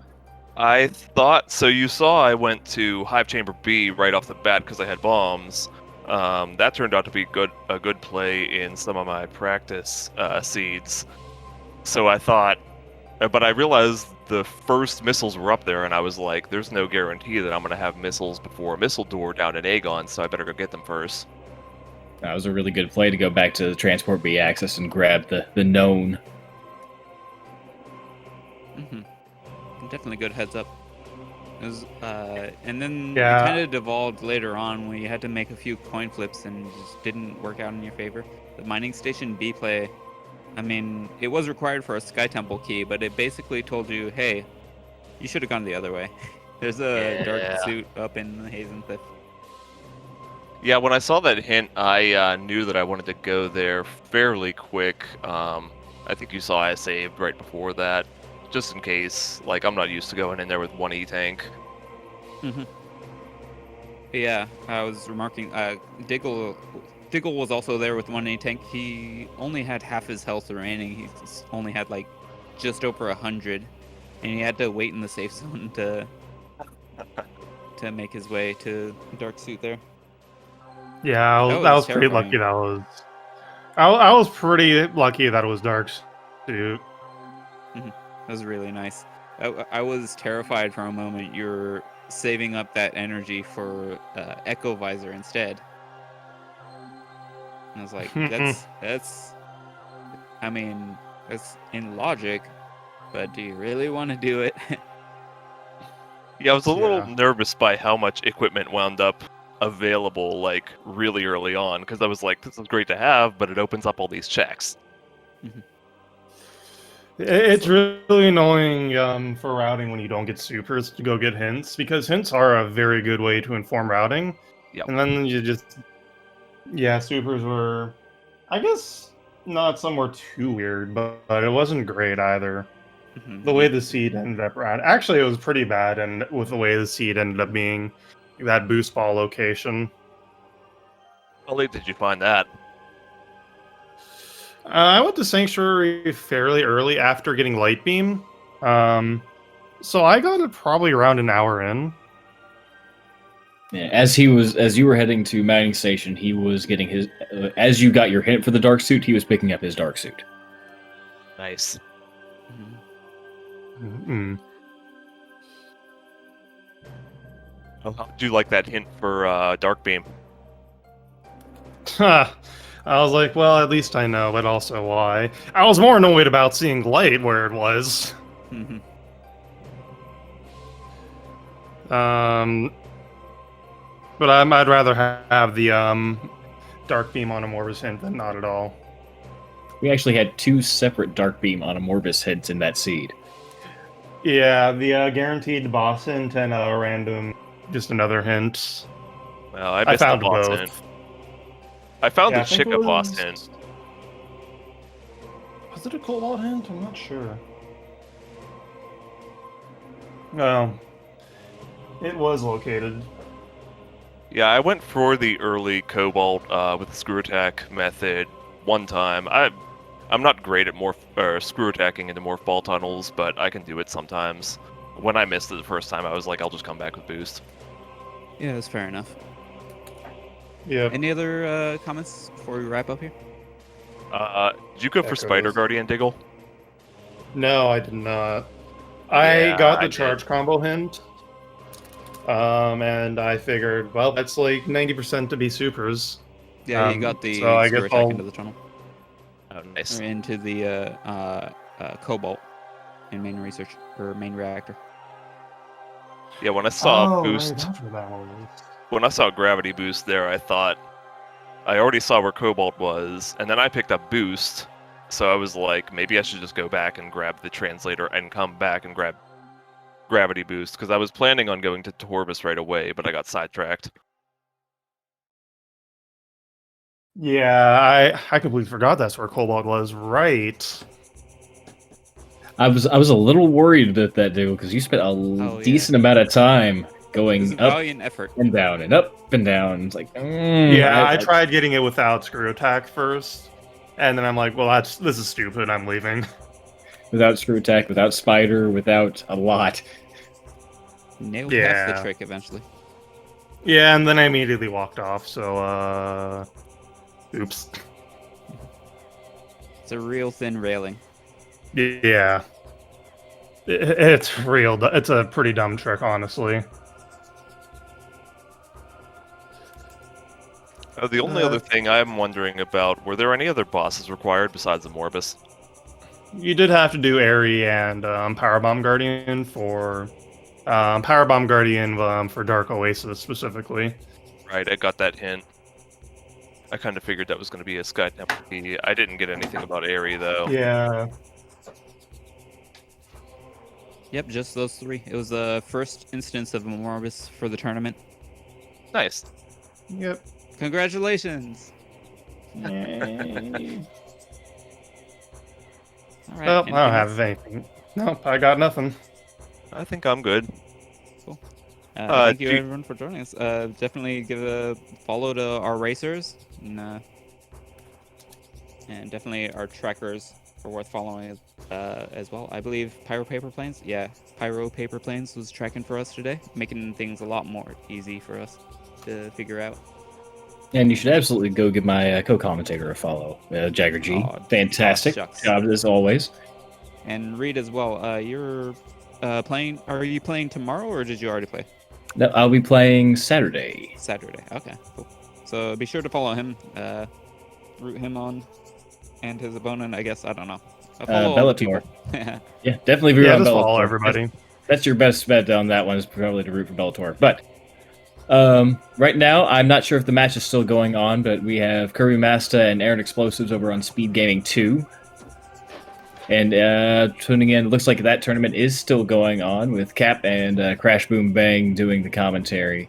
D: I thought, so you saw I went to Hive Chamber B right off the bat because I had bombs. That turned out to be a good play in some of my practice seeds. So I thought, but I realized the first missiles were up there, and I was like, there's no guarantee that I'm going to have missiles before a missile door down in Aegon, so I better go get them first.
A: That was a really good play to go back to the Transport B access and grab the known.
B: Mm-hmm. Definitely good heads up. It was, and then it
C: Yeah.
B: kind of devolved later on when you had to make a few coin flips and just didn't work out in your favor. The Mining Station B play, I mean, it was required for a Sky Temple key, but it basically told you, hey, you should have gone the other way. There's a dark suit up in the Hazen Cliff.
D: Yeah, when I saw that hint, I knew that I wanted to go there fairly quick. I think you saw I saved right before that, just in case. Like, I'm not used to going in there with one E-tank.
B: Mm-hmm. Yeah, I was remarking, Diggle was also there with one E-tank. He only had half his health remaining. He only had, like, just over 100. And he had to wait in the safe zone to make his way to Dark Suit there.
C: Yeah, I was pretty lucky that was. I was pretty lucky that it was Dark Suit.
B: Mm-hmm. That was really nice. I was terrified for a moment. saving up that energy for Echo Visor instead. And I was like, that's. I mean, that's in logic, but do you really want to do it?
D: Yeah, I was a little
C: Yeah.
D: nervous by how much equipment wound up available, like, really early on, because I was like, this is great to have, but it opens up all these checks.
C: It's really annoying for routing when you don't get supers to go get hints, because hints are a very good way to inform routing.
D: Yep.
C: And then you just, yeah, supers were, I guess, not somewhere too weird, but it wasn't great either. The way the seed ended up routing, actually, it was pretty bad, and with the way the seed ended up being that boost ball location.
D: How late did you find that?
C: I went to Sanctuary fairly early after getting Light Beam. So I got it probably around an hour in.
A: Yeah, as you were heading to Mining Station, he was getting his. As you got your hint for the dark suit, he was picking up his dark suit.
D: Nice.
C: Mm-mm.
D: How did you like that hint for Dark Beam?
C: I was like, well, at least I know, but also why. I was more annoyed about seeing light where it was. But I'd rather have the dark beam on a Morbus hint than not at all.
A: We actually had 2 separate dark beam on a Morbus hints in that seed.
C: Yeah, the guaranteed boss hint and a random, just another hint.
D: Well, I missed the
C: found
D: boss
C: both.
D: hint. I found
C: Yeah,
D: the
C: I think it
D: Chica boss
C: was-
D: hint.
C: Was it a Cobalt hint? I'm not sure. No. It was located.
D: Yeah, I went for the early Cobalt with the screw attack method one time. I'm not great at screw attacking into morph ball tunnels, but I can do it sometimes. When I missed it the first time, I was like, I'll just come back with boost.
B: Yeah, that's fair enough.
C: Yeah.
B: Any other comments before we wrap up here?
D: Did you go for
C: Echoes.
D: Spider Guardian, Diggle?
C: No, I did not. I
D: Yeah,
C: got the
D: I did.
C: charge combo hint. And I figured, well, that's like 90% to be supers.
B: Yeah, you got the
C: so I
B: screw
C: guess
B: attack
C: I'll-
B: into the tunnel.
D: Oh, nice.
B: Or into the Cobalt in main research, or main reactor.
D: Yeah, when I saw
C: Oh,
D: boost,
C: right, after that one.
D: when I saw gravity boost there, I thought I already saw where Cobalt was, and then I picked up boost. So I was like, maybe I should just go back and grab the translator and come back and grab gravity boost, because I was planning on going to Torbus right away, but I got sidetracked.
C: Yeah, I completely forgot that's where Cobalt was. Right.
A: I was a little worried about that, dude, because you spent a
B: Oh, yeah.
A: decent amount of time
B: It was a
A: going up
B: valiant effort.
A: and down and up and down. It's like,
C: Yeah, I tried getting it without screw attack first, and then I'm like, well, this is stupid. I'm leaving.
A: without screw attack, without spider, without a lot.
B: Nailed half
C: Yeah.
B: the trick eventually.
C: Yeah, and then I immediately walked off. So, oops.
B: It's a real thin railing.
C: Yeah. It's real. It's a pretty dumb trick, honestly.
D: The only other thing I'm wondering about, were there any other bosses required besides the Morbus?
C: You did have to do Airy and Powerbomb Guardian for Powerbomb Guardian for Dark Oasis specifically.
D: Right, I got that hint. I kind of figured that was going to be a Sky Temple key. I didn't get anything about Airy, though.
C: Yeah.
B: Yep, just those 3. It was the first instance of Morbus for the tournament.
D: Nice.
C: Yep.
B: Congratulations!
C: Yay.
B: All right.
C: Well, I
B: anything
C: don't
B: else?
C: have anything. Nope, I got nothing.
D: I think I'm good.
B: Thank you
D: do you-
B: everyone for joining us. Definitely give a follow to our racers, and definitely our trackers are worth following as well. I believe Pyro Paper Planes, Pyro Paper Planes was tracking for us today, making things a lot more easy for us to figure out.
A: And you should absolutely go give my co-commentator a follow, Jagger G.
B: Aw,
A: Fantastic
B: shucks.
A: job as always.
B: And Reed as well. You're playing. Are you playing tomorrow, or did you already play?
A: No, I'll be playing Saturday.
B: Saturday. Okay, cool. So be sure to follow him, root him on, and his opponent. I guess I don't know. Follow all the people.
A: Bellator. Yeah, definitely root
C: Yeah,
A: on
C: just
A: Bellator.
C: follow everybody.
A: That's your best bet on that one, is probably to root for Bellator. But right now, I'm not sure if the match is still going on, but we have Kirby Masta and Aaron Explosives over on SpeedGaming 2. And tuning in, looks like that tournament is still going on with Cap and Crash Boom Bang doing the commentary.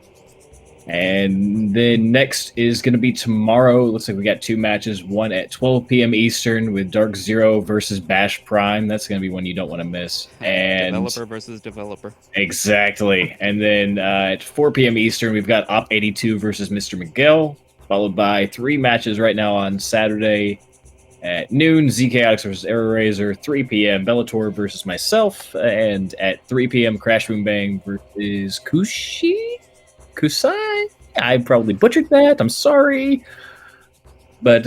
A: And then next is going to be tomorrow. Looks like we got 2 matches. One at 12 p.m. Eastern with Dark Zero versus Bash Prime. That's going to be one you don't want to miss. And
B: developer versus developer.
A: Exactly. And then at 4 p.m. Eastern, we've got Op 82 versus Mr. Miguel, followed by 3 matches right now on Saturday. At noon, ZK versus Arrow Razor. 3 p.m. Bellator versus myself. And at 3 p.m. Crash Boom Bang versus Kusai? I probably butchered that. I'm sorry. But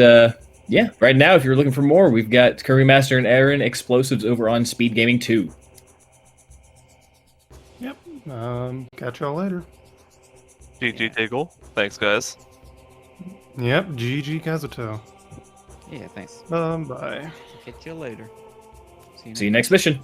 A: yeah, right now, if you're looking for more, we've got Curry Master and Aaron Explosives over on Speed Gaming 2.
C: Yep. Catch y'all later.
D: GG Diggle. Thanks, guys.
C: Yep. GG Kazuto.
B: Yeah, thanks.
C: Bye.
B: Catch you later.
A: See you next mission.